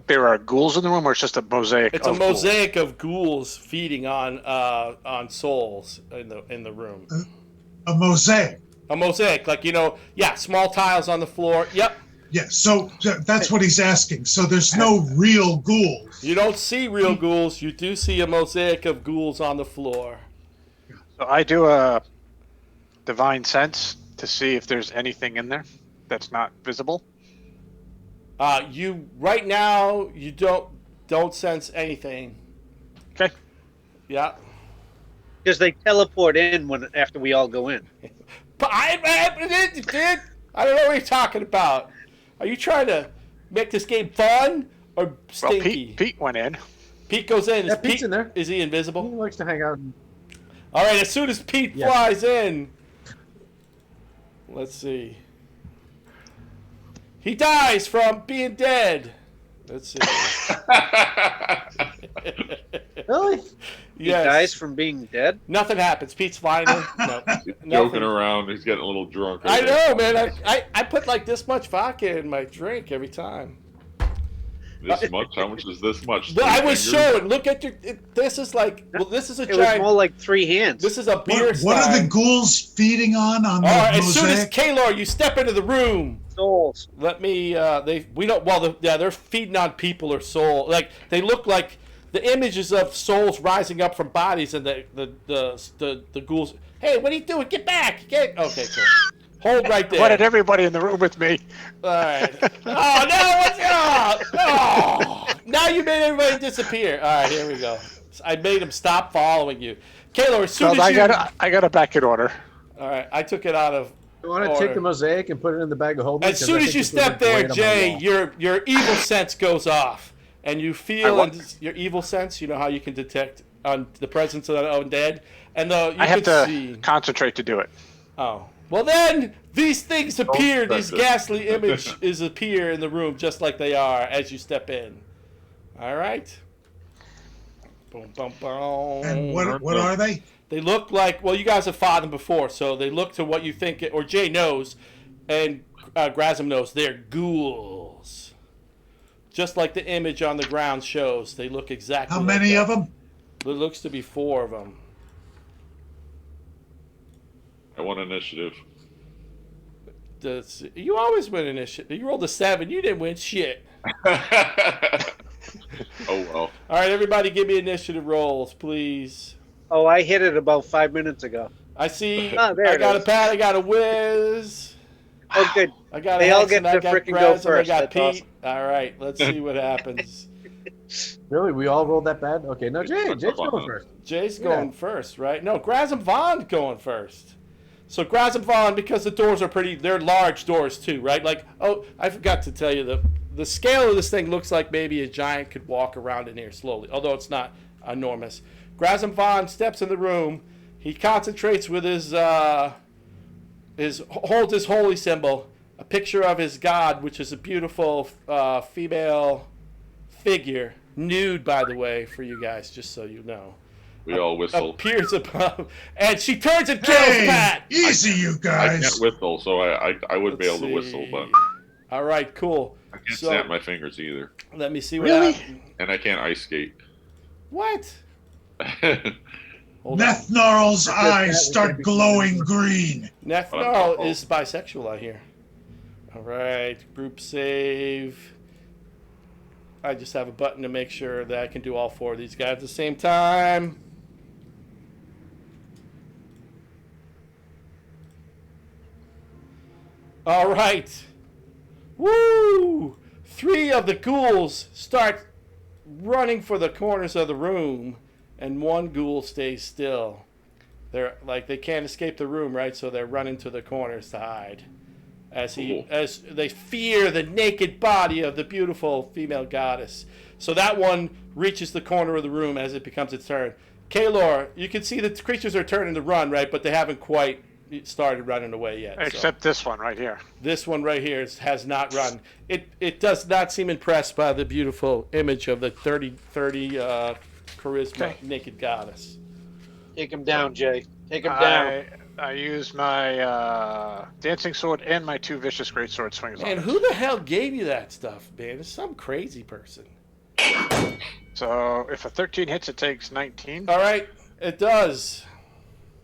S4: There are ghouls in the room, or it's just a mosaic?
S1: It's a
S4: of ghouls?
S1: mosaic of ghouls feeding on souls in the room.
S3: A mosaic.
S1: A mosaic, small tiles on the floor. Yep.
S3: Yeah, so that's what he's asking. So there's no real ghouls.
S1: You don't see real ghouls. You do see a mosaic of ghouls on the floor.
S4: So I do a divine sense to see if there's anything in there that's not visible.
S1: You right now you don't sense anything.
S4: Okay.
S1: Yeah.
S7: Because they teleport in after we all go in.
S1: But I don't know what you're talking about. Are you trying to make this game fun or
S4: Well,
S1: stinky?
S4: Pete went in.
S1: Pete goes in.
S2: Yeah, Pete's in there.
S1: Is he
S2: He
S1: invisible?
S2: likes to hang out.
S1: All right. As soon as Pete
S2: Yeah.
S1: flies in, Let's see. He dies from being dead. Let's see.
S2: Really?
S7: He dies from being dead?
S1: Nothing happens. Pete's flying in. No.
S6: Joking around. He's getting a little drunk.
S1: I know, man. I put like this much vodka in my drink every time.
S6: This much? How much is this much?
S1: No, I was
S6: fingers?
S1: showing. Look at your. This is like. Well, this is a
S7: It
S1: giant.
S7: was more like 3 hands.
S1: This is a beer.
S3: What are the
S1: stein.
S3: ghouls feeding on the
S1: All right, as soon as
S3: mosaic?
S1: Kaylor, you step into the room.
S7: Souls.
S1: Let me. We don't. Well, they're feeding on people or soul. Like they look like the images of souls rising up from bodies, and the ghouls. Hey, what are you doing? Get back! Get. Okay, cool. Hold right there.
S4: What did everybody in the room with me?
S1: All right. Oh no! What's up? Oh, now you made everybody disappear. All right, here we go. I made them stop following you. Kaylor, as soon as you.
S4: I got it back in order.
S1: All right, I took it out of.
S2: You want to take the mosaic and put it in the bag of holding?
S1: As soon as you step there, Jay, your evil sense goes off, and you feel your evil sense. You know how you can detect the presence of the undead, and I
S4: have to concentrate to do it.
S1: Oh, well then these things appear. These ghastly images appear in the room just like they are as you step in. All right. Boom, boom, boom.
S3: And what are they?
S1: They look like, well, you guys have fought them before, so they look to what you think, or Jay knows, and Grazim knows, they're ghouls. Just like the image on the ground shows, they look exactly
S3: How
S1: like
S3: many
S1: that.
S3: of them?
S1: There looks to be 4 of them.
S6: I want initiative.
S1: You always win initiative. You rolled a 7, you didn't win shit.
S6: Oh, well.
S1: All right, everybody give me initiative rolls, please.
S7: Oh, I hit it about 5 minutes ago.
S1: I see.
S7: Oh, there
S1: I
S7: it
S1: got
S7: is.
S1: a Pat. I got a Whiz.
S7: Oh, good.
S1: I got
S7: They
S1: a
S7: all
S1: Hexen,
S7: get
S1: I
S7: to
S1: got
S7: frickin' go
S1: Grazim,
S7: first.
S1: I got
S7: That's
S1: Pete. All right, let's see what happens.
S2: Really? We all rolled that bad? Okay, no, Jay's going first.
S1: Jay's going first, right? No, Grazim Vaughn going first. So Grazim Vaughn, because the doors are they're large doors too, right? Like, oh, I forgot to tell you, the scale of this thing looks like maybe a giant could walk around in here slowly, although it's not enormous. Grazim Vaughn steps in the room. He concentrates with holds his holy symbol, a picture of his god, which is a beautiful female figure, nude, by the way, for you guys, just so you know.
S6: We all whistle.
S1: Appears above, and she turns and kills Pat.
S3: Easy, you
S6: I
S3: guys.
S6: can't whistle, so I would be able to
S1: Let's
S6: whistle,
S1: see.
S6: but
S1: All right, cool.
S6: I can't
S1: So-
S6: snap my fingers either.
S1: Let me see what
S4: Really?
S1: happens.
S6: And I can't ice skate.
S1: What? Hold on.
S3: Nethnarel's eyes start glowing green.
S1: Nethnarel is bisexual, I hear. All right, group save. I just have a button to make sure that I can do all 4 of these guys at the same time. All right. Woo! 3 of the ghouls start running for the corners of the room, and 1 ghoul stays still. They're like, they can't escape the room, right? So they're running to the corners to hide. As they fear the naked body of the beautiful female goddess. So that one reaches the corner of the room as it becomes its turn. Kaylor, you can see the creatures are turning to run, right? But they haven't quite started running away yet.
S4: Except this one right here.
S1: This one right here has not run. It does not seem impressed by the beautiful image of the 30 charisma naked goddess.
S7: Take him down, Jay. Take him down.
S4: I use my dancing sword and my 2 vicious greatsword swings on
S1: And
S4: it.
S1: who the hell gave you that stuff, man? It's some crazy person.
S4: So if a 13 hits, it takes 19.
S1: All right, it does.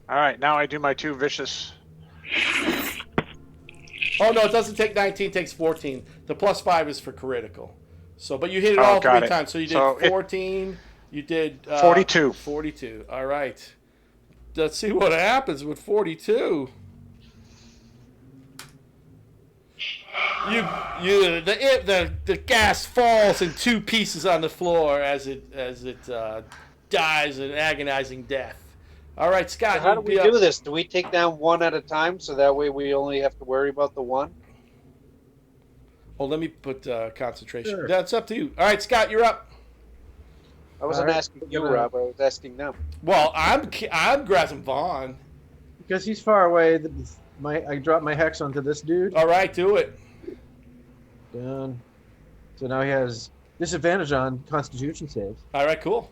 S4: All right, now I do my 2 vicious.
S1: Oh no, it doesn't take 19. It takes 14. The +5 is for critical. So, but you hit it all 3 times. So you did 14. You did
S4: 42.
S1: 42. All right. Let's see what happens with 42. The gas falls in 2 pieces on the floor as it dies an agonizing death. All right, Scott.
S7: How do we do this? Do we take down 1 at a time so that way we only have to worry about the 1?
S1: Oh, let me put concentration.
S2: Sure.
S1: That's up to you. All right, Scott, you're up.
S7: I wasn't asking you, Rob. I was asking them.
S1: Well, I'm Grazim Vaughn.
S2: Because he's far away, I dropped my hex onto this dude.
S1: All right, do it.
S2: Done. So now he has disadvantage on Constitution saves.
S1: All right, cool.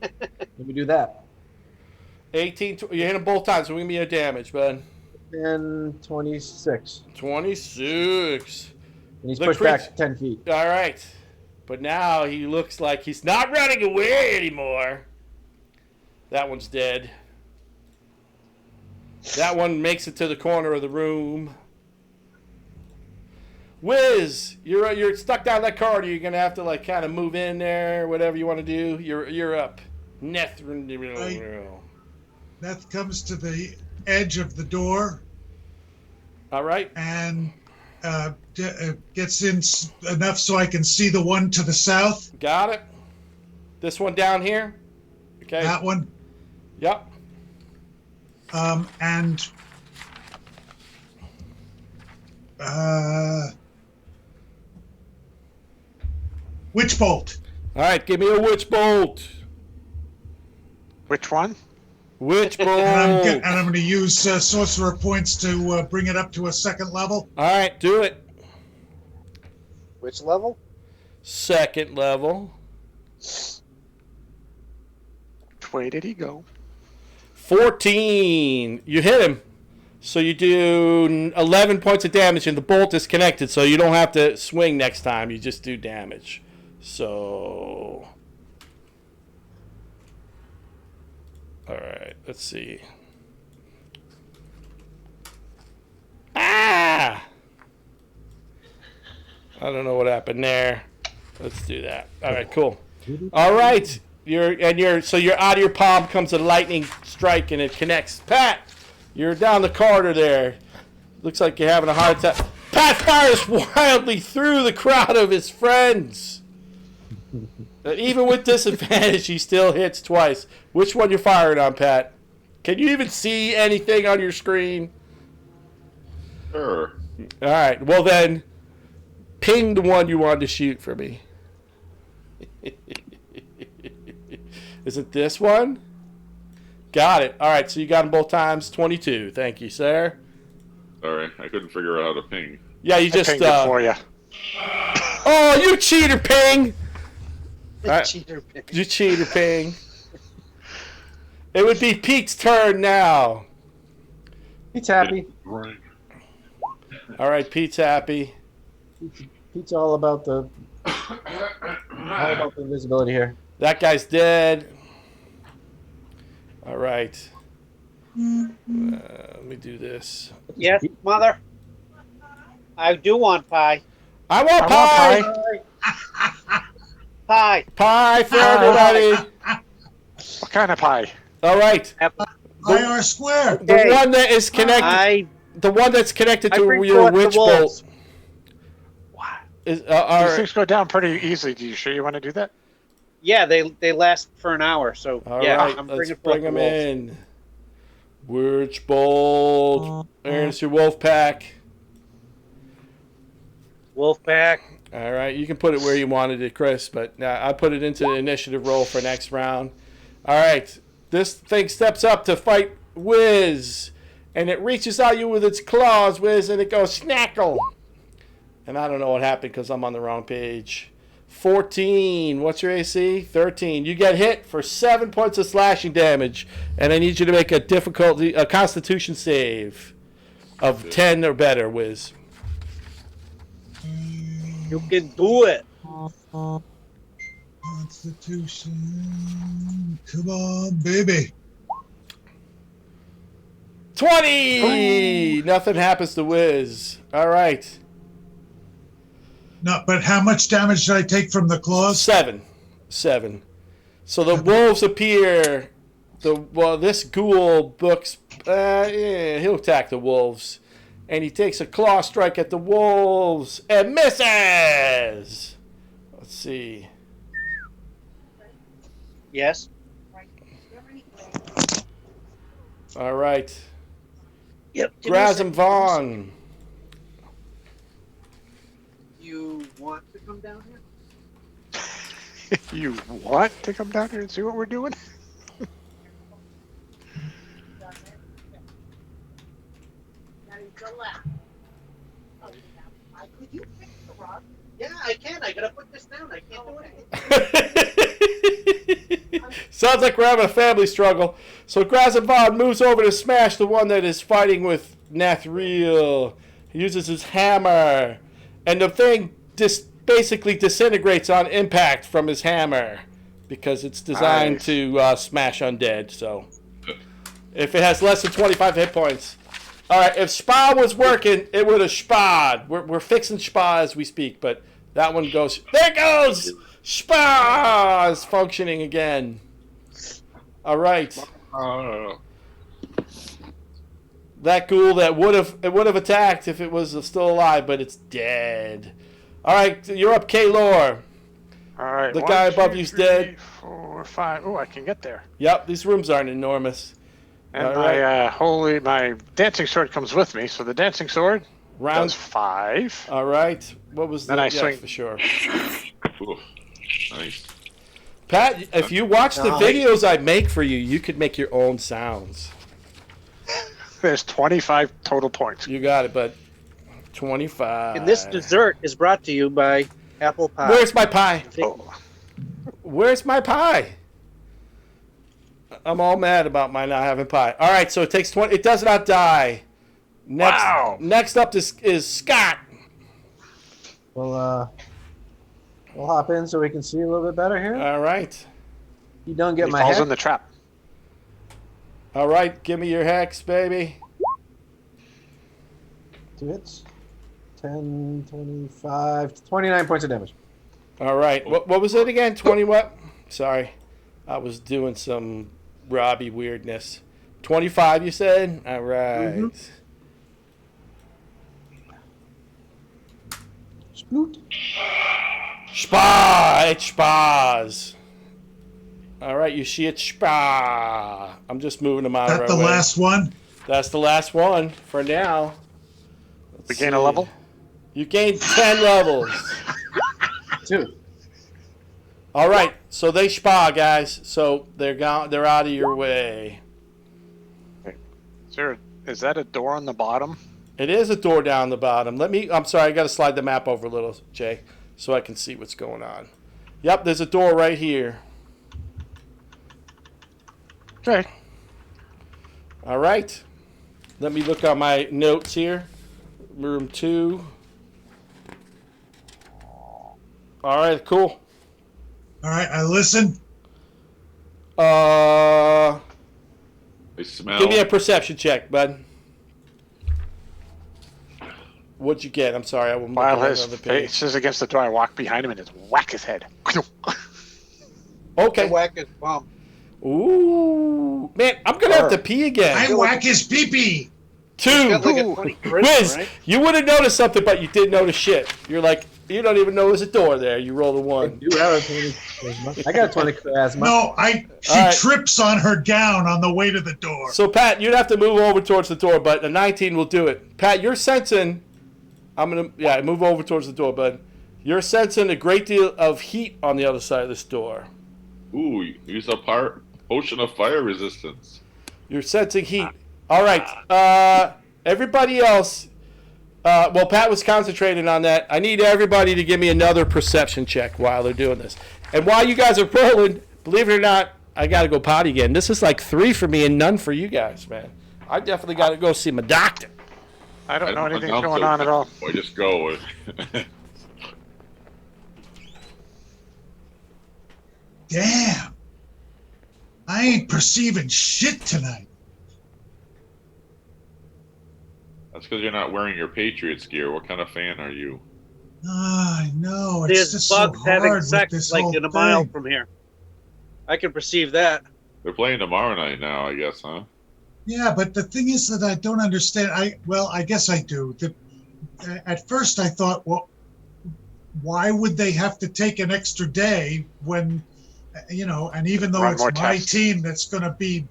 S2: Let me do that.
S1: 18. You hit him both times. So give me your damage, bud.
S2: And 26.
S1: 26.
S2: And he's
S1: The
S2: pushed
S1: crit-
S2: back 10 feet.
S1: All right. But now he looks like he's not running away anymore. That one's dead. That one makes it to the corner of the room. Wiz, you're stuck down that corridor. You're gonna have to like kind of move in there, whatever you want to do. You're up. Nethnarel.
S3: Neth comes to the edge of the door
S1: All right.
S3: and gets in enough so I can see the one to the south.
S1: Got it. This one down here. Okay.
S3: That one.
S1: Yep.
S3: And witch bolt.
S1: All right. Give me a witch bolt.
S4: Which one?
S1: Witch bolt.
S3: And I'm going to use sorcerer points to bring it up to a second level.
S1: All right. Do it.
S7: Which level?
S1: Second level.
S4: Which way did he go?
S1: 14. You hit him. So you do 11 points of damage, and the bolt is connected, so you don't have to swing next time. You just do damage. So... Alright, let's see. Ah! I don't know what happened there. Let's do that. Alright, cool. Alright. So you're out of your palm comes a lightning strike and it connects. Pat, you're down the corridor there. Looks like you're having a heart attack. Pat fires wildly through the crowd of his friends. Even with disadvantage, he still hits twice. Which one you're firing on, Pat? Can you even see anything on your screen?
S6: Sure.
S1: All right. Well, then, ping the one you wanted to shoot for me. Is it this one? Got it. All right. So you got them both times. 22. Thank you, sir.
S6: Sorry, I couldn't figure out how to ping.
S1: Yeah, you just.
S4: Pinged it for you.
S1: Oh, you cheater, ping!
S7: Cheater pig.
S1: You cheater, ping. It would be Pete's turn now.
S2: Pete's happy.
S6: Right.
S1: All right, Pete's happy.
S2: Pete's all about the invisibility here.
S1: That guy's dead. All right. Let me do this.
S7: Yes, mother. I do want pie.
S1: I want pie.
S7: Pie.
S1: Pie for everybody.
S4: What kind of pie?
S1: All right.
S3: IR square.
S1: The
S7: Hey,
S1: one that is connected. The one that's connected
S7: I
S1: to
S7: bring
S1: your
S7: forth the
S1: witch bolt.
S7: wolves.
S1: Is
S4: These things go down pretty easily. Do you sure you want to do that?
S7: Yeah, they last for an hour. So
S1: all
S7: yeah,
S1: right,
S7: I'm
S1: let's
S7: bringing forth
S1: bring
S7: the
S1: them
S7: wolves.
S1: in. Witch bolt. There's your wolf pack.
S7: Wolf pack.
S1: All right, you can put it where you wanted it, Chris, but I put it into the initiative roll for next round. All right, this thing steps up to fight Wiz, and it reaches out you with its claws, Wiz, and it goes snackle. And I don't know what happened because I'm on the wrong page. 14. What's your AC? 13. You get hit for 7 points of slashing damage, and I need you to make a Constitution save of 10 or better, Wiz.
S7: You can do it.
S3: Constitution. Come on, baby.
S1: 20. Nothing happens to Wiz. All right.
S3: No, but how much damage did I take from the claws?
S1: 7. So the wolves appear. This ghoul books. He'll attack the wolves, and he takes a claw strike at the wolves and misses. Let's see.
S7: Yes.
S1: All right.
S7: Yep.
S1: Grazim Vaughn.
S7: You want to come down here?
S4: You want to come down here and see what we're doing?
S8: the left. Oh, yeah. Could you pick the rock?
S7: Yeah, I can. I gotta put this down. I can't do anything.
S1: Sounds like we're having a family struggle. So Grazim moves over to smash the one that is fighting with Nethnarel. He uses his hammer, and the thing basically disintegrates on impact from his hammer because it's designed to smash undead. So if it has less than 25 hit points. All right, if Spa was working, it would have Spa'd. We're fixing Spa as we speak, but that one goes. There it goes! Spa is functioning again. All right. That ghoul that would have attacked if it was still alive, but it's dead. All right, you're up, Kaylor.
S4: All right.
S1: The guy above you's dead.
S4: 4, 5. Oh, I can get there.
S1: Yep, these rooms aren't enormous.
S4: And
S1: All
S4: my dancing sword comes with me. So the dancing sword
S1: Round
S4: does 5.
S1: All right. What was
S4: Then
S1: that?
S4: I swing.
S1: For sure.
S6: Ooh, nice.
S1: Pat, if you watch the videos I make for you, you could make your own sounds.
S4: There's 25 total points.
S1: You got it, bud. 25.
S7: And this dessert is brought to you by Apple Pie.
S1: Where's my pie?
S4: Oh.
S1: Where's my pie? I'm all mad about my not having pie. All right, so it takes 20. It does not die. Next up is Scott.
S2: We'll hop in so we can see a little bit better here.
S1: All right.
S2: You don't get
S4: He
S2: my
S4: falls
S2: head.
S4: in the trap.
S1: All right, give me your hex, baby.
S2: 2 hits. 10, 25, 29 points of damage.
S1: All right. What was it again? 20 what? Sorry. I was doing some Robbie weirdness. 25, you said? All right.
S2: Mm-hmm. Sploot.
S1: Spa! It spas. All right, you see it spa. I'm just moving them out of
S3: That
S1: our
S3: the
S1: way.
S3: last one?
S1: That's the last one for now.
S4: We gain a level?
S1: You gained 10 levels.
S2: 2.
S1: All right, so they spa, guys. So they're out of your way.
S4: Is that a door on the bottom?
S1: It is a door down the bottom. I'm sorry, I got to slide the map over a little, Jay, so I can see what's going on. Yep, there's a door right here.
S4: Okay.
S1: All right. Let me look on my notes here. Room 2. All right, cool.
S3: All right, I listen.
S6: They smell.
S1: Give me a perception check, bud. What'd you get? I'm sorry, I will.
S4: While his face is against the door, I walk behind him and just whack his head.
S1: Okay.
S7: Whack his bum.
S1: Ooh, man, I'm gonna have to pee again.
S3: I whack his pee-pee.
S1: 2.
S7: Got like a 20 charisma,
S1: Wiz,
S7: right?
S1: you would have noticed something, but you didn't notice shit. You're like, you don't even know there's a door there. You roll a 1.
S2: You have a 20 charisma. I got a 20 charisma.
S3: No, she
S1: All right.
S3: trips on her gown on the way to the door.
S1: So, Pat, you'd have to move over towards the door, but a 19 will do it. Pat, you're sensing. Move over towards the door, bud. You're sensing a great deal of heat on the other side of this door.
S6: Ooh, use a potion of fire resistance.
S1: You're sensing heat. All right. Everybody else. Well, Pat was concentrating on that. I need everybody to give me another perception check while they're doing this. And while you guys are rolling, believe it or not, I got to go potty again. This is like 3 for me and none for you guys, man. I definitely got to go see my doctor.
S4: I don't know anything's
S6: I'm
S4: going
S6: so
S4: on at all.
S6: I just go.
S3: Damn. I ain't perceiving shit tonight.
S6: That's because you're not wearing your Patriots gear. What kind of fan are you?
S3: I know. It's
S7: There's
S3: just so
S7: bugs
S3: hard
S7: having
S3: with
S7: sex
S3: this
S7: like
S3: whole
S7: in a mile
S3: thing.
S7: from here. I can perceive that.
S6: They're playing tomorrow night now, I guess, huh?
S3: Yeah, but the thing is that I don't understand. I guess I do. At first I thought, well, why would they have to take an extra day when, and even though
S4: Run
S3: it's
S4: more
S3: my
S4: tests.
S3: team that's going to be,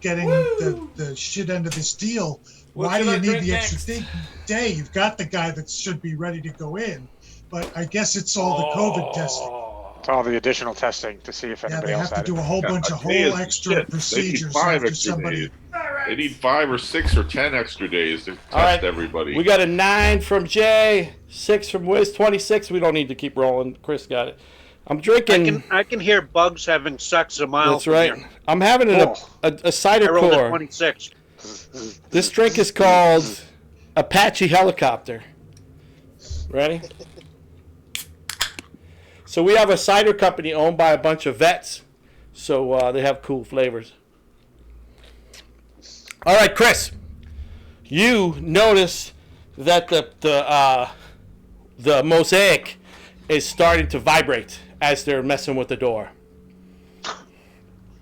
S3: getting the shit end of this deal,
S1: What
S3: why
S1: should
S3: do
S1: I
S3: you need
S1: drink
S3: the
S1: next?
S3: extra day? You've got the guy that should be ready to go in. But I guess it's all the COVID testing.
S4: It's all the additional testing to see if
S3: Yeah,
S4: anybody
S3: they
S4: else
S3: have to
S4: had
S3: do
S4: it.
S3: a whole bunch of
S6: a day
S3: whole
S6: is
S3: extra
S6: shit. They need
S3: procedures
S6: 5
S3: after
S6: extra
S3: somebody.
S6: days. They need 5 or 6 or 10 extra days to test
S1: right.
S6: everybody.
S1: We got a 9 from Jay, 6 from Wiz, 26. We don't need to keep rolling. Chris got it. I'm drinking.
S7: I can hear bugs having sex a mile.
S1: That's
S7: from
S1: right.
S7: here.
S1: I'm having a cider
S7: I rolled a
S1: core.
S7: 26.
S1: This drink is called Apache Helicopter. Ready? So we have a cider company owned by a bunch of vets. So they have cool flavors. All right, Chris. You notice that the mosaic is starting to vibrate as they're messing with the door.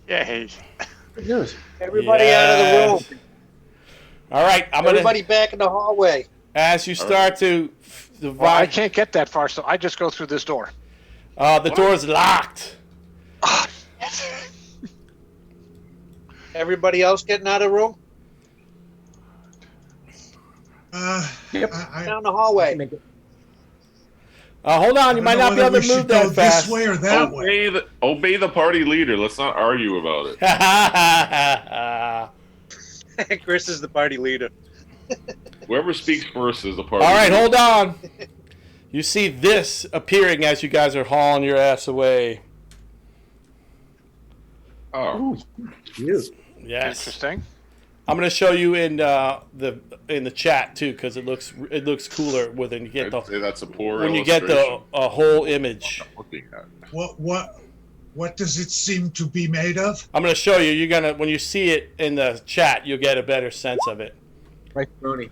S4: Yay.
S2: Good news.
S7: Everybody out of the room.
S1: All right,
S7: Everybody back in the hallway.
S1: as you start to
S4: Well, I can't get that far, so I just go through this door.
S1: the door's locked.
S7: Everybody else getting out of the room?
S2: Yep.
S7: Down the hallway.
S1: Hold on, you might not be able to move that fast.
S3: This way or that way.
S6: Obey the party leader. Let's not argue about it.
S7: Chris is the party leader.
S6: Whoever speaks first is the party
S1: All right,
S6: leader.
S1: hold on. You see this appearing as you guys are hauling your ass away.
S6: Oh,
S2: Cute.
S1: Yes.
S4: Interesting.
S1: I'm gonna show you in the chat too, because it looks cooler when you get
S6: I'd say that's a poor
S1: when you get the
S6: illustration.
S1: whole image.
S6: I'm looking at.
S3: What does it seem to be made of?
S1: I'm gonna show you. You're gonna when you see it in the chat, you'll get a better sense of it.
S2: Right, Brony.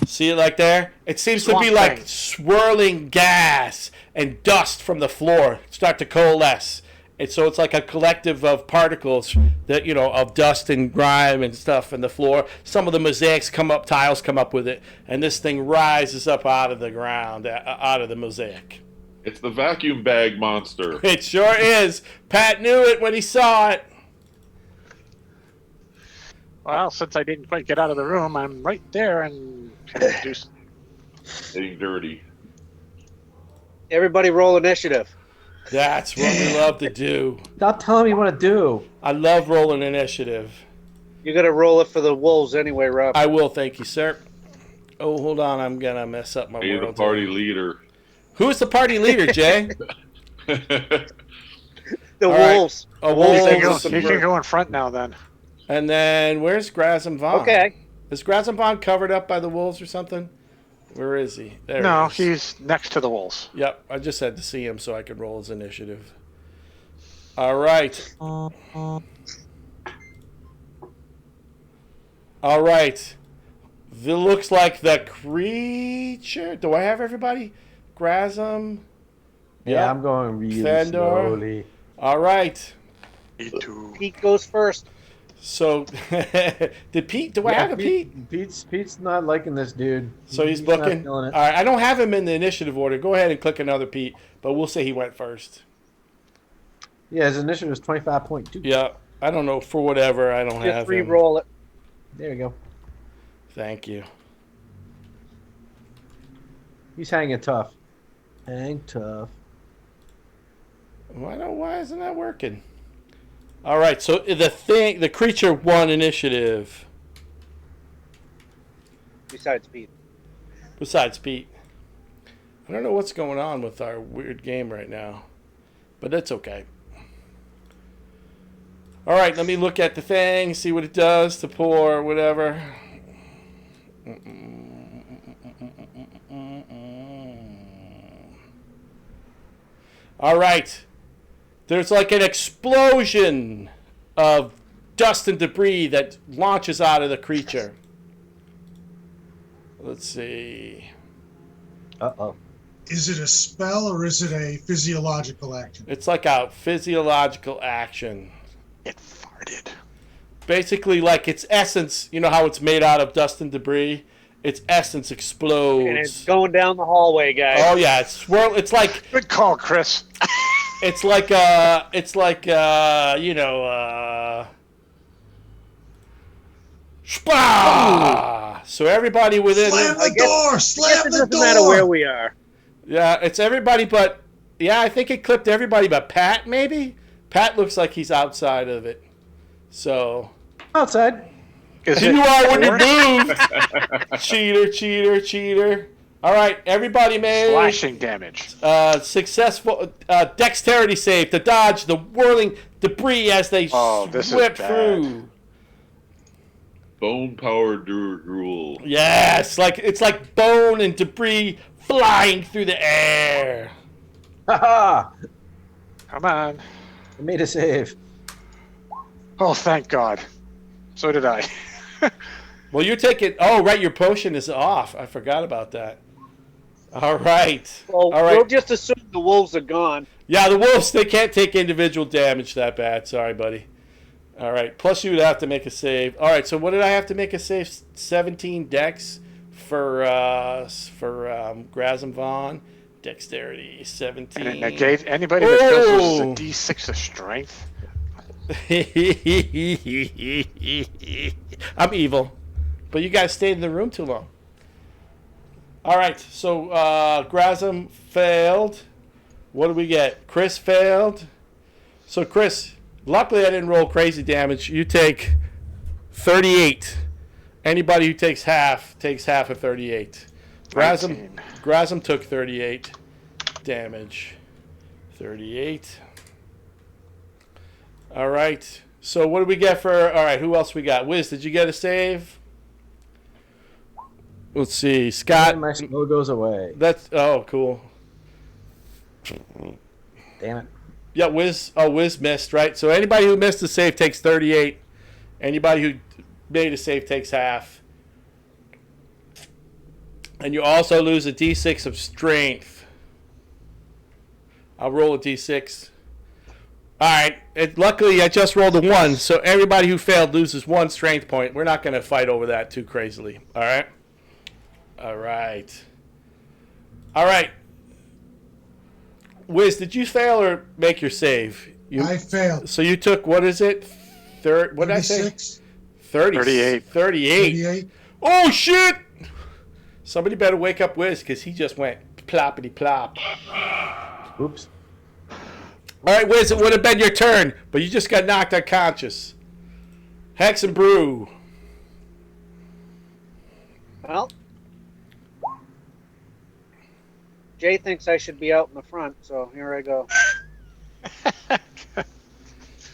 S1: See it like there? It seems to be
S4: Swamp
S1: like
S4: thing.
S1: swirling gas and dust from the floor start to coalesce. And so it's like a collective of particles that, of dust and grime and stuff in the floor. Some of the mosaics tiles come up with it, and this thing rises up out of the ground, out of the mosaic.
S6: It's the vacuum bag monster.
S1: It sure is. Pat knew it when he saw it.
S4: Well, since I didn't quite get out of the room, I'm right there and can do
S6: Getting dirty.
S7: Everybody roll initiative.
S1: That's what we love to do.
S2: Stop telling me what to do.
S1: I love rolling initiative.
S7: You're gonna roll it for the wolves anyway, Rob.
S1: I will, thank you, sir. Oh, hold on. I'm going to mess up my
S6: Be the
S1: world.
S6: party leader.
S1: Who's the party leader, Jay?
S7: The
S1: all right.
S7: wolves.
S1: Oh,
S7: wolves
S4: You
S1: wolves.
S4: can go in front now then.
S1: And then where's Grazim Vaughn?
S7: Okay.
S1: Is Grazim Vaughn covered up by the wolves or something? Where is he? There
S4: No,
S1: he is.
S4: he's next to the wolves.
S1: Yep, I just had to see him so I could roll his initiative. All right. All right. It looks like the creature. Do I have everybody? Grazim.
S2: Yeah,
S1: Yep.
S2: I'm going really
S1: Fendor.
S2: slowly.
S1: All right.
S4: Me too.
S7: Pete goes first.
S1: So, did Pete? Do I have a Pete?
S2: Pete's not liking this dude.
S1: So he's
S2: not
S1: looking.
S2: feeling
S1: All
S2: it.
S1: right, I don't have him in the initiative order. Go ahead and click another Pete, but we'll say he went first.
S2: Yeah, his initiative is 25.2.
S1: Yeah, I don't know for whatever. I don't
S7: Just
S1: have him.
S7: re-roll it.
S2: There you go.
S1: Thank you.
S2: He's hanging tough. Hang tough.
S1: Why isn't that working? All right, so the creature won initiative.
S7: Besides Pete.
S1: Besides Pete, I don't know what's going on with our weird game right now, but that's okay. All right, let me look at the thing, see what it does to pour, whatever. All right. There's like an explosion of dust and debris that launches out of the creature. Let's see.
S2: Uh-oh.
S3: Is it a spell or is it a physiological action?
S1: It's like a physiological action.
S4: It farted.
S1: Basically, like its essence, you know how it's made out of dust and debris? Its essence explodes.
S7: And it's going down the hallway, guys.
S1: Oh yeah, it's like
S4: Good call, Chris.
S1: Spah! So everybody within
S3: Slam
S7: I
S3: the
S7: guess-
S3: door!
S7: I guess
S3: Slam
S7: it
S3: the
S7: doesn't
S3: door!
S7: matter where we are.
S1: Yeah, it's everybody but yeah, I think it clipped everybody but Pat maybe. Pat looks like he's outside of it. So
S2: Outside.
S4: Is
S1: You
S4: it
S1: are when you
S4: four?
S1: moved. Cheater. All right, everybody made
S4: Slashing damage.
S1: successful dexterity save to dodge the whirling debris as they
S4: This is
S1: whip
S4: bad.
S1: through.
S6: Bone power rule.
S1: Yes, it's like bone and debris flying through the air.
S2: Haha!
S4: Come on.
S2: I made a save.
S4: Oh, thank God. So did I.
S1: Well, you're taking. Oh, right, your potion is off. I forgot about that. All right.
S7: Well,
S1: All right.
S7: we'll just assume the wolves are gone.
S1: Yeah, the wolves, they can't take individual damage that bad. Sorry, buddy. All right. Plus, you would have to make a save. All right. So, what did I have to make a save? 17 dex for Grazim Vaughn. Dexterity 17.
S4: And it negate anybody that feels a D6 of strength.
S1: I'm evil, but you guys stayed in the room too long. All right, so Grazim failed. What do we get? Chris failed. So Chris, luckily I didn't roll crazy damage. You take 38. Anybody who takes half of 38. Grazim took 38 damage. 38. All right. So what do we get for... All right, who else we got? Wiz, did you get a save? Let's see. Scott.
S2: And my spell goes away.
S1: That's... Oh, cool.
S2: Damn it.
S1: Yeah, Wiz... Oh, Wiz missed, right? So anybody who missed a save takes 38. Anybody who made a save takes half. And you also lose a d6 of strength. I'll roll a d6. All right. Luckily, I just rolled a 1, so everybody who failed loses 1 strength point. We're not going to fight over that too crazily. All right? All right. All right. Wiz, did you fail or make your save?
S3: I failed.
S1: So you took, what is it? What did I say?
S3: 36,
S1: 38.
S3: 38.
S1: Oh, shit! Somebody better wake up Wiz, because he just went ploppity plop.
S2: Oops.
S1: All right, Wiz, it would have been your turn, but you just got knocked unconscious. Hexen Brew.
S7: Well, Jay thinks I should be out in the front, so here I go.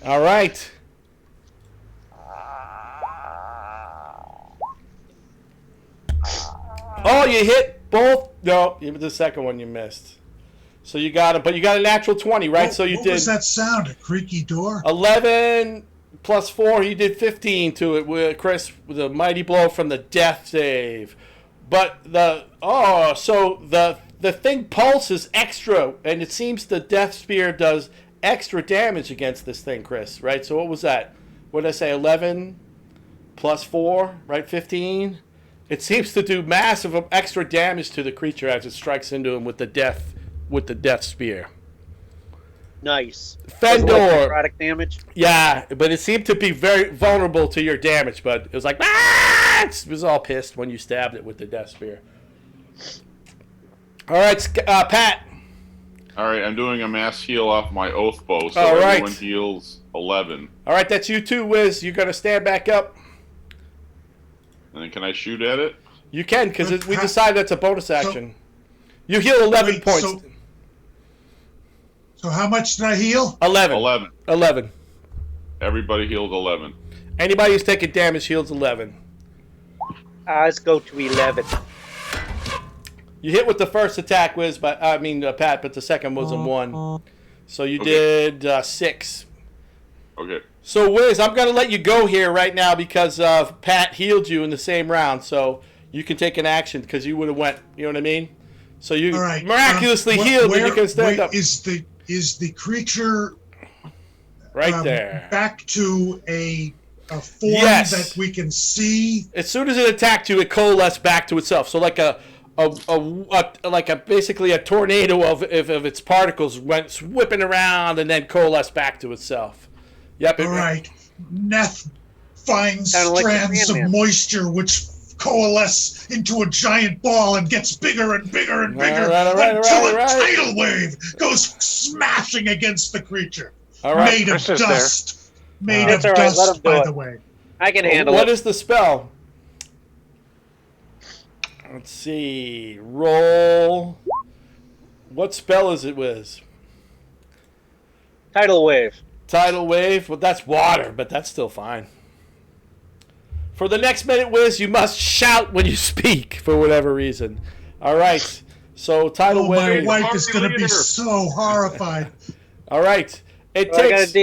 S1: All right. Oh, you hit both? No, the second one you missed. So you got it, but you got a natural 20, right? So you
S3: what
S1: did
S3: was that sound? A creaky door?
S1: 11 plus 4. You did 15 to it with Chris with a mighty blow from the death save. But so the thing pulses extra, and it seems the death spear does extra damage against this thing, Chris. Right? So what was that? What did I say? 11 plus 4, right? 15. It seems to do massive extra damage to the creature as it strikes into him with the death spear.
S7: Nice.
S1: Fendor.
S7: Necrotic damage.
S1: Yeah, but it seemed to be very vulnerable to your damage, but it was like, ah! It was all pissed when you stabbed it with the death spear. All right, Pat.
S6: All right, I'm doing a mass heal off my oath bow, so
S1: All right.
S6: everyone heals 11.
S1: All right, that's you too, Wiz. You're going to stand back up.
S6: And then can I shoot at it?
S1: You can, because we decided that's a bonus action. You heal 11 points.
S3: So how much did I heal?
S1: 11. 11.
S6: Everybody healed 11.
S1: Anybody who's taking damage heals 11.
S7: Let's go to 11.
S1: You hit with the first attack, Wiz, Pat, but the second was a 1. So you did 6.
S6: Okay.
S1: So, Wiz, I'm going to let you go here right now because Pat healed you in the same round. So you can take an action because you would have went, you know what I mean? So you miraculously healed and you can stand up.
S3: Is the creature
S1: right there
S3: back to a form that we can see?
S1: As soon as it attacked you, it coalesced back to itself. So like basically a tornado of its particles went whipping around and then coalesced back to itself. Yep.
S3: All right. Neth finds
S7: Kinda
S3: strands
S7: like
S3: of moisture which coalesce into a giant ball and gets bigger and bigger and bigger until a tidal wave goes smashing against the creature.
S1: All right.
S3: Made of
S4: Chris is
S3: dust. Made of
S7: That's all right, let
S3: dust,
S7: him do
S3: by
S7: it.
S3: the way.
S7: I can handle
S1: What
S7: it.
S1: is the spell? Let's see. Roll. What spell is it, Wiz?
S7: Tidal wave.
S1: Tidal wave? Well, that's water, but that's still fine. For the next minute, Wiz, you must shout when you speak for whatever reason. All right. So tidal
S3: Oh, my
S1: wave.
S3: wife is going to be
S6: Leader.
S3: so horrified.
S1: All right. It
S7: Well,
S1: takes.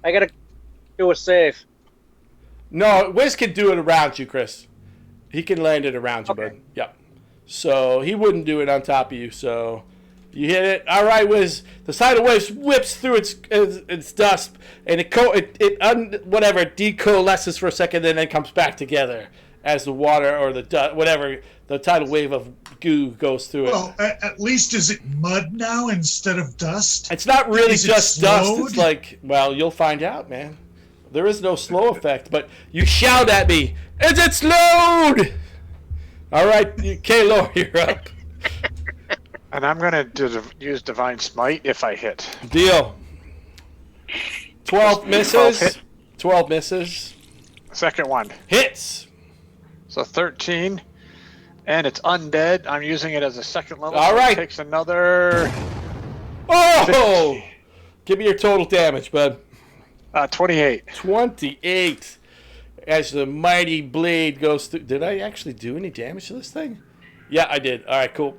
S7: I gotta do a save.
S1: No, Wiz can do it around you, Chris. He can land it around you,
S7: Okay.
S1: bud. Yep. So he wouldn't do it on top of you. So you hit it. All right, Wiz. The tidal wave whips through its dust, and it decoalesces for a second, and then comes back together as the water or the whatever the tidal wave of goo goes through it.
S3: Well, at least is it mud now instead of dust?
S1: It's not really
S3: Is it
S1: just dust. It's
S3: slowed?
S1: like, well, you'll find out, man. There is no slow effect, but you shout at me, is it slowed? All right, Kaylor, you're up.
S4: And I'm going to use Divine Smite if I hit.
S1: Deal. 12 misses.
S4: hit.
S1: 12 misses.
S4: Second one.
S1: Hits.
S4: So 13. And it's undead. I'm using it as a second level.
S1: All
S4: so
S1: right.
S4: It takes another
S1: Oh! Give me your total damage, bud.
S4: 28.
S1: 28. As the mighty blade goes through. Did I actually do any damage to this thing? Yeah, I did. All right, cool.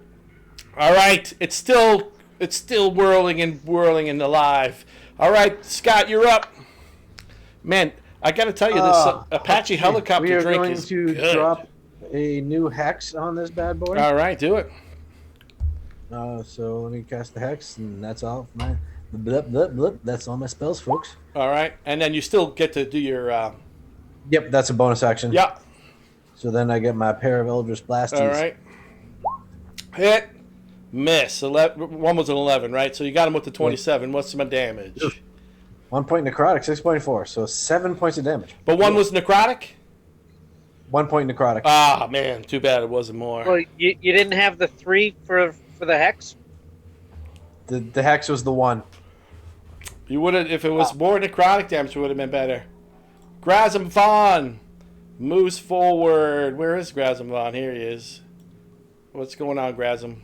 S1: All right, it's still whirling and alive. All right, Scott, you're up. Man, I got to tell you, this Apache
S2: We
S1: helicopter
S2: are
S1: drink
S2: going
S1: is
S2: to
S1: good.
S2: drop a new hex on this bad boy.
S1: All right, do it.
S2: So let me cast the hex, and that's all. That's all my spells, folks.
S1: All right, and then you still get to do your.
S2: Yep, that's a bonus action.
S1: Yeah.
S2: So then I get my pair of Eldritch Blasties.
S1: All right. Hit. Miss. 11, one was an 11, right? So you got him with the 27. What's my damage?
S2: 1 point necrotic, 6.4. So 7 points of damage.
S1: But one was necrotic?
S2: 1 point necrotic.
S1: Ah, man. Too bad it wasn't more.
S7: Well, you didn't have the 3 for the hex?
S2: The hex was the 1.
S1: You would have, if it was more necrotic damage, it would have been better. Grazim Vaughn moves forward. Where is Grazim Vaughn? Here he is. What's going on, Grazim?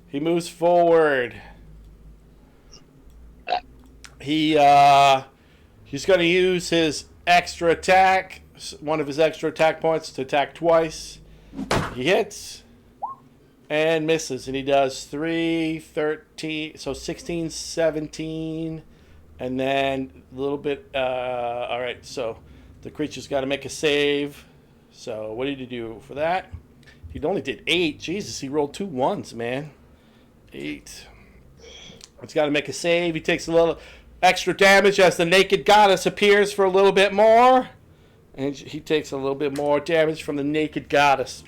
S1: He moves forward. He's going to use his extra attack, one of his extra attack points, to attack twice. He hits and misses, and he does 3, 13, so 16, 17, and then a little bit. All right, so the creature's got to make a save. So what did he do for that? He only did 8. Jesus, he rolled 2 1s, man. 8. He's got to make a save. He takes a little extra damage as the naked goddess appears for a little bit more. And he takes a little bit more damage from the naked goddess.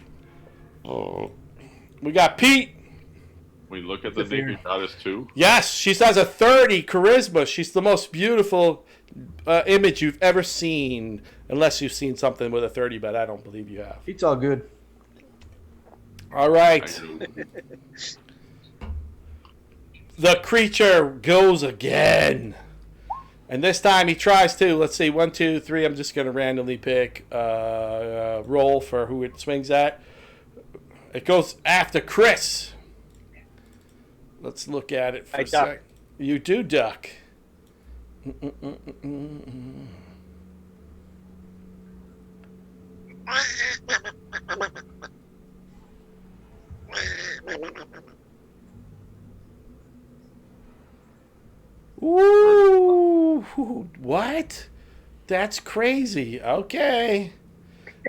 S1: Oh. We got Pete.
S6: We look at the naked goddess too.
S1: Yes, she has a 30 charisma. She's the most beautiful image you've ever seen. Unless you've seen something with a 30, but I don't believe you have.
S2: It's all good.
S1: All right. The creature goes again. And this time he tries to. Let's see. 1, 2, 3. I'm just going to randomly pick roll for who it swings at. It goes after Chris. Let's look at it for
S7: I
S1: a
S7: duck.
S1: sec. You do duck. Ooh, what? That's crazy. Okay.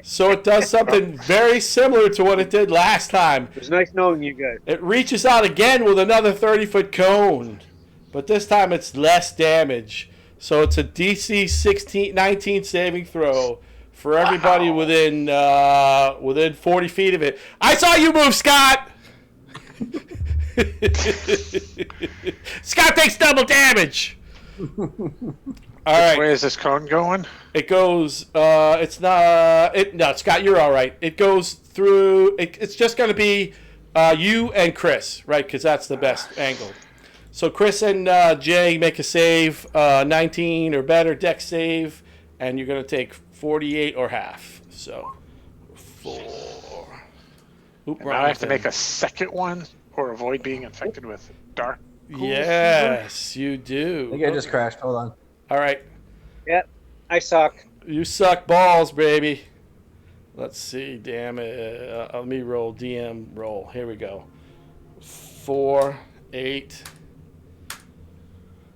S1: So it does something very similar to what it did last time.
S7: It was nice knowing you guys.
S1: It reaches out again with another 30-foot cone. But this time it's less damage. So it's a DC 19 saving throw for everybody within 40 feet of it. I saw you move, Scott! Scott takes double damage! All right.
S4: Where is this cone going?
S1: It goes. It's not. No, Scott, you're all right. It goes through. It's just going to be you and Chris, right? Because that's the best angle. So Chris and Jay make a save, 19 or better, dex save, and you're going to take 48 or half. So 4. Oop,
S4: And now I have to make a second one or avoid being infected with dark.
S1: Yes, you
S2: I
S1: do.
S2: think I just crashed. Hold on.
S1: All right.
S7: Yeah, I suck.
S1: You suck balls, baby. Let's see. Damn it. Let me roll. DM roll. Here we go. 4, 8.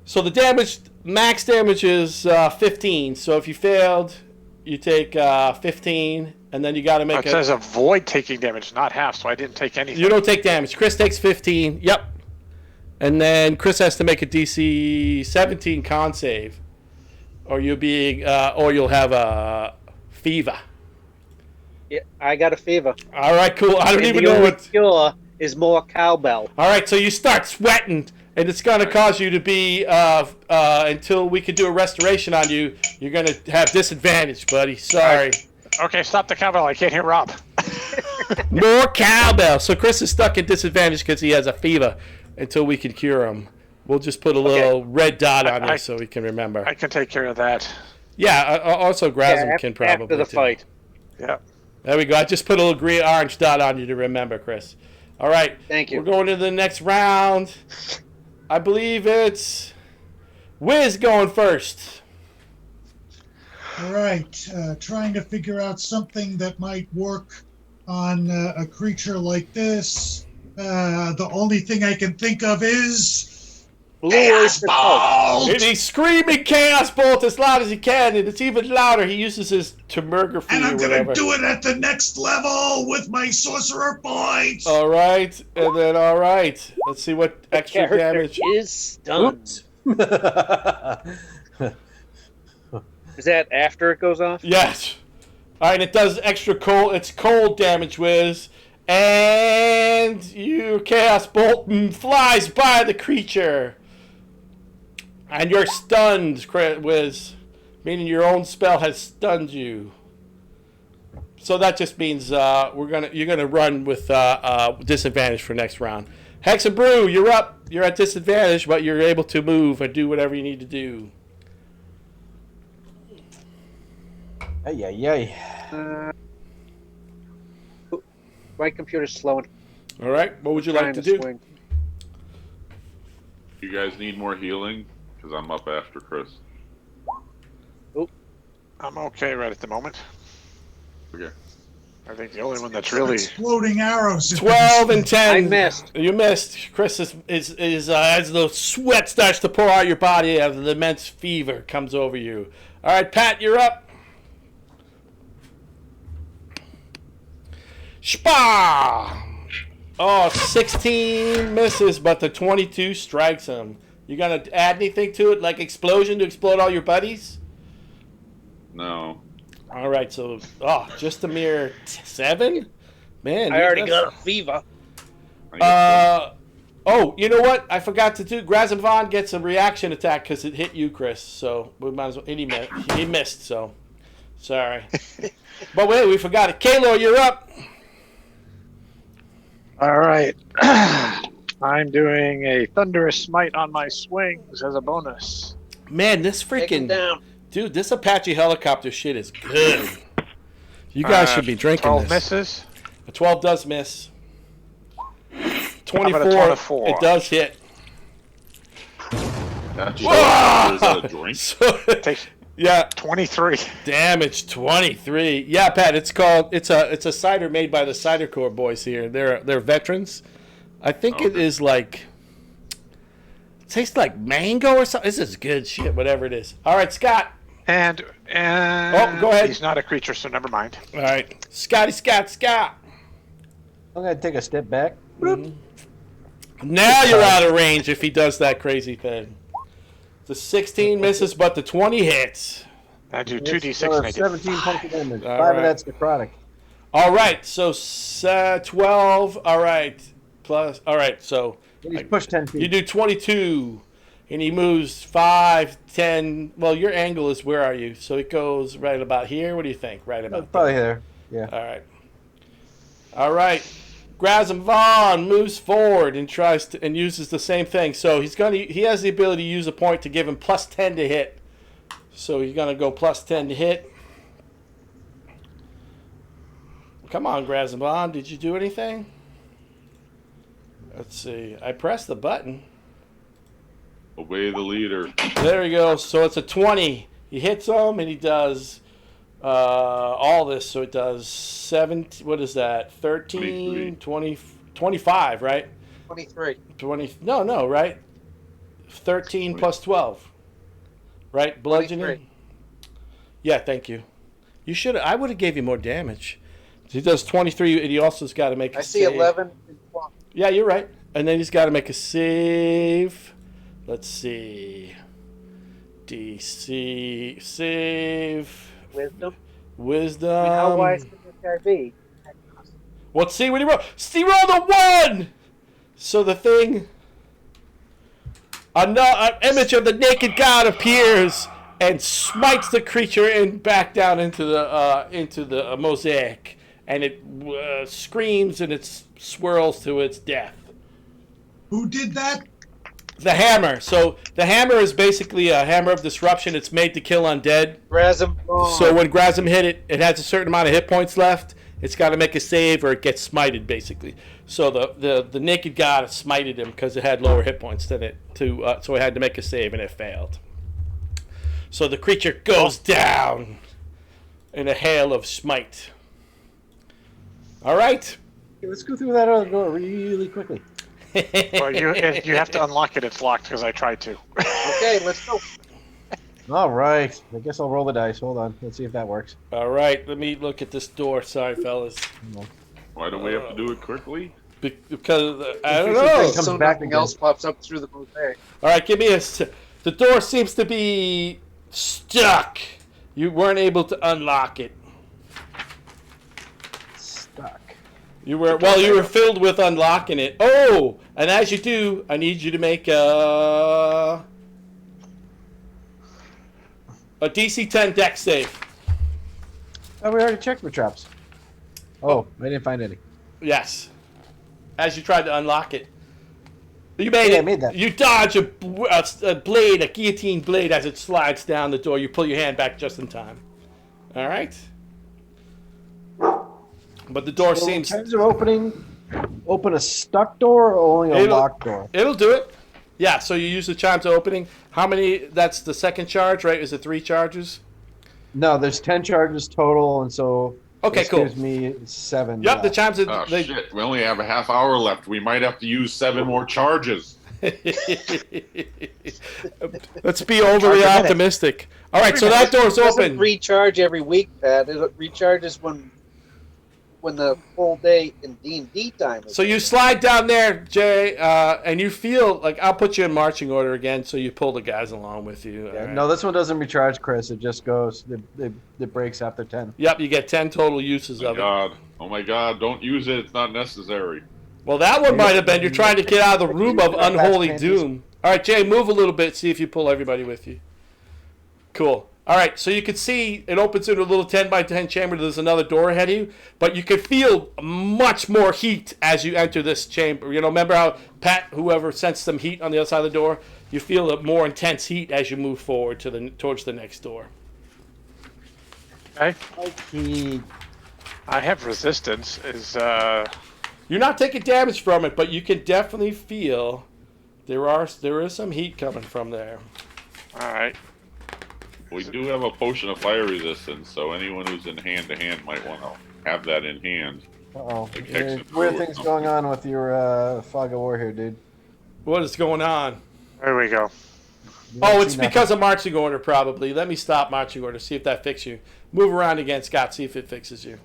S1: So the damage, max damage is 15. So if you failed, you take 15, and then you got to make
S4: It says avoid taking damage, not half, so I didn't take anything.
S1: You don't take damage. Chris takes 15. Yep. And then Chris has to make a DC 17 con save, or you'll have a fever.
S7: Yeah, I got a fever.
S1: All right, cool. I don't
S7: And
S1: even
S7: the
S1: know
S7: only
S1: what.
S7: cure is more cowbell.
S1: All right, so you start sweating, and it's going to cause you to be until we can do a restoration on you. You're going to have disadvantage, buddy. Sorry.
S4: Okay, stop the cowbell. I can't hear Rob.
S1: More cowbell. So Chris is stuck in disadvantage because he has a fever until we can cure him. We'll just put a little red dot on you so we can remember.
S4: I can take care of that.
S1: Yeah, also Grazim can probably
S7: after the
S1: too.
S7: fight.
S4: Yeah.
S1: There we go. I just put a little green orange dot on you to remember, Chris. All right.
S7: Thank you.
S1: We're going to the next round. I believe it's Wiz going first.
S3: All right, trying to figure out something that might work on a creature like this. The only thing I can think of is
S7: Chaos
S3: Bolt!
S1: And he's screaming Chaos Bolt as loud as he can, and it's even louder. He uses his tomography
S3: And I'm
S1: or
S3: going
S1: whatever.
S3: to do it at the next level with my sorcerer points.
S1: All right, and then all right. Let's see what extra
S7: Character
S1: damage.
S7: is stunned. Is that after it goes off?
S1: Yes. All right, it does extra cold. It's cold damage, Wiz. And your Chaos Bolt flies by the creature. And you're stunned, Wiz. Meaning your own spell has stunned you. So that just means you're gonna run with disadvantage for next round. Hexen Brew, you're up. You're at disadvantage, but you're able to move and do whatever you need to do.
S2: Ay.
S7: My computer's slowing.
S1: All right, what would you like to do?
S7: Swing.
S6: You guys need more healing? Because I'm up after Chris.
S4: I'm okay right at the moment.
S6: Okay.
S4: I think the only one that's really...
S3: Exploding arrows.
S1: 12 and 10.
S7: I missed.
S1: You missed. Chris is as the sweat starts to pour out your body, as the immense fever comes over you. All right, Pat, you're up. Shpa! Oh, 16 misses, but the 22 strikes him. You gonna add anything to it, like explosion to explode all your buddies?
S6: No.
S1: All right, so just a mere 7. Man,
S7: I already
S1: that's-
S7: got a fever.
S1: Oh, you know what? I forgot to do. Grazim Vaughn gets a reaction attack because it hit you, Chris. So we might as well. And he missed. So sorry. But wait, we forgot it. Kaylor, you're up.
S4: All right. I'm doing a thunderous smite on my swings as a bonus.
S1: Man, this
S7: Take him
S1: freaking
S7: down.
S1: dude, this Apache helicopter shit is good. You guys should be drinking
S4: 12
S1: this.
S4: misses.
S1: A 12 does miss.
S4: How about a
S1: 24.
S4: 24?
S1: It does hit.
S6: That's
S1: Ah!
S6: is that a drink?
S1: So,
S4: Takes
S1: yeah.
S4: 23.
S1: Damage 23. Yeah, Pat, it's a cider made by the Cider Corps boys here. They're veterans. I think it is like it tastes like mango or something. This is good shit, whatever it is. All right, Scott.
S4: And
S1: Oh, go ahead.
S4: He's not a creature, so never mind.
S1: All right. Scott.
S2: I'm gonna take a step back.
S1: Now you're out of range if he does that crazy thing. The 16 misses, but the 20 hits.
S4: I do
S2: It's,
S4: 2d6 and I get
S2: 17 points of damage.
S1: All
S2: 5
S1: right.
S2: of that's necrotic.
S1: All right, so 12. All right, plus. All right, so
S2: He's pushed 10 feet.
S1: you do 22, and he moves 5, 10. Well, your angle is where are you? So it goes right about here. What do you think? Right about
S2: Probably there. Yeah.
S1: All right. Grazim Vaughn moves forward and tries to and uses the same thing. So he has the ability to use a point to give him plus 10 to hit. So he's gonna go plus 10 to hit. Come on, Grazim. Did you do anything? Let's see. I pressed the button.
S6: Obey the leader.
S1: There we go. So it's a 20. He hits him and he does all this. So it does 7. What is that? 13, 20, 25, right?
S7: 23.
S1: 20. No, right? 13 plus 12. Right? Bludgeoning?
S7: 23.
S1: Yeah, thank you. You should. I would have gave you more damage. He does 23, and he also's got to make a
S7: I see
S1: save.
S7: 11 and 12.
S1: Yeah, you're right. And then he's got to make a save. Let's see. DC save.
S7: Wisdom. I mean, how wise can this guy be?
S1: Well, let's see what he rolled. He rolled a 1! So the thing... An image of the naked god appears and smites the creature and back down into the mosaic. And it screams and it swirls to its death.
S3: Who did that?
S1: The hammer. So the hammer is basically a hammer of disruption. It's made to kill undead.
S7: Grazim.
S1: So when Grazim hit it, it has a certain amount of hit points left. It's got to make a save or it gets smited, basically. So the naked god smited him because it had lower hit points than it. So it had to make a save and it failed. So the creature goes down in a hail of smite. All right.
S2: Okay, let's go through that other door really quickly.
S4: Well, you have to unlock it. It's locked because I tried to.
S7: Okay, let's go.
S2: All right. I guess I'll roll the dice. Hold on. Let's see if that works.
S1: All right. Let me look at this door. Sorry, fellas.
S6: Why do we have to do it quickly?
S1: Because I don't
S2: If
S1: know.
S2: it comes
S7: So
S2: back
S7: nothing
S2: again.
S7: else pops up through the mosaic.
S1: All right, give me the door seems to be stuck. You weren't able to unlock it.
S2: Stuck.
S1: You were filled with unlocking it. Oh, and as you do, I need you to make a DC 10 dex save.
S2: Oh, we already checked for traps. Oh, I didn't find any.
S1: Yes. As you tried to unlock it. You made
S2: Yeah,
S1: it.
S2: I made that.
S1: You dodge a blade, a guillotine blade as it slides down the door. You pull your hand back just in time. All right. But the door
S2: So
S1: seems...
S2: in terms of open a stuck door or only a locked door?
S1: It'll do it. Yeah, so you use the chimes of opening. How many? That's the second charge, right? Is it 3 charges?
S2: No, there's 10 charges total, and so
S1: Okay,
S2: this
S1: cool.
S2: gives me 7.
S1: Yep, the
S2: left.
S1: chimes of...
S6: Oh, shit. We only have a half hour left. We might have to use 7 more charges.
S1: Let's be overly optimistic. All right, so that door's
S7: It doesn't
S1: open.
S7: recharge every week, Pat. It recharges when the full day in D&D time is.
S1: So you slide down there, Jay, and you feel like I'll put you in marching order again, so you pull the guys along with you. All right.
S2: No, this one doesn't recharge, Chris. It just goes. It breaks after 10.
S1: Yep, you get 10 total uses of it.
S6: Oh my god, don't use it. It's not necessary.
S1: Well, that one might have been you're trying to get out of the room of unholy doom. All right, Jay, move a little bit, see if you pull everybody with you. Cool. All right, so you can see it opens into a little 10 by 10 chamber. There's another door ahead of you, but you can feel much more heat as you enter this chamber. You know, remember how Pat, whoever, sensed some heat on the other side of the door? You feel a more intense heat as you move forward towards the next door.
S4: Okay. I have resistance.
S1: You're not taking damage from it, but you can definitely feel there is some heat coming from there.
S4: All right.
S6: We do have a potion of fire resistance, so anyone who's in hand-to-hand might want to have that in hand.
S2: Uh-oh.
S6: Like
S2: There's
S6: Hexen
S2: weird
S6: Brew or
S2: things
S6: something.
S2: going on with your fog of war here, dude.
S1: What is going on?
S4: There we go.
S2: You
S1: Oh,
S2: don't
S1: it's
S2: see
S1: because of marching order, probably. Let me stop marching order, see if that fixes you. Move around again, Scott, see if it fixes you.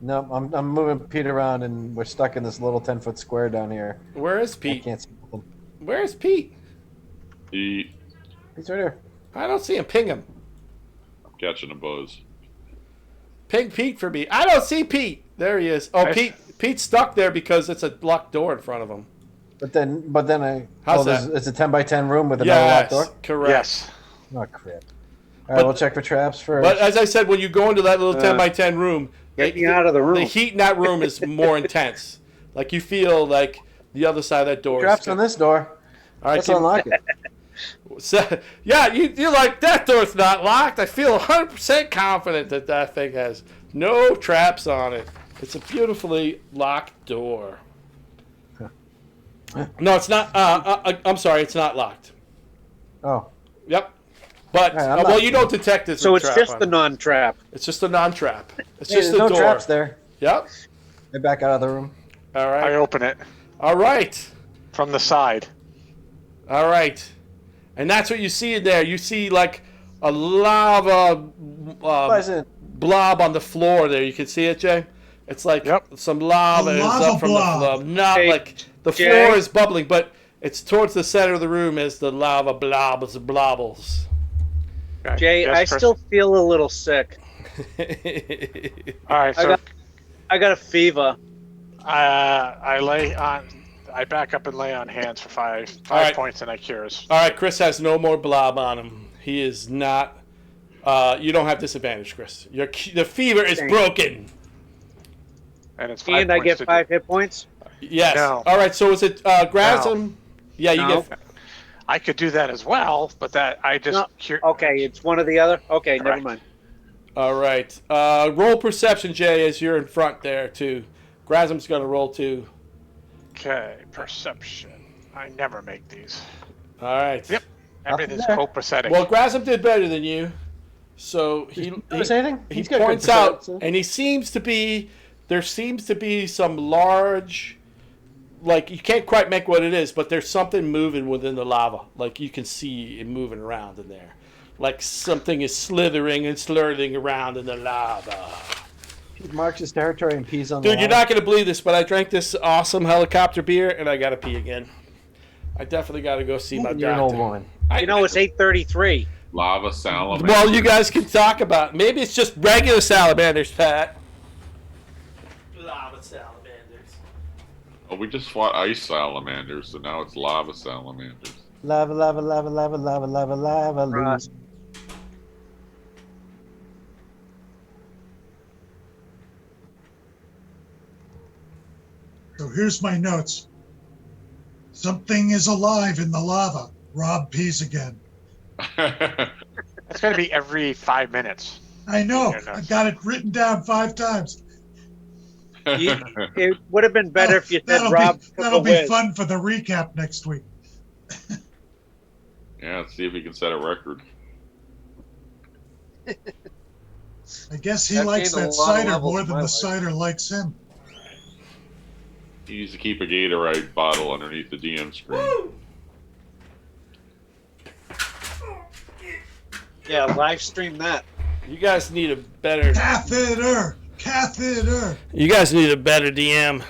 S2: No, I'm moving Pete around, and we're stuck in this little 10-foot square down here.
S1: Where is
S2: I
S1: Pete?
S2: can't see him.
S1: Where is Pete?
S6: He
S2: He's right here.
S1: I don't see him. Ping him.
S6: catching a buzz.
S1: Ping Pete for me. I don't see Pete. There he is. Oh, Pete's stuck there because it's a locked door in front of him.
S2: But then
S1: How's that?
S2: it's a 10 by 10 room with another locked
S1: Yes,
S2: door.
S1: correct.
S4: Yes.
S2: Oh crap! All right, we'll check for traps first.
S1: But as I said, when you go into that little 10 by 10 room,
S7: Get me out of the room.
S1: the heat in that room is more intense. Like you feel like the other side of that door
S2: traps
S1: is...
S2: on this door.
S1: All right,
S2: Let's unlock it.
S1: So, yeah, you're like, that door's not locked. I feel 100% confident that thing has No traps on it. It's a beautifully locked door. No, it's not. I'm sorry, it's not locked.
S2: Oh.
S1: Yep. But
S2: All right,
S1: well, you don't detect it.
S7: So it's just the non-trap.
S1: It's just a non-trap. It's
S2: Hey,
S1: just
S2: there's
S1: the
S2: no
S1: door.
S2: traps there.
S1: Yep.
S2: I back out of the room.
S1: All
S4: I
S1: right.
S4: open it
S1: All right.
S4: from the side.
S1: All right. And that's what you see in there. You see like a lava
S2: Pleasant.
S1: blob on the floor there. You can see it, Jay? It's like
S4: Yep.
S1: some lava
S3: A
S1: is
S3: lava
S1: up from
S3: blob.
S1: the floor. Not
S7: Hey,
S1: like the
S7: Jay?
S1: floor is bubbling, but it's towards the center of the room as the lava blobs blobbles.
S4: Okay.
S7: Jay,
S4: Yes,
S7: I
S4: Chris?
S7: still feel a little sick.
S4: All right, so
S7: I got a fever.
S4: I lay on. I back up and lay on hands for five
S1: All right.
S4: points, and I cures.
S1: All right, Chris has no more blob on him. He is not. You don't have disadvantage, Chris. The fever is
S7: Thank
S1: broken.
S4: And it's 5
S7: And I
S4: points
S7: get
S4: to
S7: 5 hit points.
S1: Yes.
S4: No.
S1: All right. So is it Grazim? Yeah, you
S7: No.
S1: get.
S4: I could do that as well, but that I just
S7: No.
S4: cure.
S7: Okay, it's one or the other. Okay, never
S4: Correct.
S7: mind.
S1: All right. Roll perception, Jay, as you're in front there too. Grazim's gonna roll too.
S4: Okay, perception. I never make these.
S1: All right.
S4: Yep. Everything's
S2: there.
S4: copacetic.
S1: Well, Grazim did better than you, so he
S2: Notice anything?
S1: he
S2: He's got good
S1: points out,
S2: perception.
S1: and he seems to be. There seems to be some large. Like, you can't quite make what it is, but there's something moving within the lava. Like, you can see it moving around in there. Like, something is slithering and slurring around in the lava.
S2: He marks his territory and pees on the
S1: Dude, you're
S2: lava.
S1: not going to believe this, but I drank this awesome helicopter beer, and I got to pee again. I definitely got to go see my
S2: You're an old
S1: doctor.
S2: woman.
S7: You know, it's 8:33.
S6: Lava salamander.
S1: Well, you guys can talk about it. Maybe it's just regular salamanders, Pat. Lava salamanders.
S6: Oh, we just fought ice salamanders, so now it's lava salamanders.
S2: Lava, lava, lava, lava, lava, lava, lava,
S7: Right.
S2: loose.
S3: So here's my notes. Something is alive in the lava. Rob pees again.
S4: It's going to be every 5 minutes.
S3: I know.
S4: Yeah, no.
S3: I got it written down 5 times.
S7: It would have been better if you said
S3: That'll
S7: Rob
S3: be,
S7: took
S3: that'll
S7: a
S3: be
S7: whiz.
S3: fun for the recap next week.
S6: Yeah, let's see if he can set a record.
S3: I guess he
S9: I've
S3: likes
S9: gained a
S3: that
S9: lot of
S3: cider
S9: levels
S3: more
S9: in
S3: than
S9: my
S3: the
S9: life.
S3: cider likes him.
S6: He needs to keep a Gatorade bottle underneath the DM screen.
S7: Yeah, live stream that.
S1: You guys need a better.
S3: Catheter! Catheter!
S1: You guys need a better DM.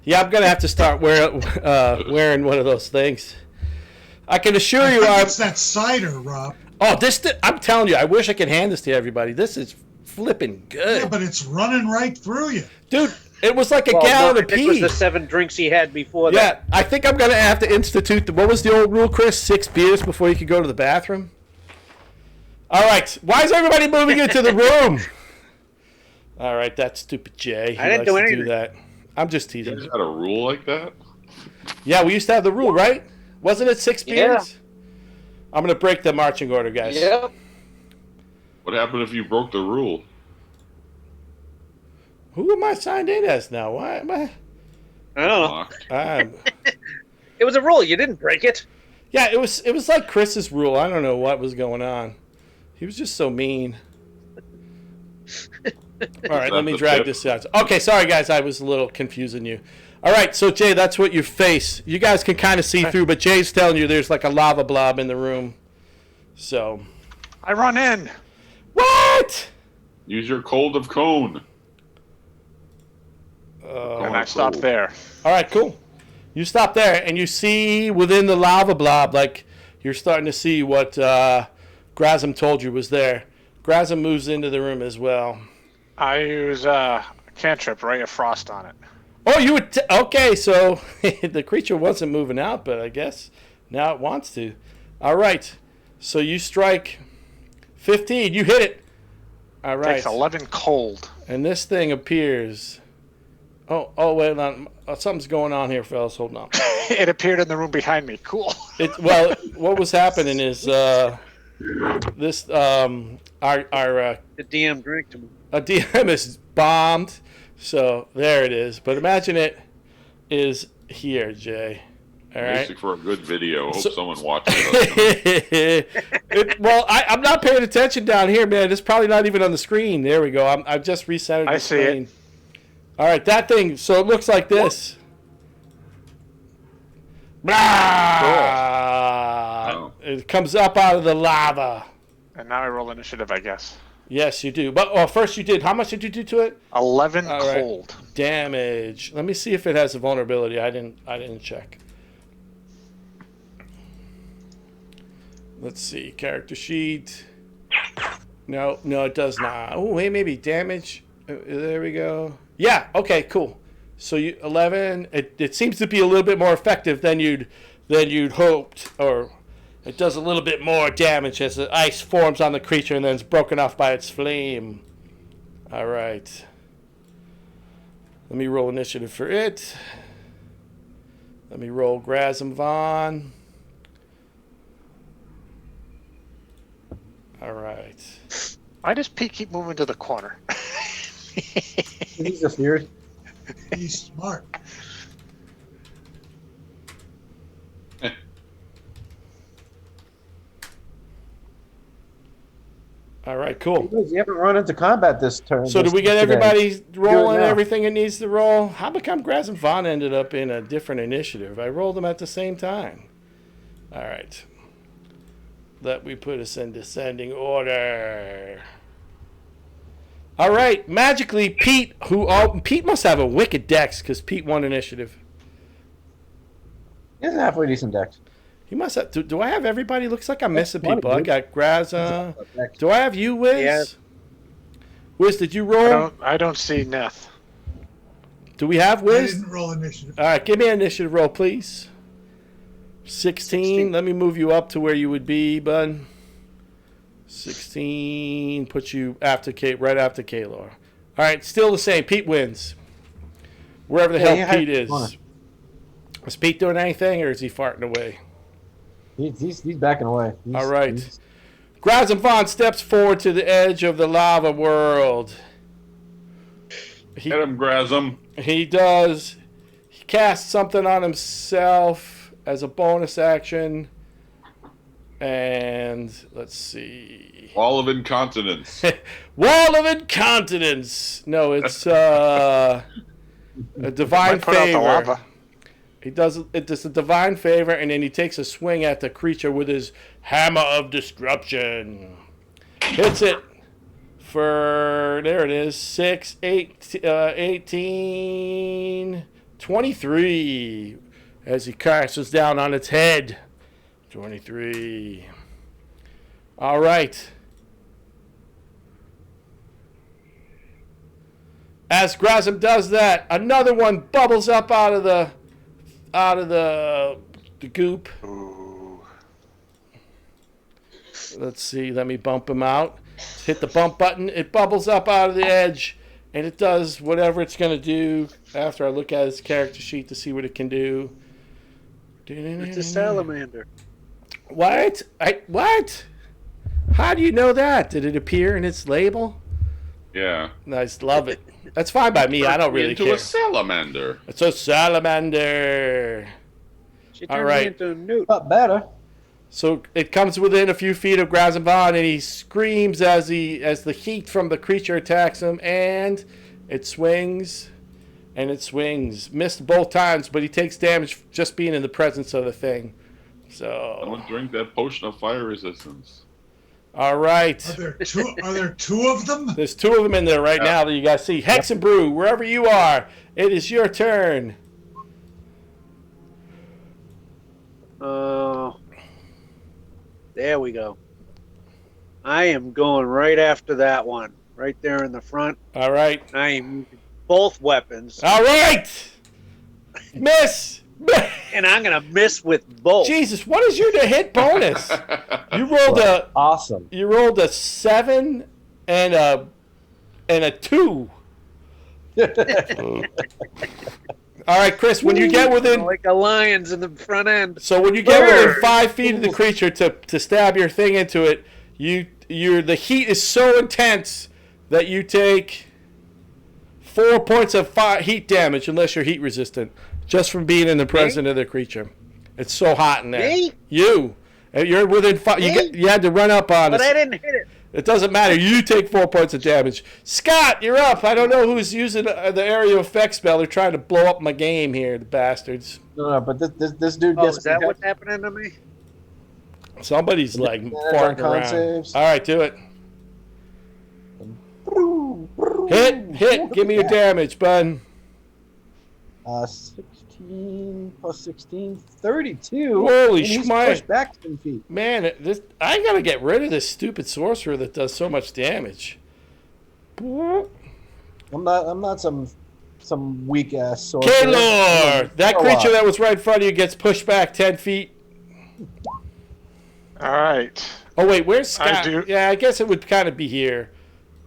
S1: Yeah, I'm gonna have to start wearing one of those things. I can assure
S3: I
S1: you,
S3: think
S1: I'm.
S3: it's that cider, Rob.
S1: Oh, I'm telling you, I wish I could hand this to everybody. This is flipping good,
S3: Yeah, but it's running right through you.
S1: dude. It was like a
S7: Well,
S1: gallon
S7: no,
S1: of
S7: it was
S1: pee.
S7: the 7 drinks he had before
S1: Yeah,
S7: that.
S1: I think I'm gonna have to institute what was the old rule, Chris? 6 beers before you could go to the bathroom. All right, why is everybody moving into the room? All right, that's stupid Jay. He
S7: I didn't
S1: likes
S7: do
S1: to
S7: anything.
S1: that. I'm just
S6: You
S1: teasing.
S6: guys had a rule like that?
S1: Yeah, we used to have the rule, right? Wasn't it 6
S7: Yeah.
S1: beers? I'm gonna break the marching order, guys.
S7: Yep.
S6: What happened if you broke the rule?
S1: Who am I signed in as now? Why am I?
S7: I don't know.
S6: Locked.
S7: It was a rule. You didn't break it.
S1: Yeah, it was like Chris's rule. I don't know what was going on. He was just so mean. All right, let me drag this out. Okay, sorry guys, I was a little confusing you. All right, so Jay, that's what you face. You guys can kind of see through, but Jay's telling you there's like a lava blob in the room. So.
S4: I run in.
S1: What?
S6: Use your cold of cone.
S4: And I stop there.
S1: All right, cool. You stop there, and you see within the lava blob, like you're starting to see what Grazim told you was there. Grazim moves into the room as well.
S4: I use a cantrip, Ray of Frost on it.
S1: Oh, you would. Okay, so the creature wasn't moving out, but I guess now it wants to. All right, so you strike 15. You hit it. All right.
S4: Takes 11 cold.
S1: And this thing appears. Oh, wait on. Something's going on here, fellas. Hold on.
S4: It appeared in the room behind me. Cool.
S1: Well, what was happening is this our
S7: The DM drank to me.
S1: A DM is bombed. So there it is. But imagine it is here, Jay. All right.
S6: Basic for a good video. Hope
S1: So-
S6: someone watches it.
S1: Well, I'm not paying attention down here, man. It's probably not even on the screen. There we go. I've just recentered the
S4: I see it.
S1: screen. All right, that thing. So it looks like this. Blah!
S6: Oh.
S1: It comes up out of the lava.
S4: And now I roll initiative, I guess.
S1: Yes, you do. But first you did. How much did you do to it?
S4: 11
S1: All right.
S4: cold.
S1: Damage. Let me see if it has a vulnerability. I didn't check. Let's see. Character sheet. No, it does not. Oh, wait, maybe damage. There we go. Yeah. Okay. Cool. So 11. It seems to be a little bit more effective than you'd hoped, or it does a little bit more damage as the ice forms on the creature and then is broken off by its flame. All right. Let me roll initiative for it. Let me roll Grazim Vaughn. All right.
S4: Why does Pete keep moving to the corner?
S2: He's just weird.
S3: He's smart.
S1: All right, cool.
S2: You haven't run into combat this turn.
S1: So did we get
S2: today.
S1: everybody rolling
S2: now.
S1: everything it needs to roll? How come Grazim Vaughn ended up in a different initiative? I rolled them at the same time. All right. Let me put us in descending order. All right, magically, Pete, Pete must have a wicked dex because Pete won initiative.
S2: He has a halfway decent dex.
S1: He must have. Do I have everybody? Looks like I'm missing
S2: funny,
S1: people. I
S2: dude.
S1: got Grazim. Do I have you, Wiz?
S7: Yeah.
S1: Wiz, did you roll?
S4: I don't see Neth.
S1: Do we have
S3: I
S1: Wiz?
S3: didn't roll initiative.
S1: All right, give me an initiative roll, please. 16. Let me move you up to where you would be, bud. 16 puts you after right after Kaylor. All right, still the same. Pete wins. Wherever the
S2: Yeah,
S1: hell Pete is.
S2: come on.
S1: Is Pete doing anything, or is he farting away?
S2: He's backing away.
S1: All right. Grazim Vaughn steps forward to the edge of the lava world.
S6: Get him, Grazim.
S1: He does. He casts something on himself as a bonus action. And let's see.
S6: Wall of incontinence.
S1: Wall of incontinence. No, it's a divine
S4: Put out the
S1: favor.
S4: lava.
S1: He does it does a divine favor, and then he takes a swing at the creature with his hammer of disruption. Hits it for there it is 6, 8, 18, 23 as he crashes down on its head. 23. All right. As Grazim does that, another one bubbles up out of the goop.
S4: Ooh.
S1: Let's see. Let me bump him out. Hit the bump button. It bubbles up out of the edge, and it does whatever it's going to do after I look at its character sheet to see what it can do.
S7: It's a salamander.
S1: What? What? How do you know that? Did it appear in its label?
S6: Yeah.
S1: Nice, love it. That's fine by me. I don't really
S6: into
S1: care.
S6: a salamander.
S1: It's a salamander.
S7: She
S1: All
S7: turned
S1: right.
S7: me into a newt.
S2: But better.
S1: So it comes within a few feet of Grazim Vaughn, and he screams as the heat from the creature attacks him, and it swings, and it swings. Missed both times, but he takes damage just being in the presence of the thing. So,
S6: Someone drink that potion of fire resistance.
S1: all right.
S3: Are there two of them?
S1: There's two of them in there right now that you guys see. Hexen Brew, wherever you are, it is your turn.
S7: There we go. I am going right after that one. Right there in the front.
S1: All right.
S7: I am using both weapons.
S1: All right. Miss.
S7: And I'm going to miss with both.
S1: Jesus, what is your hit bonus? You rolled
S2: Awesome.
S1: You rolled a 7 and a 2. All right, Chris. When you get within,
S7: Like a lion's in the front end.
S1: so when you get within 5 feet of the creature to stab your thing into it, the heat is so intense that you take 4 points of heat damage unless you're heat resistant, just from being in the presence of the creature. It's so hot in there.
S7: Me?
S1: You. You're within 5. You had to run up on
S7: But
S1: it.
S7: I didn't hit it.
S1: It doesn't matter. You take 4 points of damage. Scott, you're up. I don't know who's using the area effect spell. They're trying to blow up my game here, the bastards.
S2: No, but this dude
S7: Oh,
S2: gets.
S7: is that what's happening to me?
S1: Somebody's like farting
S2: con
S1: around.
S2: saves.
S1: All right, do it. Hit. Give me your damage, bud.
S2: 16 plus 16, 32.
S1: Holy
S2: and he's
S1: schmite.
S2: pushed back 10 feet.
S1: Man, I gotta get rid of this stupid sorcerer that does so much damage.
S2: I'm not some weak ass sorcerer.
S1: Kaylor! That creature that was right in front of you gets pushed back 10 feet.
S4: All right.
S1: Oh wait, where's Scott?
S4: do-
S1: Yeah, I guess it would kind of be here.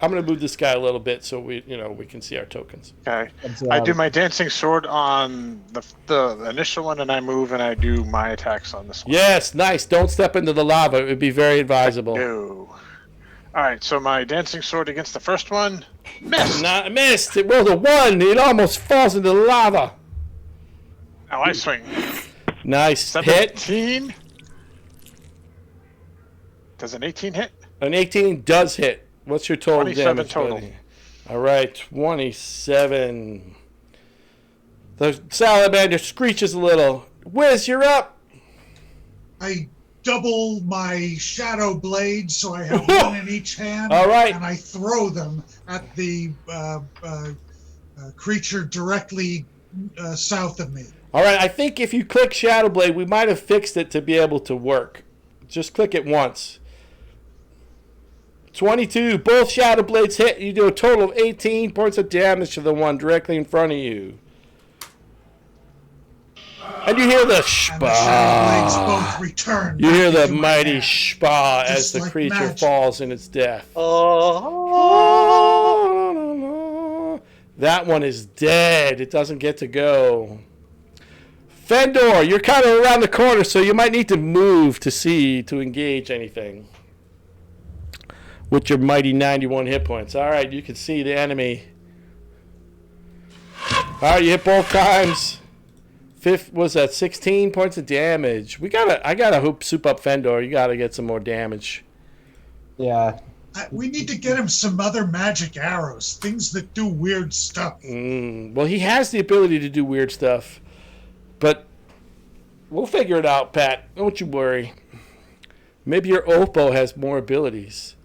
S1: I'm gonna move this guy a little bit so we can see our tokens.
S4: Okay. I do my dancing sword on the initial one, and I move and I do my attacks on this one.
S1: Yes, nice. Don't step into the lava. It would be very advisable.
S4: No. All right. So my dancing sword against the first one missed.
S1: Missed. It rolled a 1. It almost falls into the lava.
S4: Now I swing.
S1: Nice. Hit.
S4: 17. Does an 18 hit?
S1: An 18 does hit. What's your total
S4: 27
S1: damage,
S4: total.
S1: buddy? All right, 27. The salamander screeches a little. Wiz, you're up.
S3: I double my shadow blades so I have one in each hand.
S1: All right.
S3: And I throw them at the creature directly south of me.
S1: All right, I think if you click Shadow Blade, we might have fixed it to be able to work. Just click it once. 22. Both Shadow Blades hit. You do a total of 18 points of damage to the one directly in front of you. And you hear the
S3: And the shadow blades
S1: shpa.
S3: both return.
S1: You hear
S3: back
S1: the
S3: into my
S1: mighty
S3: hand.
S1: shpa as
S3: Just
S1: the
S3: like
S1: creature
S3: magic.
S1: falls in its death.
S7: Oh.
S1: That one is dead. It doesn't get to go. Fendor, you're kind of around the corner, so you might need to move to engage anything. With your mighty 91 hit points. All right, you can see the enemy. All right, you hit both times. Fifth was that 16 points of damage. I gotta hoop soup up Fendor. You gotta get some more damage.
S2: Yeah.
S3: We need to get him some other magic arrows, things that do weird stuff.
S1: Well, he has the ability to do weird stuff, but we'll figure it out, Pat. Don't you worry. Maybe your Oppo has more abilities.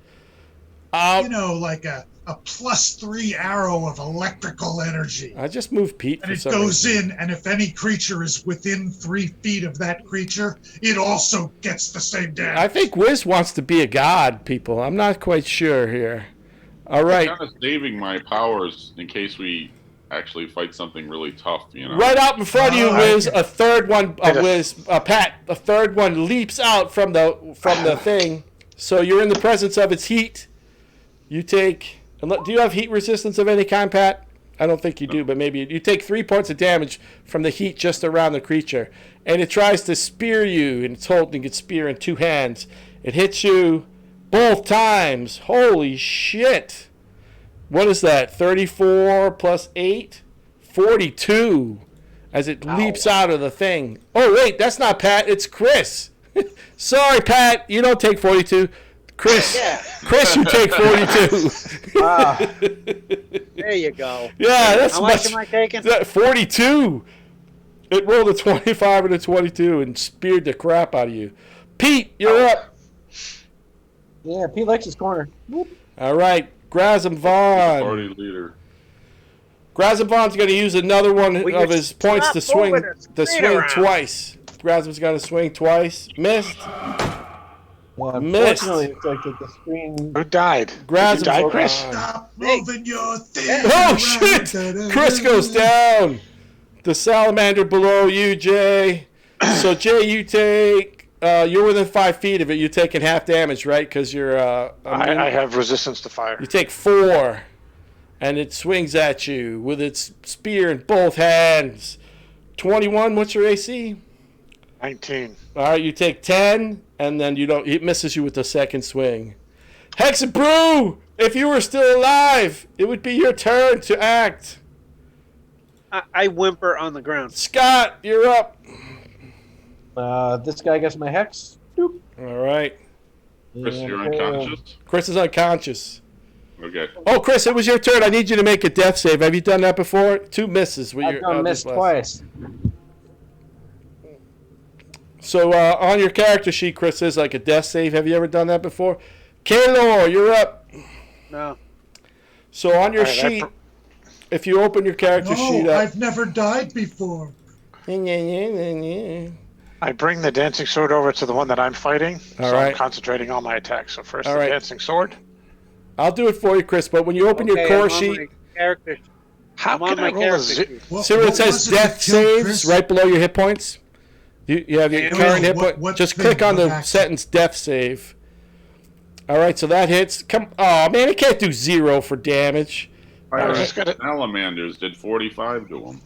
S3: Like a +3 arrow of electrical energy.
S1: I just moved Pete
S3: And
S1: for
S3: it
S1: some
S3: goes
S1: reason.
S3: in, and if any creature is within 3 feet of that creature, it also gets the same damage.
S1: I think Wiz wants to be a god, people. I'm not quite sure here. All right.
S6: I'm kind of saving my powers in case we actually fight something really tough,
S1: Right out in front of you, Wiz, a third one, Pat, a third one leaps out from the thing. So you're in the presence of its heat. You take... Do you have heat resistance of any kind, Pat? I don't think you do, but maybe you take 3 points of damage from the heat just around the creature. And it tries to spear you, and it's holding its spear in 2 hands. It hits you both times. Holy shit. What is that? 34 plus 8? 42 as it leaps out of the thing. Oh, wait, that's not Pat. It's Chris. Sorry, Pat. You don't take 42. Chris, you take 42.
S2: Wow.
S7: There you go.
S1: Yeah, that's
S7: How much am I taking?
S1: 42. It rolled a 25 and a 22 and speared the crap out of you. Pete, you're up.
S2: Yeah, Pete likes his corner. Whoop.
S1: All right, Grazim Vaughn.
S6: Party leader.
S1: Grazim Vaughn's going to use another one
S7: Will
S1: of
S7: you
S1: his points to
S7: stop
S1: swing
S7: moving the screen around?
S1: twice. Grazim's going to swing twice. Missed.
S2: Yeah,
S1: Missed.
S2: unfortunately, it's like the screen.
S4: Who died?
S1: Grazim's
S4: Did you die,
S1: over
S4: Chris?
S1: on.
S3: Stop moving your thing.
S1: Oh,
S3: around.
S1: shit!
S3: Da-da-da.
S1: Chris goes down. The salamander below you, Jay. So, Jay, you take... you're within 5 feet of it. You're taking half damage, right? Because you're...
S4: I have resistance to fire.
S1: You take 4. And it swings at you with its spear in both hands. 21, what's your AC?
S4: 19.
S1: All right, you take 10, and then it misses you with the second swing. Hexen Brew! If you were still alive, it would be your turn to act.
S7: I whimper on the ground.
S1: Scott, you're up.
S2: This guy gets my hex. Doop.
S1: All right.
S6: Chris,
S2: And
S6: you're
S2: Kaylor.
S6: unconscious?
S1: Chris is unconscious.
S6: Okay.
S1: Oh, Chris, it was your turn. I need you to make a death save. Have you done that before? 2 misses. With
S2: I've
S1: your,
S2: done
S1: this
S2: missed
S1: last-
S2: twice.
S1: So on your character sheet, Chris, says like a death save. Have you ever done that before? Kaylor, you're up.
S7: No.
S1: So on your
S4: All right,
S1: sheet, if you open your character sheet
S3: No,
S1: up.
S3: I've never died before.
S4: I bring the dancing sword over to the one that I'm fighting,
S1: All
S4: so
S1: right.
S4: I'm concentrating on my attack. So first
S1: All
S4: the
S1: right.
S4: dancing sword.
S1: I'll do it for you, Chris. But when you open your
S7: Okay,
S1: core
S7: I'm on
S1: sheet,
S7: my character.
S4: How
S7: I'm on
S4: can I
S7: my
S4: roll a
S7: character
S4: zero?
S7: sheet.
S3: What-
S1: see where it
S3: what
S1: says
S3: was
S1: death
S3: that killed
S1: saves
S3: Chris?
S1: right below your hit points? You have your
S7: Yeah,
S1: current hit
S3: what-
S1: point.
S3: what
S1: Just
S3: thing?
S1: click on
S3: What
S1: the
S3: action?
S1: sentence death save. All right, so that hits. Come, oh man, it can't do 0 for damage.
S4: I was
S6: Alright.
S4: just gonna.
S6: Salamanders did 45 to them.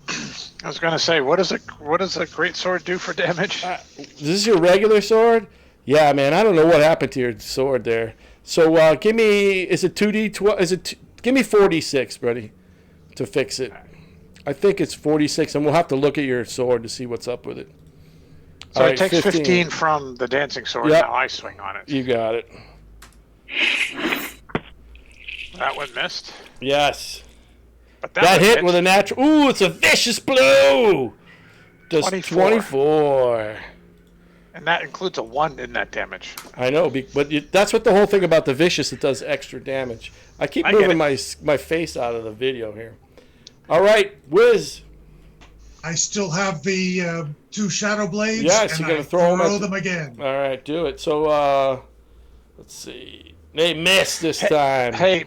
S4: I was gonna say, what does a great sword do for damage?
S1: Is this your regular sword? Yeah, man. I don't know what happened to your sword there. So give me. Is it 2d12? Is it? Give me 46, buddy, to fix it. I think it's 46, and we'll have to look at your sword to see what's up with it.
S4: So
S1: All
S4: it
S1: right,
S4: takes 15 from the dancing sword.
S1: Yep.
S4: Now I swing on it.
S1: You got it.
S4: That one missed.
S1: Yes.
S4: But
S1: That
S4: one
S1: hit with a natural. Ooh, it's a vicious blow. Does
S4: 24.
S1: 24.
S4: And that includes a 1 in that damage.
S1: I know, but that's what the whole thing about the vicious. It does extra damage. I keep
S4: I get
S1: moving
S4: it.
S1: my face out of the video here. All right, Wiz.
S3: I still have the 2 shadow blades.
S1: Yes,
S3: and
S1: you're gonna
S3: I
S1: throw 'em at the-
S3: them again.
S1: All right, do it. So let's see. They missed this time.
S4: Hey,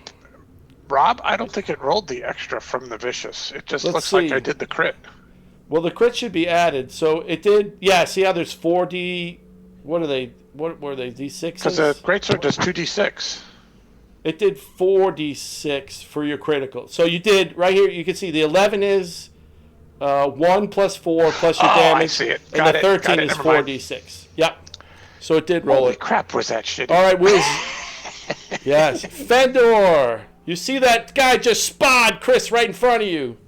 S4: Rob, I don't think it rolled the extra from the vicious. It just
S1: Let's
S4: looks like
S1: see.
S4: I did the crit.
S1: Well, the crit should be added. So it did. Yeah. See how there's 4D. What are they? What were they? D6s.
S4: Because the greatsword does 2d6.
S1: It did 4d6 for your critical. So you did right here. You can see the 11 is 1 plus 4 plus your
S4: Oh,
S1: damage.
S4: I see it.
S1: And
S4: Got
S1: the
S4: it.
S1: 13
S4: Got it.
S1: is
S4: Never mind.
S1: 4d6. Yep. So it did roll
S4: Holy
S1: it.
S4: crap, was that shitty?
S1: All right, Wiz. Yes. Fendor. You see that guy just spawed Chris right in front of you.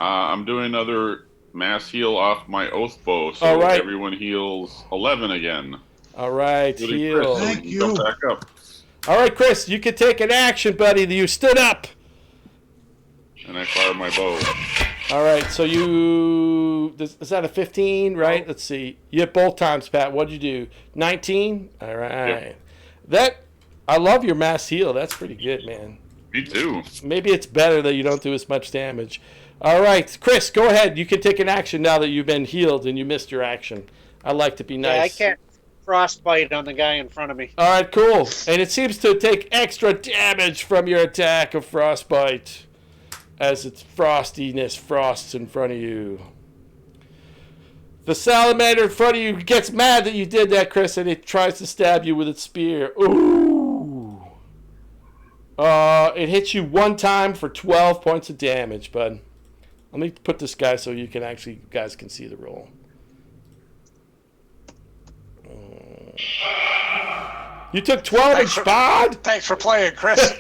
S6: I'm doing another mass heal off my oath bow, so
S1: All right.
S6: everyone heals 11 again.
S1: All right,
S6: including
S1: heal.
S6: Chris, so we
S3: Thank
S6: can
S3: you.
S6: jump back up.
S1: All right, Chris, you can take an action, buddy. You stood up.
S6: And I fire my bow.
S1: All right, so is that a 15, right? Let's see. You hit both times, Pat. What'd you do? 19? All right.
S6: Yep.
S1: I love your mass heal. That's pretty good, man.
S6: Me too.
S1: Maybe it's better that you don't do as much damage. All right, Chris, go ahead. You can take an action now that you've been healed and you missed your action. I like to be nice.
S7: Yeah, I can't frostbite on the guy in front of me.
S1: All right, cool. And it seems to take extra damage from your attack of frostbite as its frostiness frosts in front of you. The salamander in front of you gets mad that you did that, Chris, and it tries to stab you with its spear. Ooh. It hits you one time for 12 points of damage, bud. Let me put this guy so you guys can see the roll. You took 12 and spawed?
S4: Thanks for playing, Chris.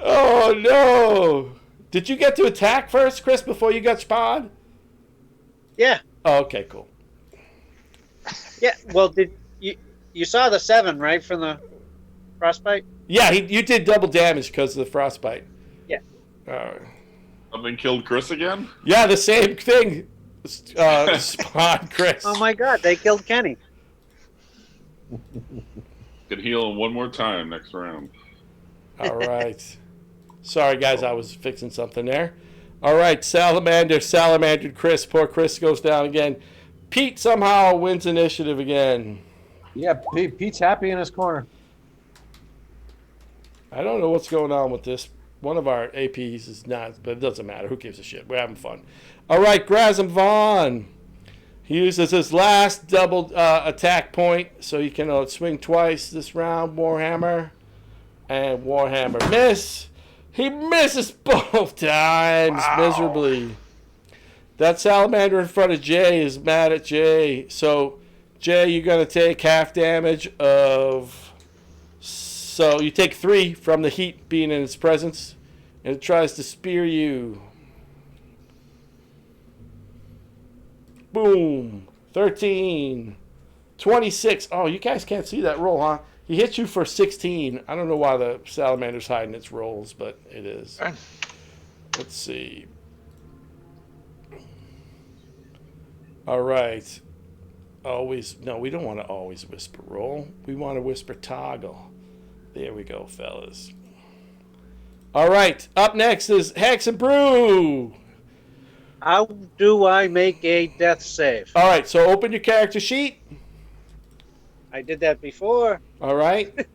S1: Oh, no. Did you get to attack first, Chris, before you got spawed?
S7: Yeah,
S1: Oh, okay, cool.
S7: yeah. Well, did you saw the 7 right from the frostbite?
S1: Yeah, you did double damage because of the frostbite.
S7: Yeah.
S6: Something killed Chris again?
S1: Yeah, the same thing. Spawn, Chris.
S7: Oh my God, they killed Kenny.
S6: Could heal him one more time next round.
S1: All right. Sorry, guys, I was fixing something there. All right, Salamandered Chris. Poor Chris goes down again. Pete somehow wins initiative again.
S2: Yeah, Pete's happy in his corner.
S1: I don't know what's going on with this. One of our APs is not, but it doesn't matter. Who gives a shit? We're having fun. All right, Grazim Vaughn. He uses his last double attack point, so he can swing twice this round. Warhammer. And Warhammer miss. He misses both times miserably. That salamander in front of Jay is mad at Jay. So Jay, you're going to take half damage of... So you take 3 from the heat being in its presence. And it tries to spear you. Boom. 13. 26. Oh, you guys can't see that roll, huh? He hits you for 16. I don't know why the salamander's hiding its rolls, but it is. Let's see. All right. Always. No, we don't want to always whisper roll. We want to whisper toggle. There we go, fellas. All right. Up next is Hexen Brew.
S7: How do I make a death save?
S1: All right. So open your character sheet.
S7: I did that before.
S1: All right.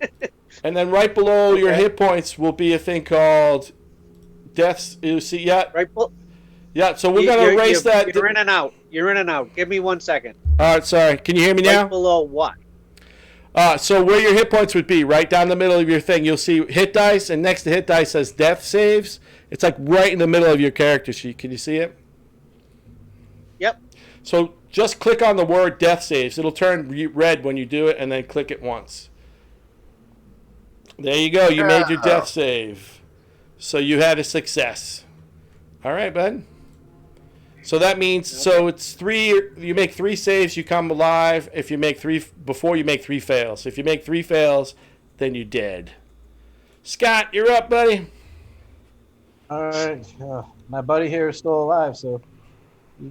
S1: And then right below your hit points will be a thing called deaths. You see, yeah.
S7: Right.
S1: Yeah. So we're going to erase that.
S7: You're in and out. You're in and out. Give me 1 second.
S1: All right. Sorry. Can you hear me now?
S7: Right below what?
S1: So where your hit points would be, right down the middle of your thing, you'll see hit dice, and next to hit dice says death saves. It's like right in the middle of your character sheet. Can you see it?
S7: Yep.
S1: So just click on the word death saves. It'll turn red when you do it, and then click it once. There you go. You made your death save. So you had a success. All right, bud. So that means, so it's 3, you make 3 saves, you come alive. If you make 3, before you make 3 fails. If you make 3 fails, then you're dead. Scott, you're up, buddy.
S2: All right. My buddy here is still alive, so he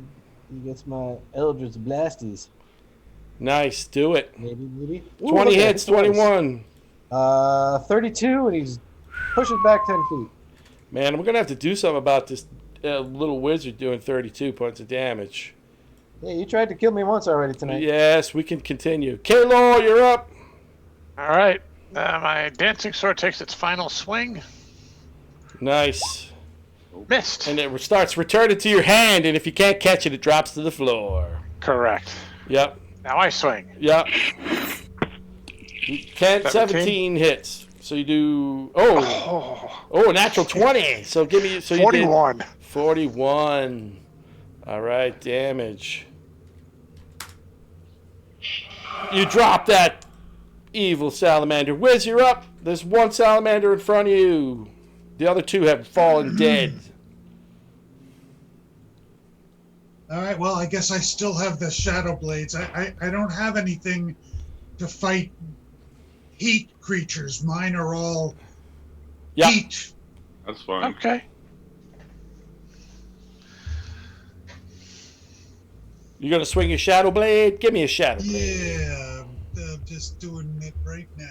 S2: gets my Eldritch Blasties.
S1: Nice, do it.
S2: Maybe. Ooh,
S1: 20
S2: okay,
S1: hits, 21.
S2: 32, and he's pushes back 10 feet.
S1: Man, we're going to have to do something about this little wizard doing 32 points of damage.
S2: Yeah, you tried to kill me once already tonight.
S1: Yes, we can continue. Kaylor, you're up.
S4: All right. My dancing sword takes its final swing.
S1: Nice.
S4: Missed.
S1: And it starts returning to your hand, and if you can't catch it, it drops to the floor.
S4: Correct.
S1: Yep.
S4: Now I swing.
S1: Yep. You can't. 17 hits. So you do. Oh, natural 20. So give me. So
S4: 41.
S1: You did 41. All right, damage. You drop that evil salamander. Wiz, you're up. There's 1 salamander in front of you. The other 2 have fallen dead.
S3: All right. Well, I guess I still have the shadow blades. I don't have anything to fight heat creatures. Mine are all heat.
S6: That's fine.
S4: Okay.
S1: You gonna swing your shadow blade? Give me a shadow blade.
S3: Yeah, I'm just doing it right now.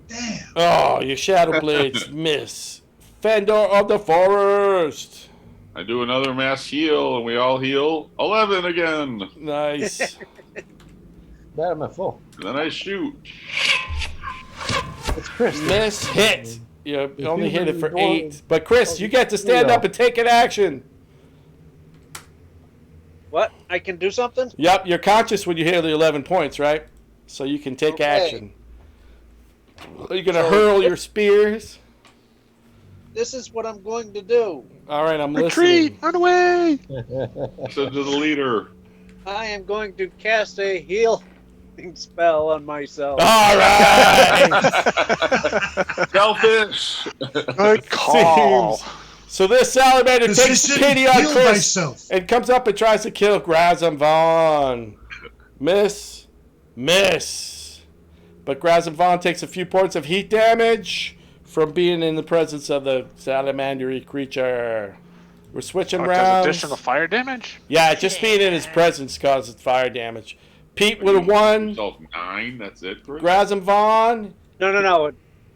S3: Damn.
S1: Oh, your shadow blades miss. Fendor of the forest.
S6: I do another mass heal, and we all heal 11 again.
S1: Nice.
S2: That am I full.
S6: And then I shoot.
S2: It's Chris.
S1: Miss hit. You only hit it for 8. But Chris, you get to stand up and take an action.
S7: What? I can do something?
S1: Yep, you're conscious when you hear the 11 points, right? So you can take action. Are you going to hurl your spears?
S7: This is what I'm going to do.
S1: All right, I'm
S4: Retreat!
S1: listening.
S4: Run away!
S6: Send to the leader.
S7: I am going to cast a healing spell on myself.
S1: All right.
S6: Selfish.
S4: Good call.
S1: So this salamander takes
S3: Position,
S1: pity on
S3: heal
S1: Chris
S3: myself.
S1: and comes up and tries to kill Grazim Vaughn. Miss. But Grazim Vaughn takes a few points of heat damage from being in the presence of the salamandery creature. We're switching rounds.
S4: Additional fire damage?
S1: Yeah, just being in his presence causes fire damage. Pete with a 1.
S6: Yourself 9. That's it, Chris.
S1: Grazim Vaughn.
S7: No.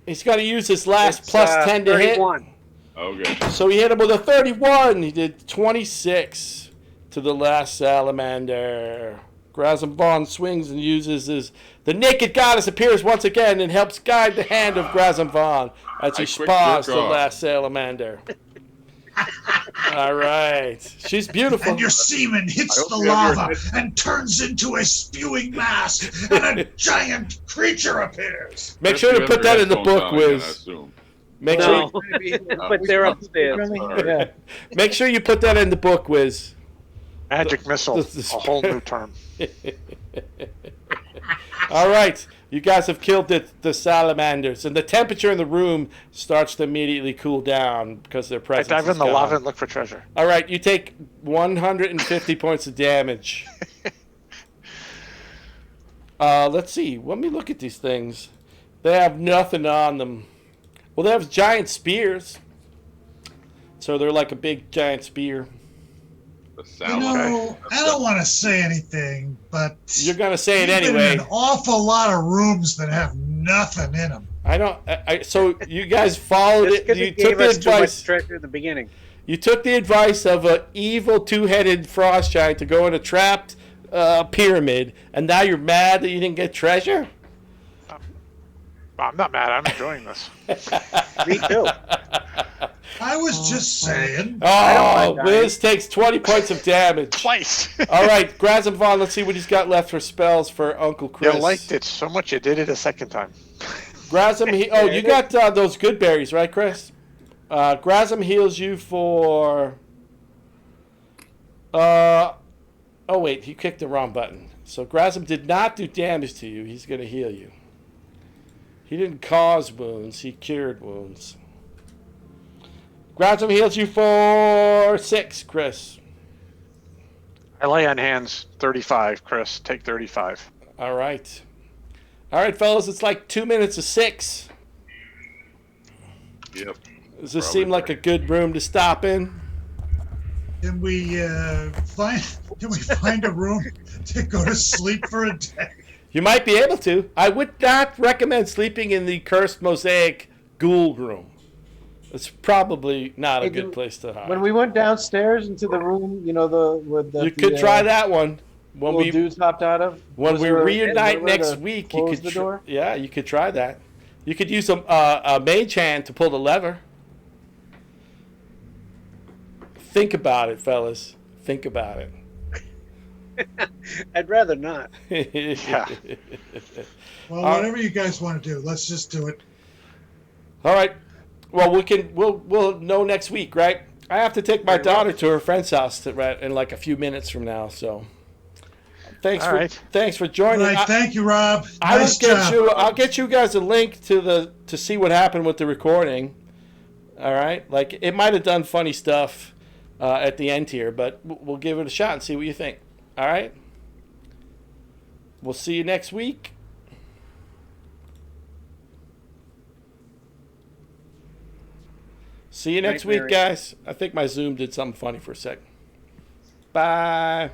S1: He's got to use his last
S7: It's,
S1: plus 10 to hit.
S7: 31.
S6: Okay.
S1: So he hit him with a 31. He did 26 to the last salamander. Grazim Vaughn swings and uses his... The naked goddess appears once again and helps guide the hand of Grazim Vaughn as he spars the last salamander. All right. She's beautiful.
S3: And your semen hits the
S6: hope you have
S3: lava
S6: your
S3: and turns into a spewing mass, and a giant creature appears.
S1: Make sure to put that in the book, Wiz. Make
S7: No,
S1: sure.
S7: but they're upstairs.
S2: Yeah.
S1: Make sure you put that in the book, Wiz.
S4: Magic missile,
S1: the
S4: a whole new term.
S1: All right, you guys have killed the salamanders, and the temperature in the room starts to immediately cool down because their
S4: I
S1: presence
S4: dive
S1: is
S4: in the
S1: gone.
S4: lava and look for treasure.
S1: All right, you take 150 points of damage. Let's see. Let me look at these things. They have nothing on them. Well, they have giant spears. So they're like a big giant spear.
S6: The
S3: You
S6: salad.
S3: know, I don't want to say anything, but
S1: You're going to say it
S3: you've been
S1: anyway.
S3: in an awful lot of rooms that have nothing in them.
S1: I don't. So you guys followed
S7: Just
S1: it.
S7: because
S1: You
S7: he
S1: took
S7: gave
S1: the
S7: us too much
S1: advice.
S7: treasure in the beginning.
S1: You took the advice of an evil two-headed frost giant to go in a trapped pyramid, and now you're mad that you didn't get treasure?
S4: I'm not mad. I'm enjoying this.
S7: Me too.
S3: I was just saying.
S1: Oh, Liz takes 20 points of damage.
S4: Twice.
S1: All right, Grazim Vaughn, let's see what he's got left for spells for Uncle Chris.
S4: You liked it so much you did it a second time.
S1: Grazim, you got those good berries, right, Chris? Grazim heals you for... oh, wait, he kicked the wrong button. So Grazim did not do damage to you. He's going to heal you. He didn't cause wounds. He cured wounds. Grazim heals you for 6, Chris.
S4: I lay on hands 35, Chris. Take 35.
S1: All right. All right, fellas, it's like 2 minutes of 6.
S6: Yep.
S1: Does this
S6: Probably
S1: seem like a good room to stop in?
S3: Can we find a room to go to sleep for a day?
S1: You might be able to. I would not recommend sleeping in the cursed mosaic ghoul room. It's probably not a
S2: Hey,
S1: good place to hide.
S2: When we went downstairs into the room, you know,
S1: You could try that one. When
S2: When
S1: we
S2: dudes hopped out of.
S1: when
S2: Was
S1: we
S2: there a
S1: reunite
S2: lever
S1: next
S2: to
S1: week, you
S2: close
S1: could
S2: the door.
S1: yeah, you could try that. You could use a mage hand to pull the lever. Think about it, fellas. Think about it.
S7: I'd rather not.
S4: Yeah.
S3: Well,
S1: All right.
S3: whatever you guys want to do, let's just do it.
S1: All right. Well, we'll know next week, right? I have to take my daughter to her friend's house in like a few minutes from now. So, thanks
S4: All right.
S1: thanks for
S3: All
S1: joining.
S3: right, thank you, Rob.
S1: I will
S3: Nice
S1: get
S3: job.
S1: you. I'll get you guys a link to see what happened with the recording. All right, like it might have done funny stuff at the end here, but we'll give it a shot and see what you think. All right. We'll see you next week. See you next week,
S7: Mary.
S1: guys. I think my Zoom did something funny for a second. Bye.